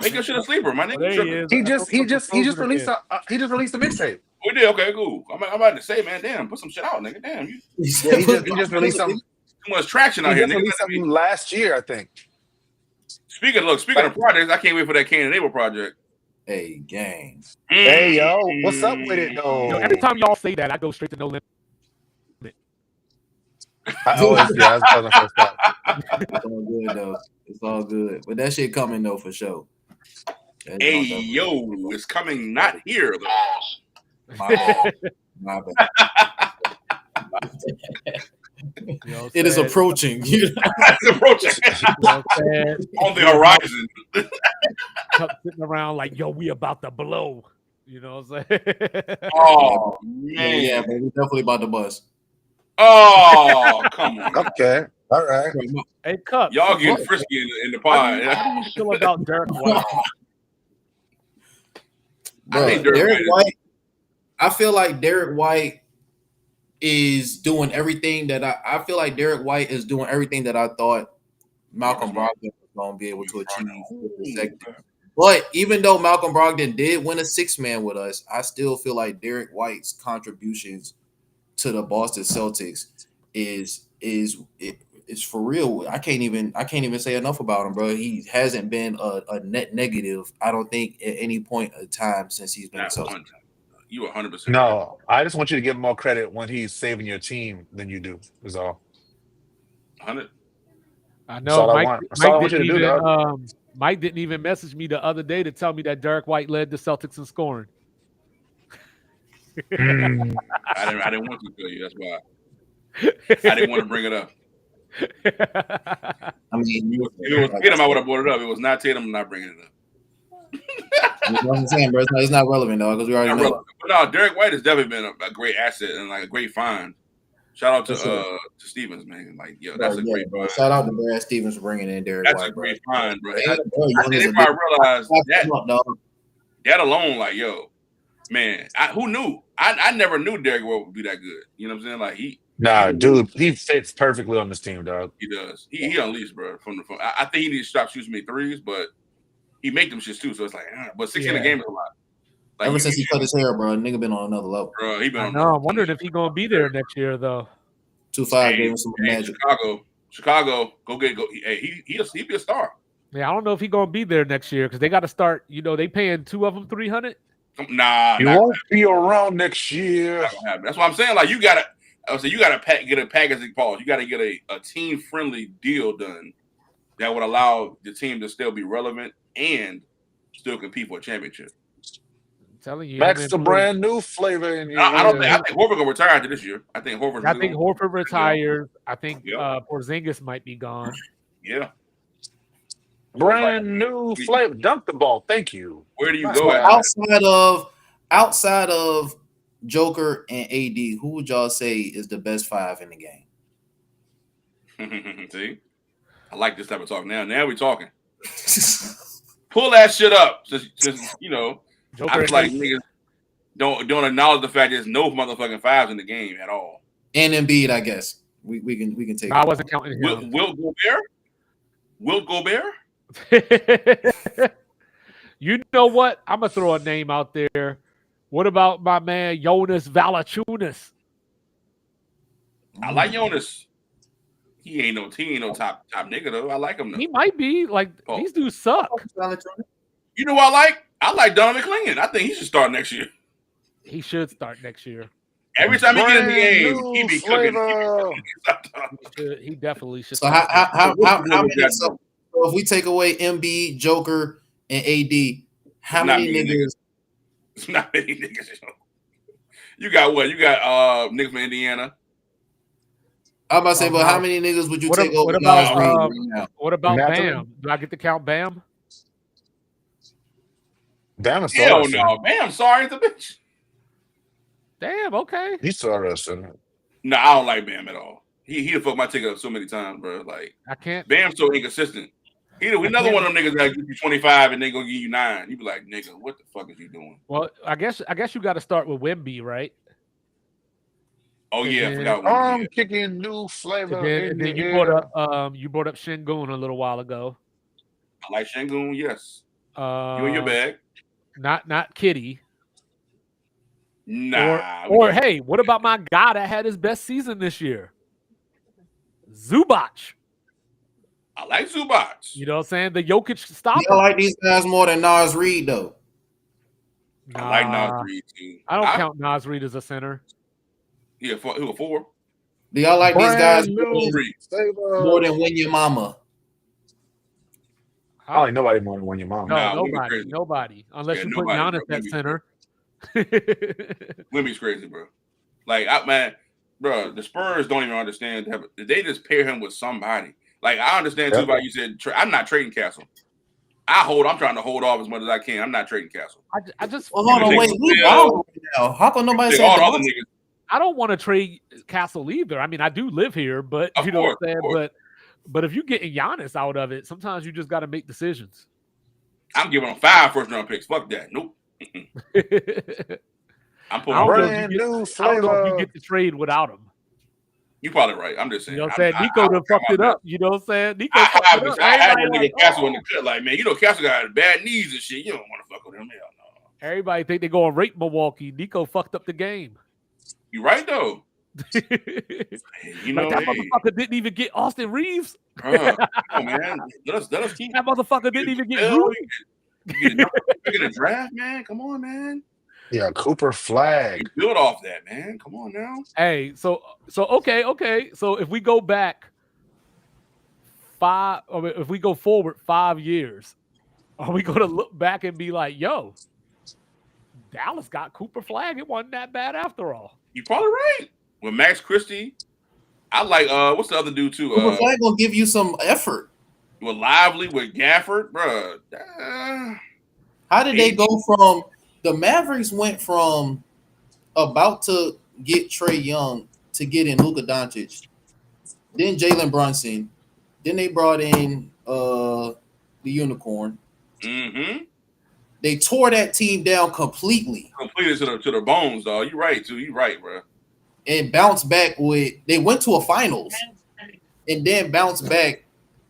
Make your shit a sleeper, my nigga. He just released the mixtape. We did, okay, cool. I'm about to say, man, damn, put some shit out, nigga. Damn, he just released something. Too much traction out here, nigga. Released something last year, I think. Speaking of projects, I can't wait for that Cain and Abel project. Hey, gang. Hey, yo, what's up with it, though? Yo, every time y'all say that, I go straight to No Limit. That's the first time. It's all good, though. It's all good. But that shit coming, though, for sure. Hey, yo, it's coming not here, though. My bad. My bad. It is approaching. It's approaching. On the horizon. Sitting around like, yo, we about to blow. You know what I'm saying? Oh, man. Yeah, but we definitely about to bust. Oh, come on. Okay. All right. Hey, Cup. Y'all getting frisky in the pod. How do you feel about Derek White? Bro, Derek White, I feel like Derek White is doing everything that I feel like Derek White is doing everything that I thought Malcolm Brogdon was going to be able to achieve. But even though Malcolm Brogdon did win a 6-man with us, I still feel like Derek White's contributions to the Boston Celtics is for real. I can't even say enough about him, bro. He hasn't been a net negative, I don't think, at any point of time since he's been a Celtic. You 100%. No, I just want you to give him more credit when he's saving your team than you do. Is all. 100. I know. Mike didn't even message me the other day to tell me that Derek White led the Celtics in scoring. I didn't want to tell you. That's why I didn't want to bring it up. I mean, if it was Tatum, I would have brought it up. It was not Tatum. I'm not bringing it up. You know what I'm saying, bro? It's not relevant, dog, because we already know. But no, Derek White has definitely been a great asset and like a great find. Shout out to Stevens, man. Like, yo, that's a great find. Shout out to Brad Stevens for bringing in Derek White. That's a great find, bro. They probably realized that alone, like, yo, man, who knew? I never knew Derek White would be that good. You know what I'm saying? Like, dude, he fits perfectly on this team, dog. He does. He unleashed, bro. I think he needs to stop shooting me threes, but he make them shits too. So it's like, but 16 a game is a lot. Like, ever since he cut his hair, bro, nnigga been on another level. Bro, he been. I'm wondering if he gonna be there next year though. 2-5 gave him some magic. Chicago, go. Hey, he'll be a star. Yeah, I don't know if he gonna be there next year because they got to start. You know, they paying 2 of them $300. Nah, he won't be around next year. That's what I'm saying. Like, you gotta. I would say you got to get a packaging pause. You got to get a team friendly deal done that would allow the team to still be relevant and still compete for a championship. I'm telling you, Max the brand new flavor in your I don't ear. think. I think Horford gonna retire after this year. I think Horford. I think Horford retires. I think Porzingis might be gone. Yeah. Brand new flavor. Dunk the ball. Thank you. Where do you So go outside of Joker and AD, who would y'all say is the best 5 in the game? See, I like this type of talk. Now we're talking. Pull that shit up. Just you know, Joker I feel like niggas don't acknowledge the fact there's no motherfucking 5s in the game at all. And Embiid, I guess we can take. I wasn't counting him. Wilt Gobert. You know what? I'm gonna throw a name out there. What about my man Jonas Valanciunas? I like Jonas. He ain't no top nigga though. I like him though. He might be like these dudes suck. You know what I like? I like Donovan McClingan. I think he should start next year. He should start next year. Every time he get in the game, he be cooking. He definitely should. So how many? So if we take away Embiid, Joker, and AD, how many niggas? It's not many niggas. You got what? You got niggas from Indiana. I'm about to say, but how many niggas would you take over? What about Bam? Do I get to count Bam? Bam is hell no. Bam, sorry, the bitch. Damn. Okay. He's sorry, son. No, I don't like Bam at all. He fucked my ticket up so many times, bro. Like I can't. Bam's so inconsistent. Another one of them niggas that give you 25 and they gonna give you 9. You be like, nigga, what the fuck is you doing? Well, I guess you got to start with Wemby, right? Oh yeah, I forgot. I'm kicking new flavor. And then you brought up Şengün a little while ago. I like Şengün, yes. You in your bag? Not Kitty. Nah. Or hey, what about my guy that had his best season this year? Zubac. I like Zubac. You know what I'm saying? The Jokic stopper. I like these guys more than Nas Reed, though. I like Nas Reed, too. I don't count Nas Reed as a center. Yeah, who a 4? Do y'all like these guys more than Win Your Mama? I don't like nobody more than Win Your Mama. No, nobody. Unless you put Giannis at center. Wemby's crazy, bro. Like, bro, the Spurs don't even understand. They just pair him with somebody. Like, I understand too about you said I'm not trading Castle. I'm trying to hold off as much as I can. I'm not trading Castle. I just hold on, wait. How come nobody said all other niggas? I don't want to trade Castle either. I mean, I do live here, but you know what I'm saying. But if you're getting Giannis out of it, sometimes you just got to make decisions. I'm giving him 5 first-round picks. Fuck that. Nope. I'm pulling brand new flavor. I don't know if you get the trade without him. You're probably right. I'm just saying. You know what I'm saying? Nico done fucked it up. You know what I'm saying? Nico I had to nigga Castle in the cut. Like, man, Castle got bad knees and shit. You don't want to fuck with him. Hell no. Everybody think they're going to rape Milwaukee. Nico fucked up the game. You right, though. You know, that motherfucker didn't even get Austin Reeves. Man. Let us keep. That motherfucker didn't even get Rudy. Get a draft, man. Come on, man. Yeah, Cooper Flag. You build off that, man. Come on now. Hey, so okay. So if we go back if we go forward 5 years, are we going to look back and be like, yo, Dallas got Cooper Flag. It wasn't that bad after all. You're probably right. With Max Christie, I like what's the other dude too? Cooper Flag gonna give you some effort. With Lively, with Gafford, bro. How did they go from the Mavericks went from about to get Trae Young to getting Luka Doncic, then Jalen Brunson, then they brought in the Unicorn. Mm-hmm. They tore that team down completely. Completely to the bones, dog. You're right, too. You're right, bro. And bounced back they went to a finals and then bounced back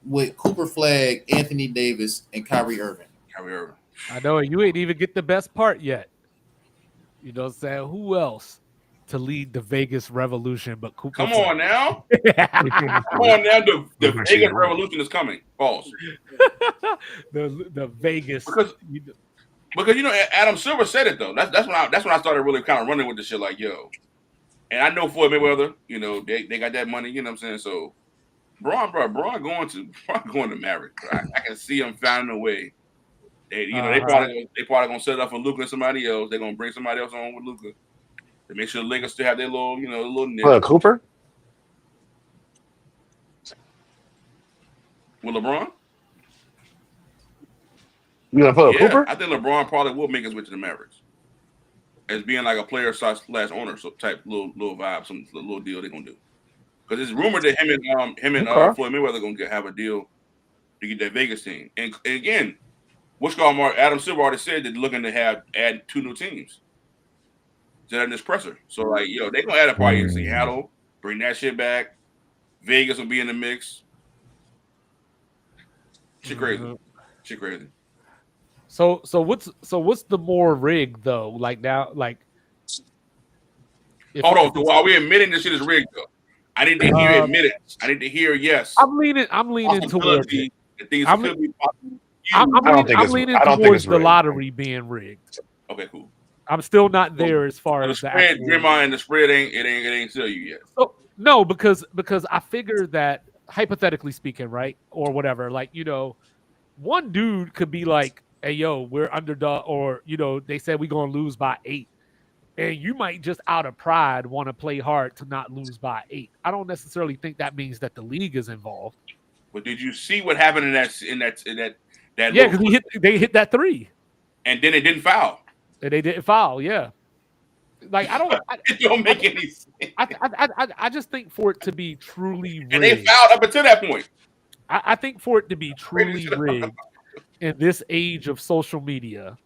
with Cooper Flag, Anthony Davis, and Kyrie Irving. I know you ain't even get the best part yet. You know what I'm saying? Who else to lead the Vegas Revolution but Cooper Come Flag? on now. Come on now. The Vegas Revolution is coming. False. the Vegas. Because you know, Adam Silver said it though. That's when I started really kind of running with this shit. Like, yo, And I know Floyd Mayweather, you know, they got that money, you know what I'm saying? So Braun going to Maverick. I can see him finding a way. They probably gonna set it up for Luka and somebody else. They're gonna bring somebody else on with Luka to make sure the Lakers still have their little, you know, little niche. Cooper? With LeBron? You gonna put Cooper? I think LeBron probably will make his way to the Mavericks as being like a player slash owner type little vibe, some little deal they're gonna do. Because it's rumored that him and Floyd Mayweather gonna have a deal to get that Vegas team. And again, Adam Silver already said that they're looking to add 2 new teams. That in this presser. So like, you know, they're gonna add a party in Seattle, bring that shit back. Vegas will be in the mix. Shit crazy. So what's the more rigged though? Like now, like hold on. So while we're admitting this shit is rigged though, I need to hear admit it. I need to hear yes. I'm leaning towards it. I'm leaning towards the lottery being rigged. Okay, cool. I'm still not there as far as the spread. Draymond and the spread ain't sell you yet. So, no, because I figure that hypothetically speaking, right, or whatever, like, you know, one dude could be like, "Hey, yo, we're underdog," or, you know, they said we're gonna lose by 8, and you might just out of pride want to play hard to not lose by 8. I don't necessarily think that means that the league is involved. But did you see what happened in that? Yeah, because they hit that 3, and then it didn't foul. And they didn't foul. Yeah, like it don't make any sense. I just think for it to be truly rigged, and they fouled up until that point. I think for it to be truly rigged in this age of social media,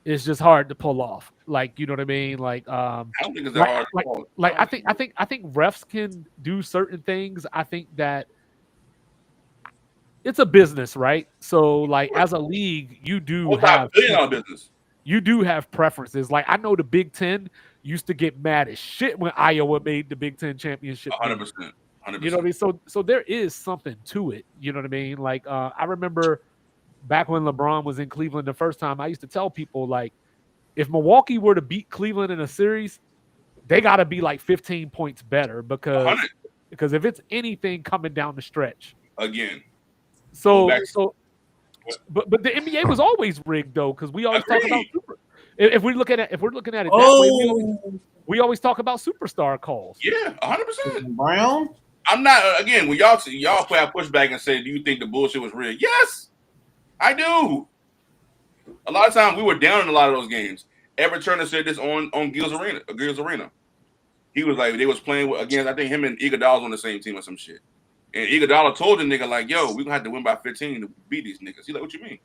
it's just hard to pull off. Like, you know what I mean? Like, I don't think it's that hard. I think refs can do certain things. I think that it's a business, right? So, like, as a league, you do have business. You do have preferences. Like, I know the Big Ten used to get mad as shit when Iowa made the Big Ten championship. 100%. You know what I mean? So there is something to it. You know what I mean? Like, I remember back when LeBron was in Cleveland the first time, I used to tell people, like, if Milwaukee were to beat Cleveland in a series, they got to be like 15 points better because if it's anything coming down the stretch. Again. But the NBA was always rigged though, because we always talk about if we're looking at it that way, we always talk about superstar calls. Yeah, 100%. Brown. I'm not again when y'all have pushback and say, do you think the bullshit was rigged? Yes, I do. A lot of times we were down in a lot of those games. Everett Turner said this on Gil's Arena. He was like, they was playing against, I think him and Iguodala was on the same team or some shit. And Iguodala told the nigga, like, yo, we're going to have to win by 15 to beat these niggas. He's like, what you mean?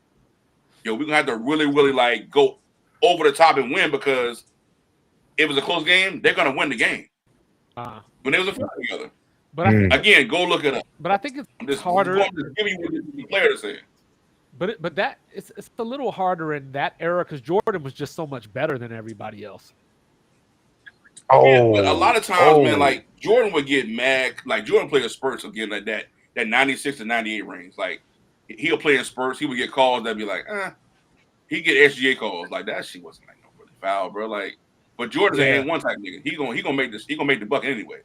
Yo, we're going to have to really, really, like, go over the top and win because if it was a close game, they're going to win the game. When they was a field together. But again, go look it up. But I think it's harder. I'm just giving you what the player to say. But that it's a little harder in that era because Jordan was just so much better than everybody else. Yeah, but a lot of times, man, like Jordan would get mad. Like Jordan played in spurts again, like that 96 to 98 range. Like he'll play in spurts. He would get calls that'd be like, he get SGA calls. Like that shit wasn't like no really foul, bro. Like, but Jordan's an one type nigga. He gonna make this. He gonna make the bucket anyway.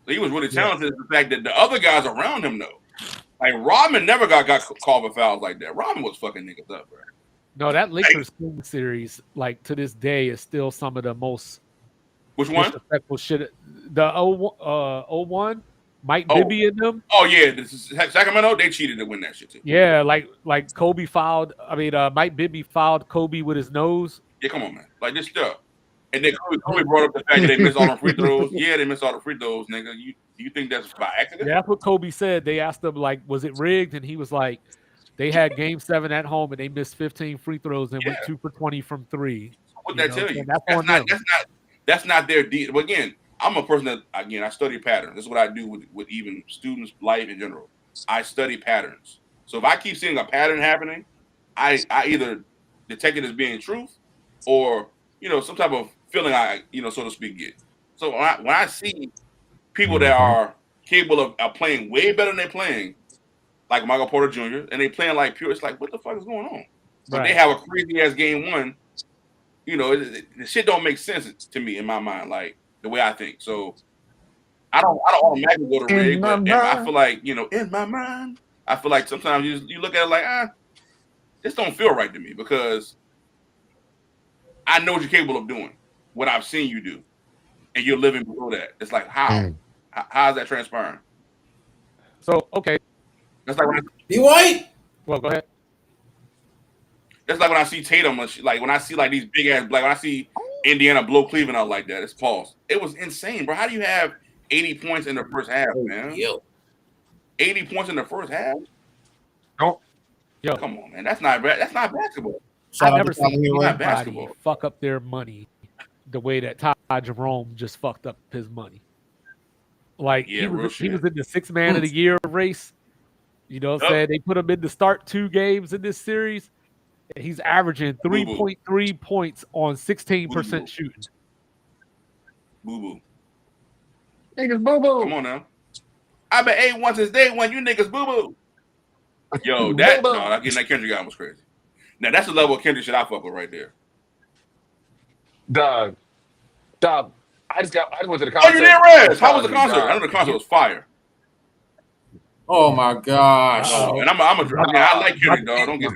So he was really talented. The fact that the other guys around him though, like Rodman never got called for fouls like that. Rodman was fucking niggas up, bro. No, that Lakers series, like to this day, is still some of the most. Which one? Disrespectful shit. The 01, Mike Bibby and them. Oh yeah, this is Sacramento. They cheated to win that shit too. Yeah, like Kobe fouled. I mean, Mike Bibby fouled Kobe with his nose. Yeah, come on, man. Like this stuff. And then Kobe brought up the fact that they missed all the free throws. Yeah, they missed all the free throws, nigga. You think that's by accident? Yeah, that's what Kobe said. They asked him, like, was it rigged? And he was like, they had Game 7 at home and they missed 15 free throws and went 2 for 20 from 3. What that tell you? That's not their deal. But again, I'm a person that I study patterns. This is what I do with even students' life in general. I study patterns. So if I keep seeing a pattern happening, I either detect it as being truth or some type of feeling so to speak get. So when I see people that are capable of playing way better than they're playing, like Michael Porter Jr., and they playing like pure, it's like, what the fuck is going on? So they have a crazy ass game 1. The shit don't make sense to me in my mind. Like the way I think. So I don't automatically go to In rig, my but I mind. feel like, in my mind, I feel like sometimes you look at it like, this don't feel right to me because I know what you're capable of doing, what I've seen you do, and you're living below that. It's like, how? How is that transpiring? So, okay. That's like when Be white. Well, go ahead. That's like when I see Tatum, like when I see like these big ass, like when I see Indiana blow Cleveland out like that, it's pause. It was insane, bro. How do you have 80 points in the first half, man? Yo. 80 points in the first half? Nope. Yo, Come on, man. That's not basketball. Shout I've out never to Tyler seen Hero. Not anybody basketball. fuck up their money the way that Ty Jerome just fucked up his money. Like Yeah, he real was shit. in the 6th man of the year race. You know what I'm saying? They put him in to start 2 games in this series. And he's averaging 3.3 points on 16% shooting. Boo boo. Niggas boo boo. Come on now. I've been A1 since day one. You niggas boo boo. Yo, that getting that Kendrick guy was crazy. Now that's the level of Kendrick shit I fuck with right there. Dog. I just went to the Oh, concert. you did, Rez? How was the concert? I know the concert was fire. Oh my gosh. Oh, and I like Kendrick, dog. Don't get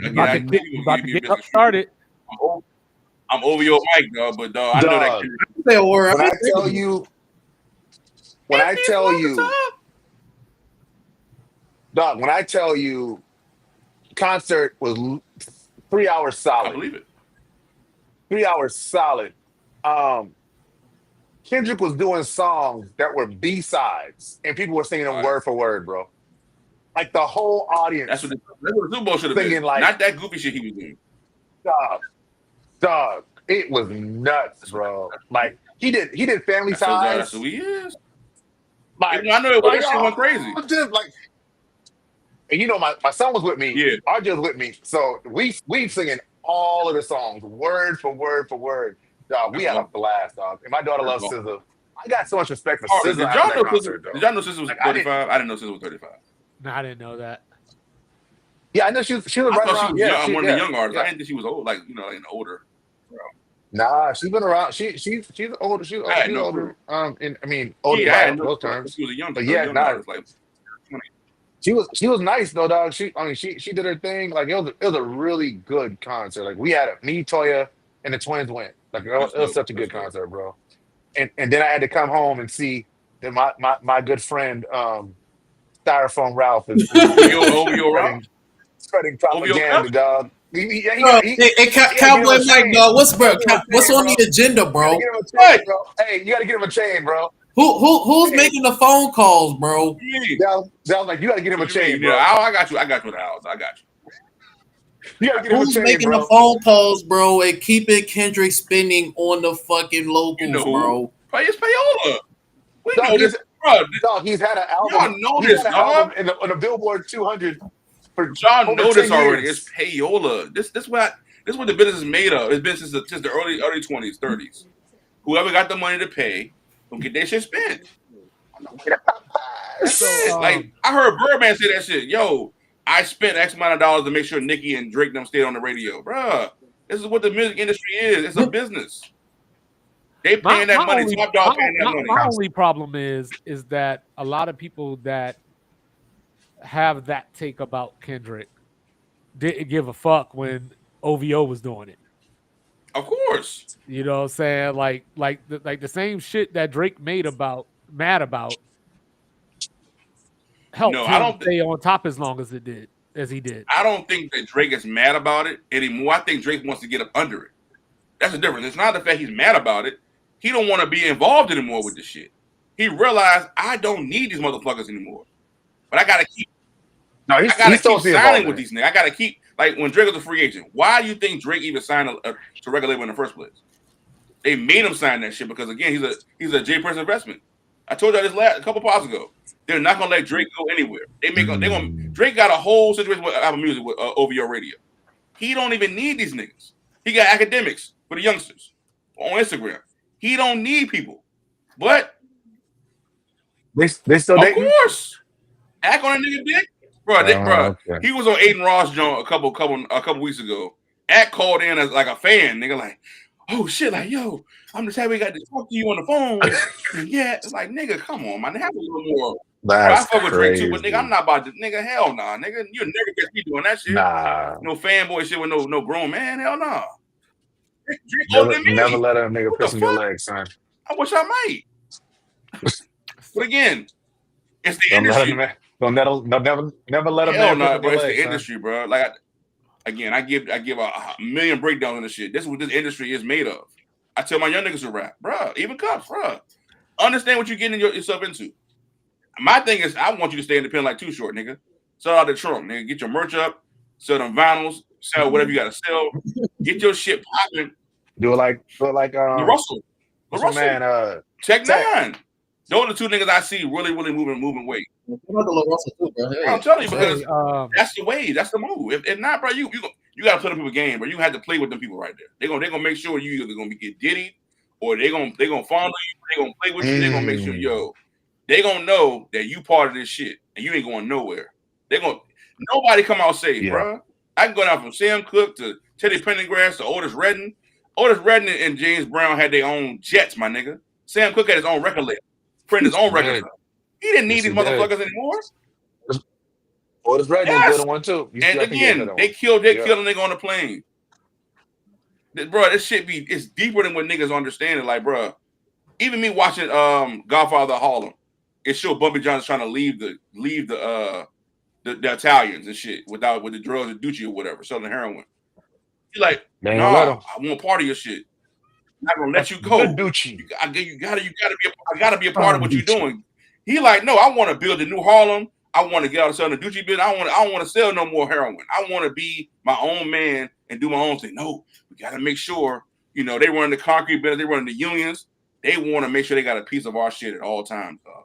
Get started. I'm over your mic, dog, but dog, I know that Kendrick. Say a word. When I tell you, concert was 3 hours solid. I believe it. 3 hours solid. Kendrick was doing songs that were B-sides, and people were singing them word for word, bro. Like the whole audience. That's what the Super Bowl should have been. Like, not that goofy shit he was doing. Dog. It was nuts, bro. Like he did Family Ties. That's who he is. Like, I know that shit went crazy. Just like, and my son was with me. Yeah. RJ was with me. So we singing all of the songs, word for word for word. Dog, we had a blast, dog. And my daughter loves SZA. I got so much respect for SZA Did after that concert, though. Did y'all know SZA was 35? I didn't know SZA was 35. No, I didn't know that. Yeah, I know she was I right thought around. she was Yeah, one of the young artists. yeah. I didn't think she was old, like an older. Nah, she's been around. She's older. She's older. Older by those terms. She was a young, But yeah, artist. Like, she was nice though, dog. She did her thing. Like it was a really good concert. Like we had me, Toya, and the twins went. Like it was such a good concert, bro. And then I had to come home and see that my good friend Styrofoam Ralph is spreading propaganda, dog. Cowboy Mike, dog. What's on the agenda, bro? Hey, you gotta get him a chain, bro. Who's making the phone calls, bro? That was like, you gotta get him a chain, bro. I got you with the house. I got you. You gotta get him a Who's chain, making bro. the phone calls, bro, and keeping Kendrick spending on the fucking locals, bro? It's Payola. We Dog, know this, bro. Dog, he's had an album. Y'all know this, dog. On the Billboard 200 for y'all know this already. Years. It's Payola. This what the business is made of. It's been since the early 20s, 30s. Whoever got the money to pay, don't get their shit spent. That's it. Like I heard Birdman say that shit. Yo, I spent X amount of dollars to make sure Nicki and Drake them stayed on the radio, bruh. This is what the music industry is. It's a business. They paying that money. Top dog paying that money. My only problem is that a lot of people that have that take about Kendrick didn't give a fuck when OVO was doing it. Of course. You know what I'm saying? Like the same shit that Drake mad about helped him stay on top as long as he did. I don't think that Drake is mad about it anymore. I think Drake wants to get up under it. That's the difference. It's not the fact he's mad about it. He don't want to be involved anymore with this shit. He realized I don't need these motherfuckers anymore. But I gotta keep. No, he's keep signing with these niggas. I gotta keep like when Drake was a free agent. Why do you think Drake even signed to record label in the first place? They made him sign that shit because again he's a J Prince investment. I told y'all this a couple pods ago. They're not gonna let Drake go anywhere. Drake got a whole situation with Apple Music with OVO Radio. He don't even need these niggas. He got academics for the youngsters on Instagram. He don't need people, but they still of dating? course. Act on a nigga dick, bro. Okay. He was on Aiden Ross joint a couple weeks ago. Act called in as like a fan, nigga. Like, oh shit, like yo, I'm just happy we got to talk to you on the phone. And yeah, it's like nigga, come on, man, have a little more. Bro, I fuck with Drake too, but nigga, I'm not about to nigga. Hell nah, nigga, you never catch me doing that shit. Nah, No fanboy shit with no grown man. Hell nah. Drake older than me. never let a nigga What piss the in your fuck? legs, son. I wish I might. But again, it's the Don't let industry. him. Never let a Hell man piss no, in bro. your It's legs, the son. industry, bro. Like again, I give a million breakdowns on this shit. This is what this industry is made of. I tell my young niggas to rap, bro. Even Cups, bro. Understand what you're getting yourself into. My thing is, I want you to stay independent like Too Short, nigga. Sell out the trunk, nigga. Get your merch up, sell them vinyls, sell whatever you gotta sell. Get your shit popping. Do it like The Russell. what's my man? Tech Nine. Those are the two niggas I see really moving weight. What about the Lil Russell too, bro? I'm telling you, because Hey, that's the way, that's the move. If not, bro, you gotta put up people game, bro. You have to play with them people right there. They're gonna make sure you either gonna get diddy or they're gonna fondle you, they're gonna play with you, they're gonna make sure, they gonna know that you part of this shit and you ain't going nowhere. Nobody come out safe, bro. I can go down from Sam Cooke to Teddy Pendergrass to Otis Redding. Otis Redding and James Brown had their own jets, my nigga. Sam Cooke had his own record label, his own record label. He didn't need these motherfuckers anymore. Otis Redding did one too. And again, they killed a nigga on the plane. Bro, this shit it's deeper than what niggas understand it. Like, bro, even me watching Godfather of Harlem, it showed Bumpy Johnson trying to leave the Italians and shit with the drugs and Ducci or whatever, selling heroin. He's like, nah, I want part of your shit. I'm not gonna let you go. Ducci. I gotta be a part of what you're doing. He like, no, I want to build a new Harlem. I want to get out of selling the Ducci business. I don't want to sell no more heroin. I want to be my own man and do my own thing. No, we got to make sure, they run the concrete business, they run the unions. They want to make sure they got a piece of our shit at all times, dog.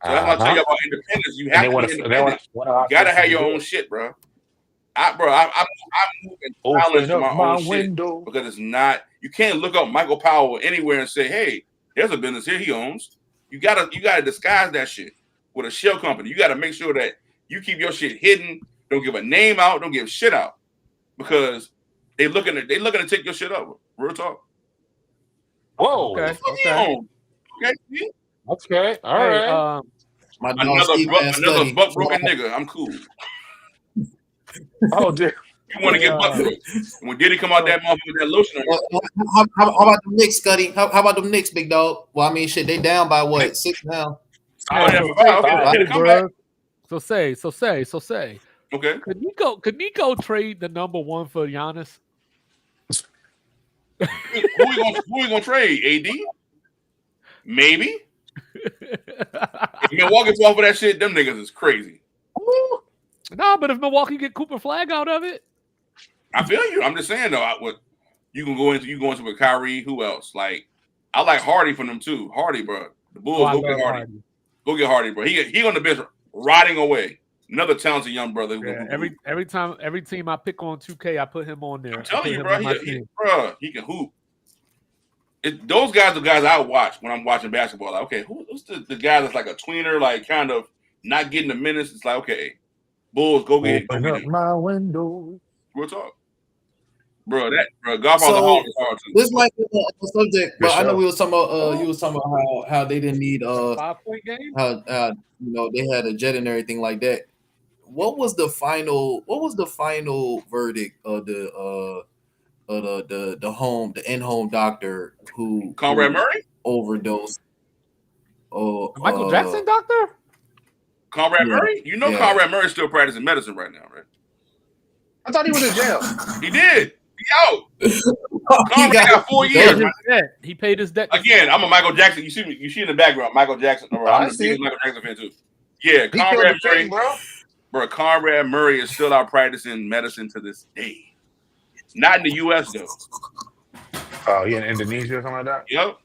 So that's what I tell you about independence. You have to be independent. You gotta have your own shit, bro. I'm moving silence to my own shit because it's not. You can't look up Michael Powell anywhere and say, "Hey, there's a business here he owns." You gotta disguise that shit with a shell company. You gotta make sure that you keep your shit hidden. Don't give a name out. Don't give shit out because they looking to take your shit over. Real talk. Whoa. Okay. Okay. All right. Another buck broken nigga. I'm cool. Oh, dude. You want to get buck broke. When Diddy come out that motherfucker with that lotion on. How about them Knicks, Scuddy? How about them Knicks, big dog? Well, I mean, shit, they down by what? 6 now. So say. Okay. Could Nico trade the number one for Giannis? Who we gonna trade? AD? Maybe. If Milwaukee fall for that shit, them niggas is crazy. No, but if Milwaukee get Cooper Flag out of it, I feel you. I'm just saying though, you can go into with Kyrie. Who else? Like, I like Hardy from them too. Hardy, bro. The Bulls go get Hardy. Go get Hardy, bro. He on the bench riding away. Another talented young brother. Yeah, every team I pick on 2K, I put him on there. I'm telling you, bro. He can hoop. Those guys are guys I watch when I'm watching basketball. Like, okay, who's the guy that's like a tweener, like kind of not getting the minutes? It's like, okay, Bulls, go get up my window. We'll talk. Bro, Godfather Hall is hard too. This might be a subject, but I know we was talking about you was talking about how they didn't need 5-point game. How they had a jet and everything like that. What was the final verdict of the in-home doctor who Conrad Murray overdosed? Michael Jackson doctor? Conrad Murray? Conrad Murray's still practicing medicine right now, right? I thought he was in jail. He did. He out. Conrad got 4 years. He paid his debt. Again, I'm a Michael Jackson. You see in the background, Michael Jackson. I'm a Michael Jackson fan too. Yeah, Conrad Murray, bro. Conrad Murray is still out practicing medicine to this day. Not in the U.S. though. Oh, yeah, in Indonesia or something like that. Yep,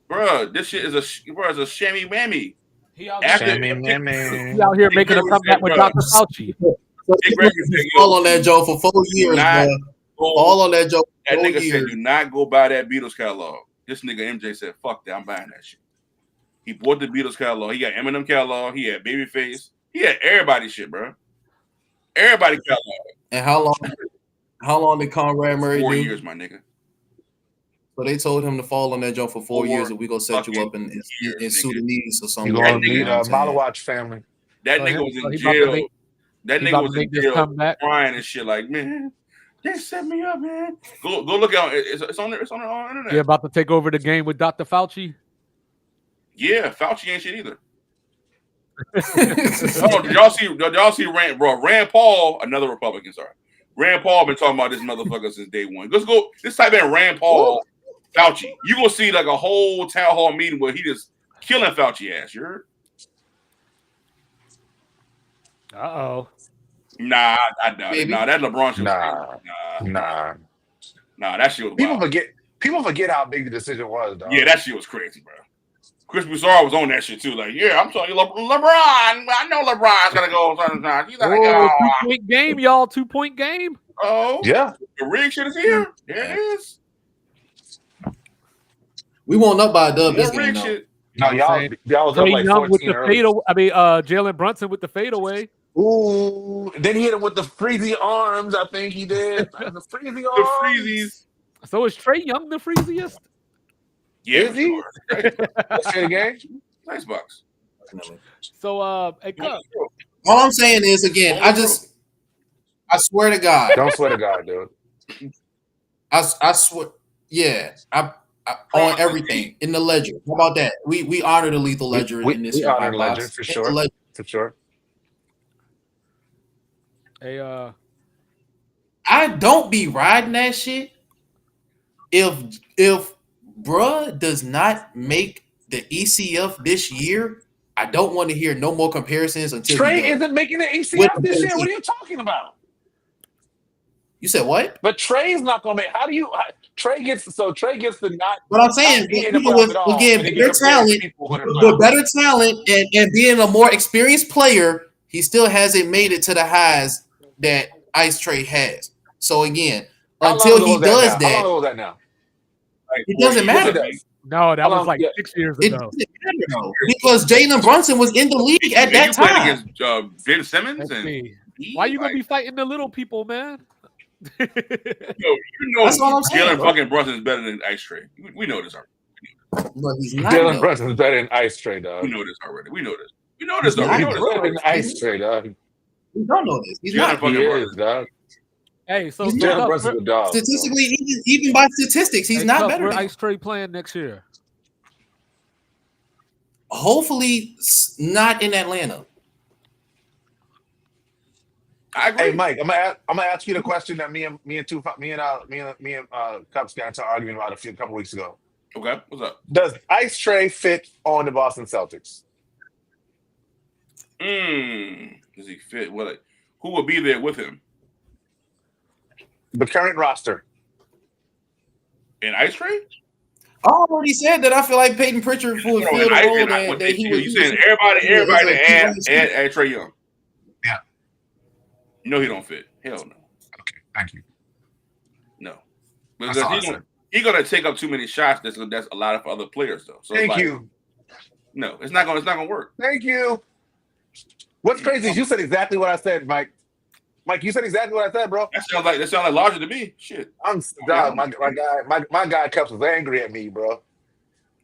bro. This shit is a shammy whammy. He out here making a comeback with Dr. Fauci. All on that Joe for 4 years, man. All on that Joe. That nigga said, "Do not go buy that Beatles catalog." This nigga MJ said, "Fuck that, I'm buying that shit." He bought the Beatles catalog. He got Eminem catalog. He had Babyface. He had everybody's shit, bro. Everybody catalog. And how long did Conrad Murray 4 do? years, my nigga. So they told him to fall on that jump for 4 years, and we gonna set you up in years, Sudanese or You somewhere. gonna That need nigga- a Malawatch family. That So nigga him- was so in he about to jail. make- That he nigga about was to make in this jail comeback. crying and shit like, man, they set me up, man. Go look at it. It's on there. It's on the internet. You're about to take over the game with Dr. Fauci. Yeah, Fauci ain't shit either. Oh, did y'all see Rand Paul, another Republican, sorry. Rand Paul been talking about this motherfucker since day one. Let's go. This type in Rand Paul, Fauci. You gonna see like a whole town hall meeting where he just killing Fauci ass. You heard? Uh-oh. Nah, I doubt it. Maybe. Nah, that LeBron shit was Nah. Nah, that shit was People wild. forget how big the decision was, dog. Yeah, that shit was crazy, bro. Chris Broussard was on that shit too. Like, yeah, I'm telling you, LeBron. I know LeBron's gonna go. He's gonna go. 2-point game, y'all. 2-point game. Oh, Yeah. the rig shit is here. There it is. We won't up by a dub this More game rig though. shit. No, y'all was up Trae like Young with 14 the early. fadeaway. I mean, Jalen Brunson with the fadeaway. Ooh, then he hit him with the freezy arms. I think he did the freezy The arms. freezies. So is Trae Young the freeziest? Yeah, Is he? sure. Let's say the game. Nice box. So, hey, Cub, All I'm saying is, again, I swear to God, Don't swear to God, dude. I swear, yeah, I on everything in the ledger. How about that? We honor the lethal ledger in this We here honor hot the box. ledger for In the sure. ledger. For sure. hey, I don't be riding that shit. If bruh does not make the ECF this year, I don't want to hear no more comparisons until Trae he does. isn't making the ACF With this the year. What are you talking about? You said what? But Trey's not gonna make. Trey gets the not. But I'm saying not be in the people playoffs with at all, again but he better gets compared to talent, people who are in the with playoffs. better talent and being a more experienced player, he still hasn't made it to the highs that Ice Trey has. So again, How until long he ago was does How long that, ago was that now? Like, it doesn't yes, matter. It does. no, that How was long- like yeah. 6 years It ago. doesn't matter though, because Jalen Brunson was in the league at that you played time. against Ben Simmons Let's and see. Why you gonna be fighting the little people, man? you know That's all I'm saying, Jalen bro. fucking Brunson is better than Ice Trey. We know this already. But he's not. Jalen though. Brunson is better than Ice Trey, dog. We know this already. We know this. We know this He's already. not, We know He's this bro. better already. than Ice Trey, dog. We don't know this. He's Jalen not. fucking He Brunson. is, dog. Hey, so He's so not. Jalen Cup, Brunson's a dog. Statistically, even by statistics, he's hey, not Cup, better where than him. Ice Trey playing next year? Hopefully, not in Atlanta. I agree. Hey, Mike, I'm gonna ask you the question that me and Cups got into arguing about a couple weeks ago. Okay, what's up? Does Ice Trey fit on the Boston Celtics? Does he fit? What? Who will be there with him? The current roster. In Ice Trey? I already said that I feel like Peyton Pritchard fulfilled the role that he was. You saying everybody Yeah, to add Trey Young? Yeah. No, he don't fit. Hell no. Okay, thank you. No, That's all I because said. he's gonna take up too many shots. That's a lot of other players though. So it's Thank like, you. No, it's not gonna work. Thank you. What's crazy is you said exactly what I said, Mike. Mike, you said exactly what I said, bro. That sounds like logic to me. Shit. Dog, my guy Cups was angry at me, bro.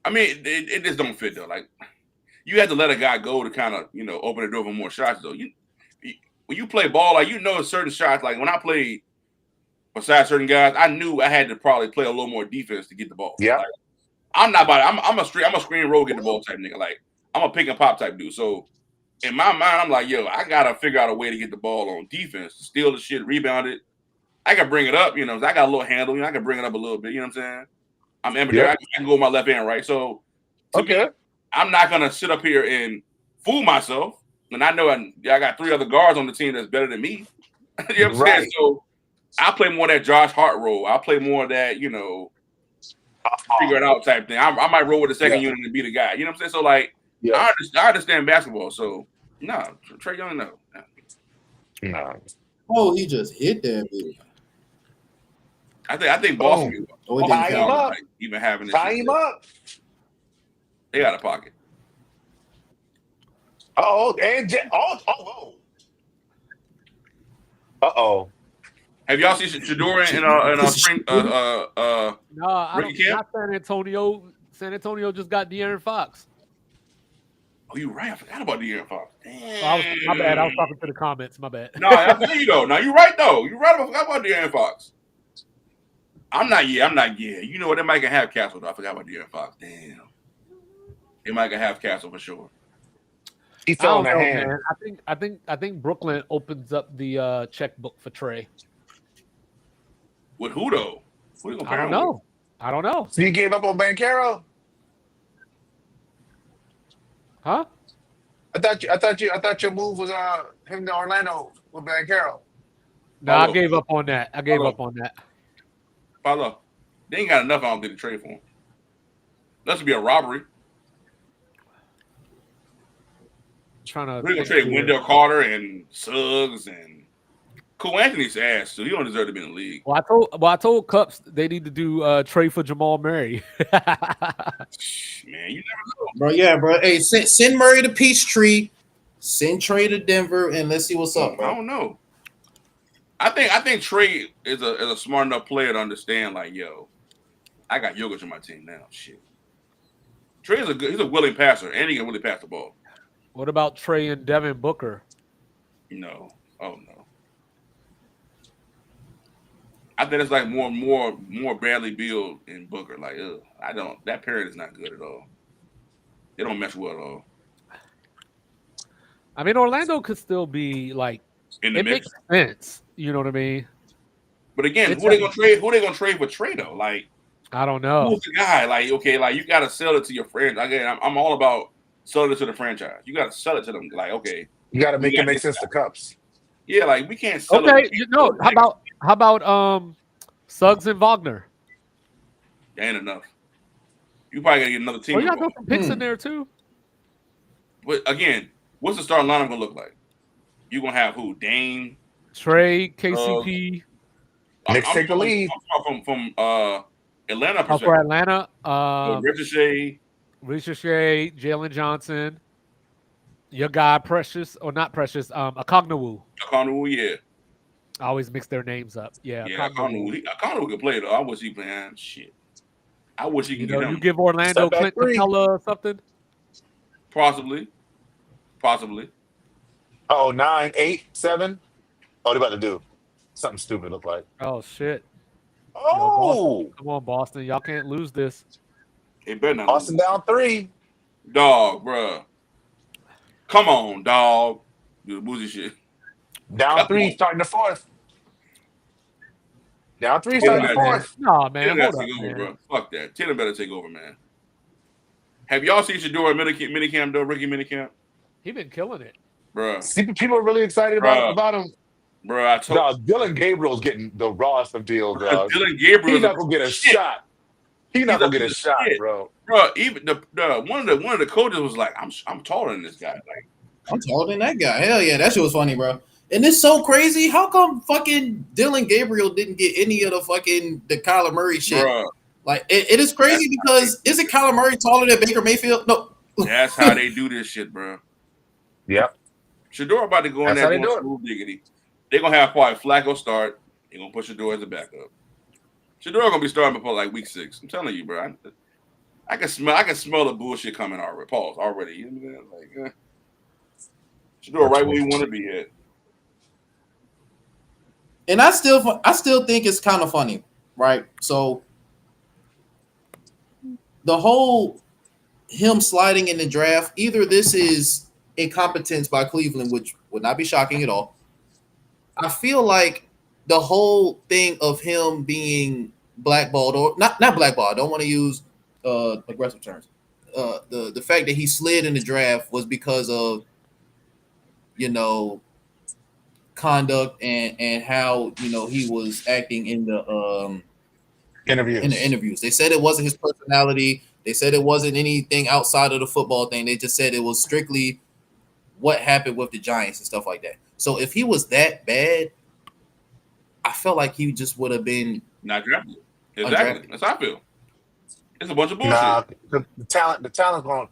I mean, it just don't fit though. Like, you had to let a guy go to kind of open the door for more shots though. When you play ball, like certain shots. Like when I played besides certain guys, I knew I had to probably play a little more defense to get the ball. Yeah. Like, I'm not about it. I'm a screen roll get the ball type nigga. Like I'm a pick and pop type dude. So in my mind, I'm like, yo, I gotta figure out a way to get the ball on defense, steal the shit, rebound it. I can bring it up, I got a little handle, I can bring it up a little bit, you know what I'm saying? I'm ambidextrous. I can go with my left hand, right? So to me, I'm not gonna sit up here and fool myself. And I know I got 3 other guards on the team that's better than me. You know what I'm saying? So I play more of that Josh Hart role. I play more of that, figure it out type thing. I might roll with the second unit and be the guy. You know what I'm saying? So like, I understand basketball. So no, Trae Young, no. Oh, he just hit that bitch. I think Boston Tie him up. Like, even having this. Tie him up. They got a pocket. Uh-oh. Have y'all seen Shador in spring No, I rookie don't. camp? Not San Antonio. San Antonio just got De'Aaron Fox. Oh, you're right. I forgot about De'Aaron Fox. Oh, my bad. I was talking to the comments. My bad. No, I feel you though. No, you're right though. You're right. I forgot about De'Aaron Fox. I'm not. You know what? They might can have Castle though. I forgot about De'Aaron Fox. Damn. They might can have Castle for sure. He I fell don't in know, the hand. man. I think Brooklyn opens up the checkbook for Trey. With who though? Who they gonna I pair don't him know. I don't know. So you gave up on Banchero? Huh? I thought your move was him to Orlando with Banchero. No, I Follow. gave up on that. Follow. They ain't got enough. I don't think to trade for him. That should be a robbery. Trying to We're gonna trade Wendell Carter and Suggs and Cole Anthony's ass, so he don't deserve to be in the league. Well, I told Cups they need to do trade for Jamal Murray. Man, you never know. Bro, yeah, bro. Hey, send Murray to Peachtree, send Trey to Denver, and let's see what's up, I bro. don't know. I think Trey is a smart enough player to understand, like, yo, I got Jokic on my team now. Shit. Trey is he's a willing passer, and he can really pass the ball. What about Trey and Devin Booker? No. Oh no. I think it's like more Bradley Beal and Booker. Like, that pairing is not good at all. They don't mesh well at all. I mean, Orlando could still be like In the it mix. makes sense. You know what I mean? But again, who they gonna trade? Who they gonna trade for Trey though? Like, I don't know. who's the guy? Like, okay, like you gotta sell it to your friends. Again, I'm all about selling it to the franchise. You gotta sell it to them. Like, okay, You got to make You it got make this sense to Cups. yeah, like we can't sell Okay, it. you know, how about Suggs and Wagner? That ain't enough. You probably gotta get another team. Oh, you got to throw involved. some picks in there too. But again, what's the starting lineup gonna look like? You gonna have who? Dame. Trey, KCP. Knicks take the lead. I'm from Atlanta For perspective. Atlanta, Ricochet. Ricochet, Jalen Johnson, your guy Precious or not Precious, Akognawu. Akonu, yeah. I always mix their names up. Yeah, Yeah, Akonu could play though. I wish he playing shit. I wish he You can know, get you him. give Orlando Step back Clint three. Capella or something. Possibly. Oh, 9, 8, 7. Oh, they about to do something stupid. Look like. Oh shit! Oh, Come on, Boston, y'all can't lose this. It better not. Austin down 3. Dog, bruh. Come on, dog. Do the boozy shit. Down Come 3, on. starting the 4th. Down 3, Yeah, starting the man. 4th. No, man, Taylor hold gotta up, take over, man. bro. Fuck that. Taylor better take over, man. Have y'all seen Shador at minicamp though? Rookie minicamp? He been killing it. Bruh. See, people are really excited about him. Bruh, I told Dog, Dylan Gabriel's getting the rawest of deals, dog. Dylan Gabriel. He's not gonna get a shot. He's not gonna get a shot, shit. bro. Bro, even the one of the coaches was like, I'm taller than this guy. Like, I'm taller than that guy. Hell yeah, that shit was funny, bro. And it's so crazy. How come fucking Dylan Gabriel didn't get any of the Kyler Murray shit? bruh, Like it is crazy because isn't Kyler Murray taller than Baker Mayfield? No. that's how they do this shit, bro. Yep. Shador about to go in That's there how they doing do it. smooth diggity. They're gonna have probably Flacco start. They're gonna put Shador as a backup. Shador gonna be starting before like week 6. I'm telling you, bro. I can smell the bullshit coming already. Pause already. You know what I'm saying? Like, Shador right where you want to be at. And I still think it's kind of funny, right? So the whole him sliding in the draft, either this is incompetence by Cleveland, which would not be shocking at all. I feel like the whole thing of him being blackballed, or not blackballed, I don't want to use aggressive terms. The fact that he slid in the draft was because of, you know, conduct and how, you know, he was acting in the interviews. They said it wasn't his personality. They said it wasn't anything outside of the football thing. They just said it was strictly what happened with the Giants and stuff like that. So if he was that bad, I felt like he just would have been not drafted. Exactly. undrafted. That's how I feel. It's a bunch of bullshit. Nah, the talent's gonna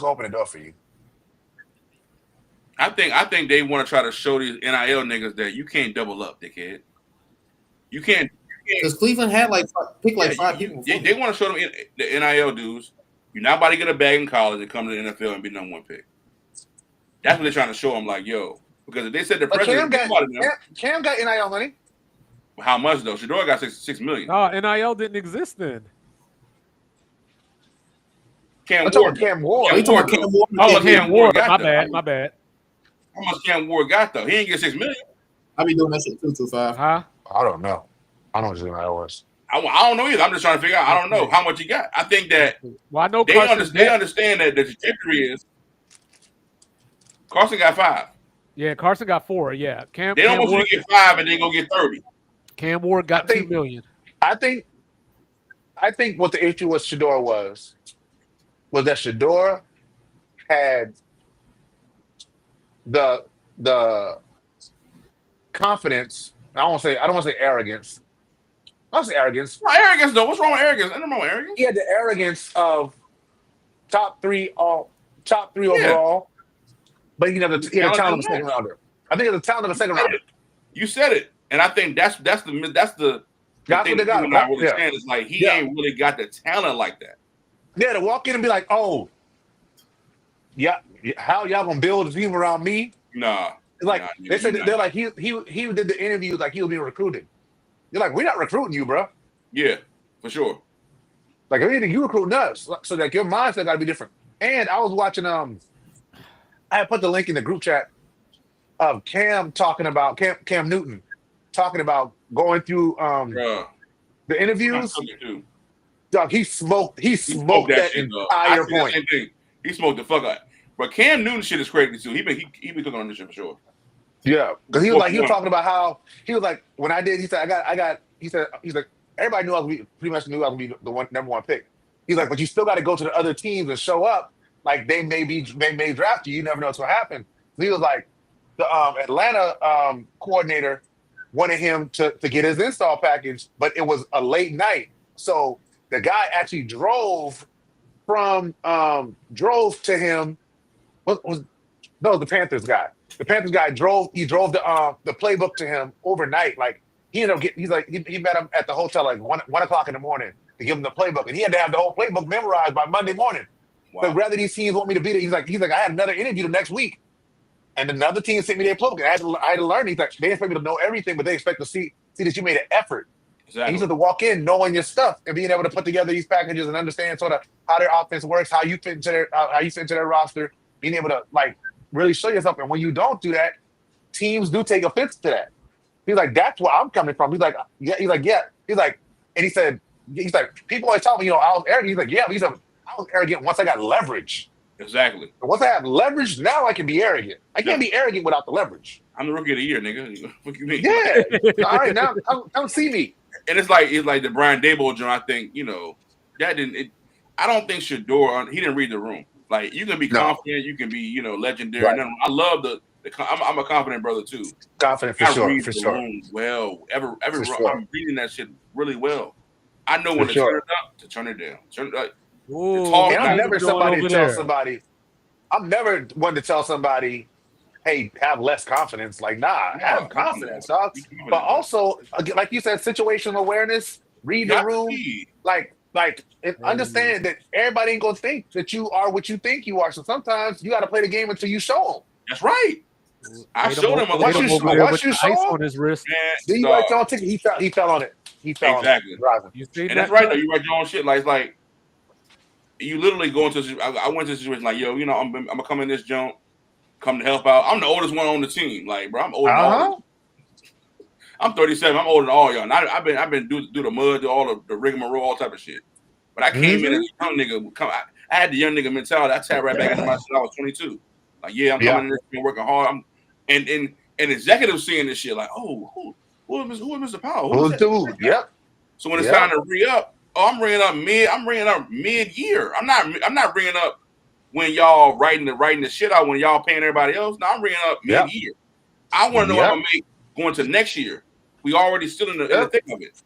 open the door for you. I think they want to try to show these NIL niggas that you can't double up, dickhead. You can't. Because Cleveland had picked Yeah, five people. they want to show them the NIL dudes. You're not about to get a bag in college and come to the NFL and be number one pick. That's what they're trying to show them. Like, yo, because if they said the But president, Cam got NIL money. how much though? Shador got $6 million. Oh, NIL didn't exist then. Cam I'm talking Ward. Cam Ward. Are you talking Cam Ward? Oh, Cam Ward. got, My bad. How much Cam Ward got though? He didn't get $6 million. I be doing that shit too, 2-5. Huh? I don't know. I don't know what NIL was. I don't know either. I'm just trying to figure out. I don't know how much he got. I think that Well, I know they understand that the trajectory is Carson got 5. Yeah, Carson got 4. Yeah, They don't want you to get 5 and then go get 30. Cam Ward got $2 million. I think what the issue with Shador was that Shador had the confidence. I don't want to say arrogance. I don't say arrogance. Not arrogance though. What's wrong with arrogance? Ain't no wrong with arrogance. He had the arrogance of top three overall, but he had the talent of a second rounder. I think he had the talent of a second rounder. You said it, and I think that's the thing what they got. People not really saying is like he ain't really got the talent like that. Yeah, to walk in and be like, oh, yeah, how y'all gonna build a team around me? Nah. It's like they said they're like he did the interview like he was being recruited. You're like, we're not recruiting you, bro. Yeah, for sure. Like if anything, you recruiting us. So like your mindset got to be different. And I was watching I had put the link in the group chat of Cam talking about Cam Newton talking about going through the interviews. Dog, he smoked that entire point. Same thing. He smoked the fuck out. But Cam Newton shit is crazy too. He been cooking on this shit for sure. Yeah, because he was talking about how he was like when I did. He said he's like everybody knew I was pretty much knew I was gonna be the number one pick. He's like, but you still got to go to the other teams and show up. Like they may draft you. You never know what's gonna happen. So he was like the Atlanta coordinator wanted him to get his install package, but it was a late night, so the guy actually drove to him. The Panthers guy. The Panthers guy drove the playbook to him overnight. Like he ended up he met him at the hotel like 1 o'clock in the morning to give him the playbook, and he had to have the whole playbook memorized by Monday morning. Wow. But rather these teams want me to be there, he's like I had another interview the next week, and another team sent me their playbook. And I had to learn. He's like they expect me to know everything, but they expect to see that you made an effort. Exactly. And you have to walk in knowing your stuff and being able to put together these packages and understand sort of how their offense works, how you fit into their roster, being able to like really show yourself. And when you don't do that, teams do take offense to that. He's like, that's where I'm coming from. He's like, yeah. He's like, yeah. He's like, and he's like, people always tell me, I was arrogant. He's like, yeah, but I was arrogant once I got leverage. Exactly. But once I have leverage, now I can be arrogant. I can't be arrogant without the leverage. I'm the rookie of the year, nigga. What you mean? Yeah. All right, now come see me. And it's like the Brian Daboll joint. I think that didn't. I don't think Shador. He didn't read the room. Like you can be confident, you can be legendary. Right. And I love I'm a confident brother too. Confident for sure. Room well, every sure. I'm reading that shit really well. I know when to turn it up, to turn it down. And I'm never somebody to tell somebody. I'm never one to tell somebody, hey, have less confidence. Like, nah, have confidence, dog. But also, like you said, situational awareness, read the room, and understand that everybody ain't gonna think that you are what you think you are. So sometimes you got to play the game until you show them. That's right. I showed him once you show him on his wrist. Then you write your own ticket. He fell on it. He fell exactly. on it. You see and that's right though. You write your own shit. Like it's like you literally go into. I went to a situation like, yo, I'm gonna come in this jump, come to help out. I'm the oldest one on the team. Like, bro, I'm older than all. I'm 37. I'm older than all y'all. And I've been do the mud, do all the rigmarole, all type of shit. But I came in as a young nigga. I had the young nigga mentality. I tapped right back into my shit. I was 22. Like, yeah, I'm coming in this, been working hard. And executives seeing this shit like, oh, who is Mr. Powell? Who's dude? Yep. So when it's time to re-up, I'm bringing up mid-year. I'm not bringing up when y'all writing the shit out when y'all paying everybody else. No, I'm bringing up mid-year. I want to know what I'm gonna make going to next year. We already still in the thick of it.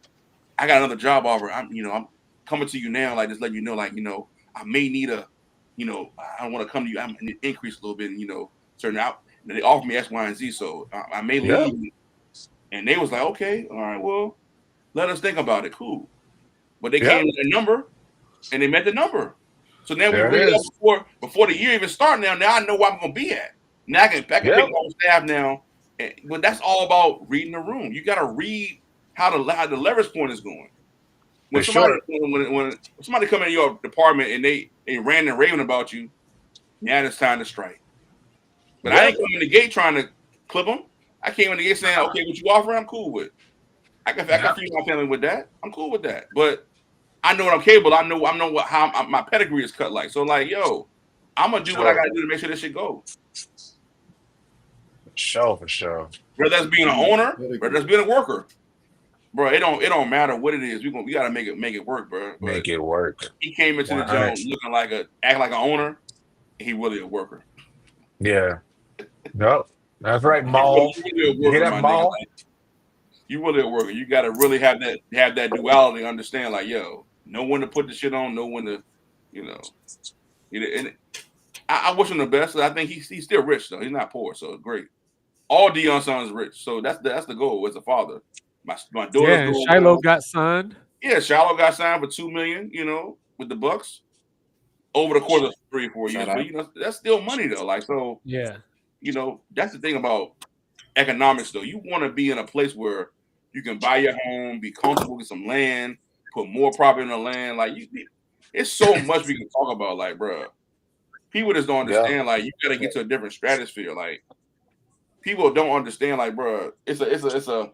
I got another job offer. I'm coming to you now, like just letting you know, like I may need I don't want to come to you. I'm going to increase a little bit, certain out. And they offered me X, Y, and Z, so I may leave. And they was like, okay, all right, well, Let us think about it. Cool. But they came with a number, and they met the number. So now we read up before the year even start. Now I know where I'm going to be at. Now I can pick my own staff now. But that's all about reading the room. You got to read how the leverage point is going. When somebody come in your department and they ran and raving about you, now it's time to strike. But I ain't coming in the gate trying to clip them. I came in the gate saying, okay, what you offering, I'm cool with. I can feed my family with that. I'm cool with that. But I know what I'm capable. I know how my pedigree is cut like. So like, yo, I'm gonna do what I gotta do to make sure this shit goes. For sure. Whether that's being an owner, whether that's being a worker, bro. It don't matter what it is. We gotta make it work, bro. But make it work. He came into the joint looking acting like an owner. He really a worker. Yeah. Nope. That's right, Maul. You really a worker. You gotta really have that duality. Understand, like, yo, know when to put the shit on, know when to, And I wish him the best. I think he's still rich though. He's not poor, so great. All Deion's sons are rich, so that's the goal as a father. My daughter. Yeah, Shiloh got signed. Yeah, Shiloh got signed for $2 million. With the Bucks over the course of 3 or 4 years. But that's still money though. Like so. Yeah. That's the thing about economics though. You want to be in a place where you can buy your home, be comfortable with some land, put more property in the land. Like it's so much we can talk about. Like, bro, people just don't understand. Like, you gotta get to a different stratosphere. Like, people don't understand. Like, bro, it's a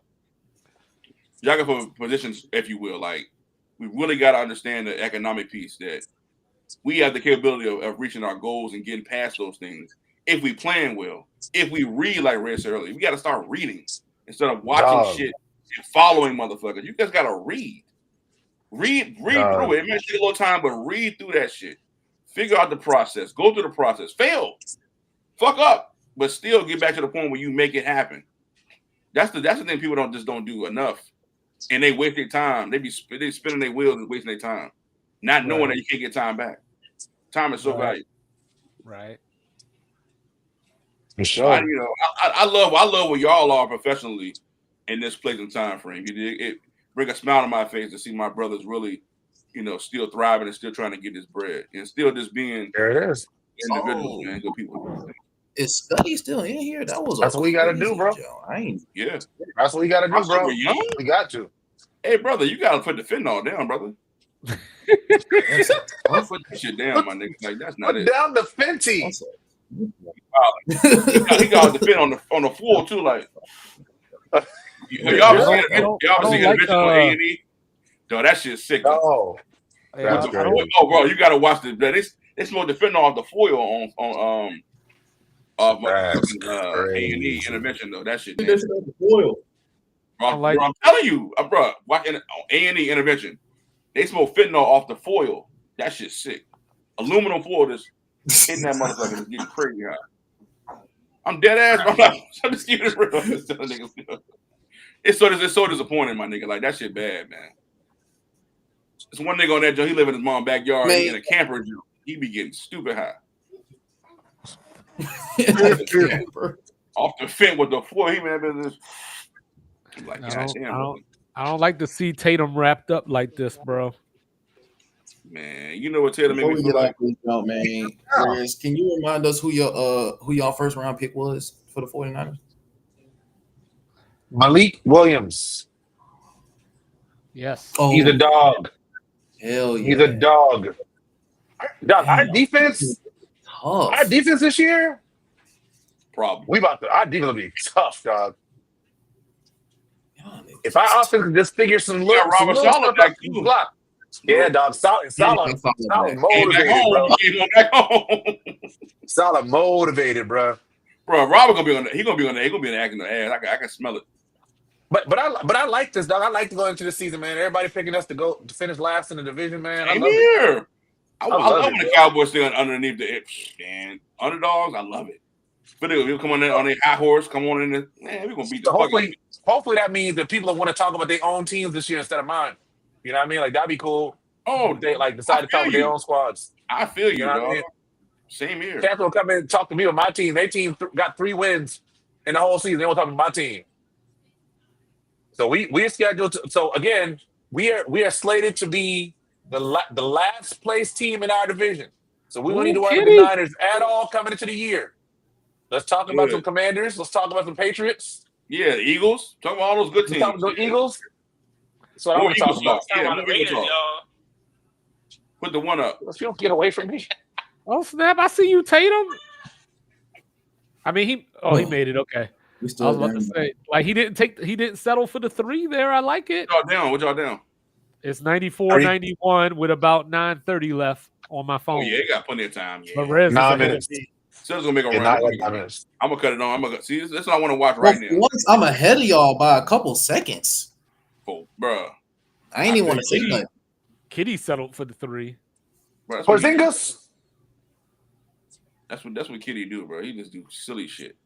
geographical positions, if you will. Like, we really gotta understand the economic piece that we have the capability of reaching our goals and getting past those things. If we plan well, if we read, like Red said earlier, we got to start reading instead of watching shit and following motherfuckers. You just got to read through it. It may take a little time, but read through that shit. Figure out the process. Go through the process. Fail. Fuck up. But still get back to the point where you make it happen. That's the thing people don't do enough. And they waste their time. They spinning their wheels and wasting their time. Not knowing that you can't get time back. Time is so valuable. Right. For sure. I love where y'all are professionally in this place and time frame. It bring a smile on my face to see my brothers really, still thriving and still trying to get this bread and still just being there it is. Individuals, man, good people. Is Scuddy still in here? That's what we gotta do, bro. That's what we gotta do, bro. We got to. Hey, brother, you gotta put the fentanyl down, brother. Don't put that shit down, my nigga. Like, that's not put it. Down the Fenty. He got the fin on the floor too. Like, y'all see intervention on A&E? Yo, that shit's sick. Oh, bro, you gotta watch this. They smoke the fentanyl off the foil on A&E intervention though. That shit. Foil. Bro, I'm telling you, bro, watching A&E intervention. They smoke fentanyl off the foil. That shit's sick. Aluminum foil just hitting that motherfucker is getting crazy high. I'm dead ass, bro. I'm just keeping it real. It's so disappointing, my nigga. Like, that shit bad, man. It's one nigga on that joint. He live in his mom's backyard. He in a camper joint. He be getting stupid high. Off the fence with the foil. He been in this. Like, I don't like to see Tatum wrapped up like this, bro. Man, you know what Tatum made me feel like? Man, can you remind us who y'all first round pick was for the 49ers? Malik Williams. Yes. Oh, he's a dog. Hell yeah. He's a dog. Our defense. Tough. Our defense this year. Problem. Our defense will be tough, dog. If our offense can just figure some look, Robert Saleh back too. Yeah, dog. Solid motivated, bro. Solid motivated, bro. Bro, Robert gonna be on. He gonna be on there. He gonna be acting the ass. I can smell it. But I like this, dog. I like to go into the season, man. Everybody picking us to finish last in the division, man. I love it. I love when the Cowboys stay underneath the and underdogs. I love it. But they'll come on there on their high horse. Come on in there, man. We're gonna beat the hopefully that means that people want to talk about their own teams this year instead of mine. You know what I mean? Like, that'd be cool. Oh, they decide to talk about their own squads. I feel you, dog. I mean? Same here. Tampa will come in and talk to me with my team. Their team got 3 wins in the whole season. They won't talk about my team. So we're scheduled to. So again, we are slated to be the last place team in our division. So we don't need to worry about the Niners at all coming into the year. Let's talk about some Commanders. Let's talk about some Patriots. Yeah, the Eagles. Talk about all those good teams. Let's talk about the Eagles. That's what I want to talk about. Yeah, About the Raiders, y'all. Put the one up. Let's get away from me. Oh snap! I see you, Tatum. I mean, he made it. Okay. I was about to say, like he didn't settle for the 3 there. I like it. What y'all down? It's 94-91 with about 9:30 left on my phone. Oh yeah, you got plenty of time. Yeah. But Rez 9 minutes. So it's gonna make a run. I'm gonna cut it on. See, this is what I want to watch Well, right now. once I'm ahead of y'all by a couple seconds. Oh, bro. I ain't even want to say nothing. Kitty settled for the 3. Porzingis. That's what Kitty do, bro. He just do silly shit.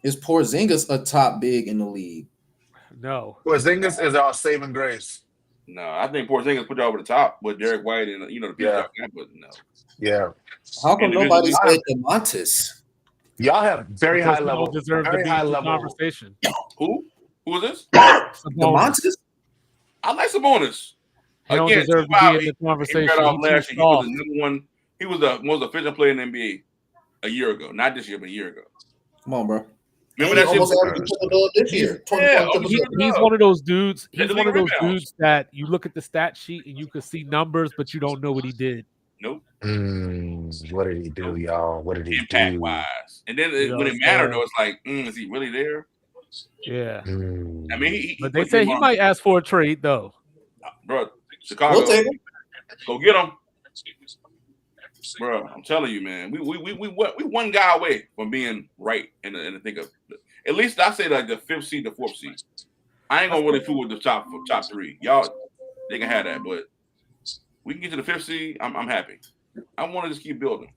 Is Porzingis a top big in the league? No. Porzingis is our saving grace. No, I think Porzingis put you over the top with Derek White and the people. But no. Yeah. How come nobody said DeMontis? Y'all have very high level. Deserve Very to be high in the level conversation. Who is this? DeMontis? I like Sabonis. He don't deserve to be in the conversation. He was the number one. He was the most efficient player in the NBA a year ago. Not this year, but a year ago. Come on, bro. Remember that shit? This year. He's one of those dudes. He's one of those dudes that you look at the stat sheet and you can see numbers, but you don't know what he did. Nope. What did he do, y'all? What did he Impact do? wise. And then when it mattered, though, it's like, is he really there? Yeah. I mean, but they say he might ask for a trade, though. Bro, Chicago, we'll take him. Go get him. Bro, I'm telling you, man, we one guy away from being right in the think of at least I say like the 5th seed, the 4th seed. I ain't gonna really fool with the top 3. Y'all, they can have that, but we can get to the 5th seed. I'm happy. I want to just keep building.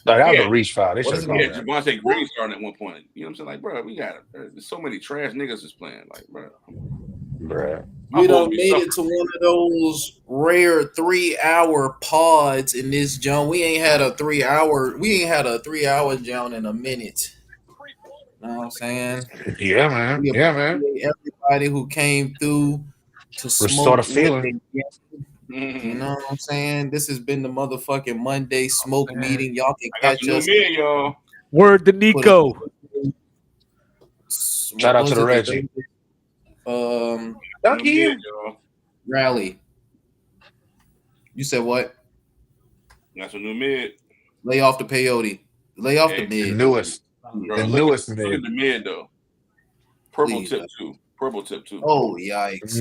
Like, that was a reach foul. They should have Javonte Green starting at one point. You know what I'm saying? Like, bro, we got there's so many trash niggas just playing. Like, bro. We done made it to one of those rare 3-hour pods in this John. We ain't had a 3-hour John in a minute. You know what I'm saying? Yeah, man. Everybody who came through to restore the feeling. You know what I'm saying? This has been the motherfucking Monday smoke meeting. Y'all can catch us. Y'all. Word to Nico. Shout out to the Reggie. Thank you. Rally. You said what? That's a new mid. Lay off the peyote. Lay off the mid. The newest mid. Look at the mid though. Purple tip too. Oh yikes!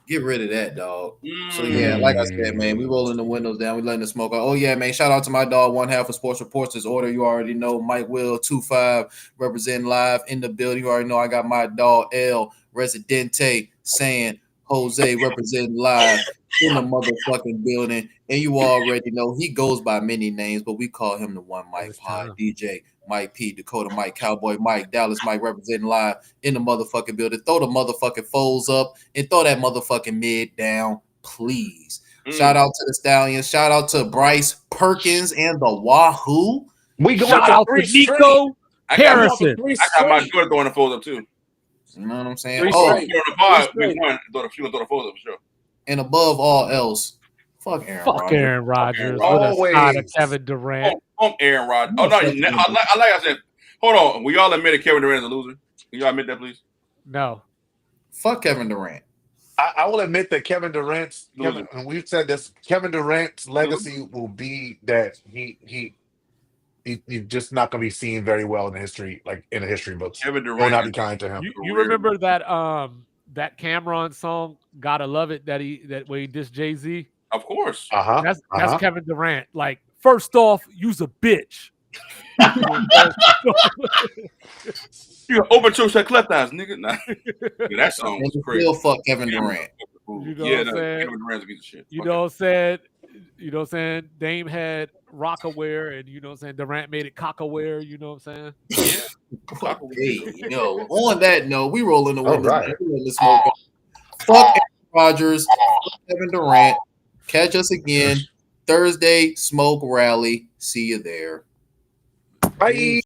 Get rid of that, dog. So yeah, like I said, man, we rolling the windows down. We letting the smoke out. Oh yeah, man. Shout out to my dog, 1/2 of Sports Reports. This order you already know. Mike Will 25 representing live in the building. You already know I got my dog L Residente saying Jose representing live in the motherfucking building. And you already know he goes by many names, but we call him the one Mike Pod, DJ Mike P, Dakota Mike, Cowboy Mike, Dallas Mike representing live in the motherfucking building. Throw the motherfucking foes up and throw that motherfucking mid down, please. Shout out to the Stallions. Shout out to Bryce Perkins and the Wahoo. We going shout out to Nico Harrison. I got my short throwing the foes up too. You know what I'm saying? Throw the foes up for sure. And above all else, fuck Aaron Rodgers. With a side of Kevin Durant. Aaron Rodgers. Oh no, I said, hold on. We all admitted Kevin Durant is a loser. Can y'all admit that, please? No. Fuck Kevin Durant. I will admit that Kevin Durant's and we've said this. Kevin Durant's legacy will be that he's just not going to be seen very well in the history books. Kevin Durant will not be kind to him. You remember that Cameron song "Gotta Love It" that where he dissed Jay-Z? Of course. That's Kevin Durant. Like, first off, you's a bitch. You overchose that cleft eyes, nigga. Nah. Yeah, that song was crazy. Still fuck Kevin Durant. You know what I'm saying? Kevin Durant's a piece of shit. You know what I'm saying? Dame had Rockaware, and you know what I'm saying? Durant made it Cockaware, you know what I'm saying? Yeah. Hey, on that note, we rolling the windows. Right. Fuck Aaron Rodgers, fuck Kevin Durant. Catch us again Thursday, Smoke Rally. See you there. Bye.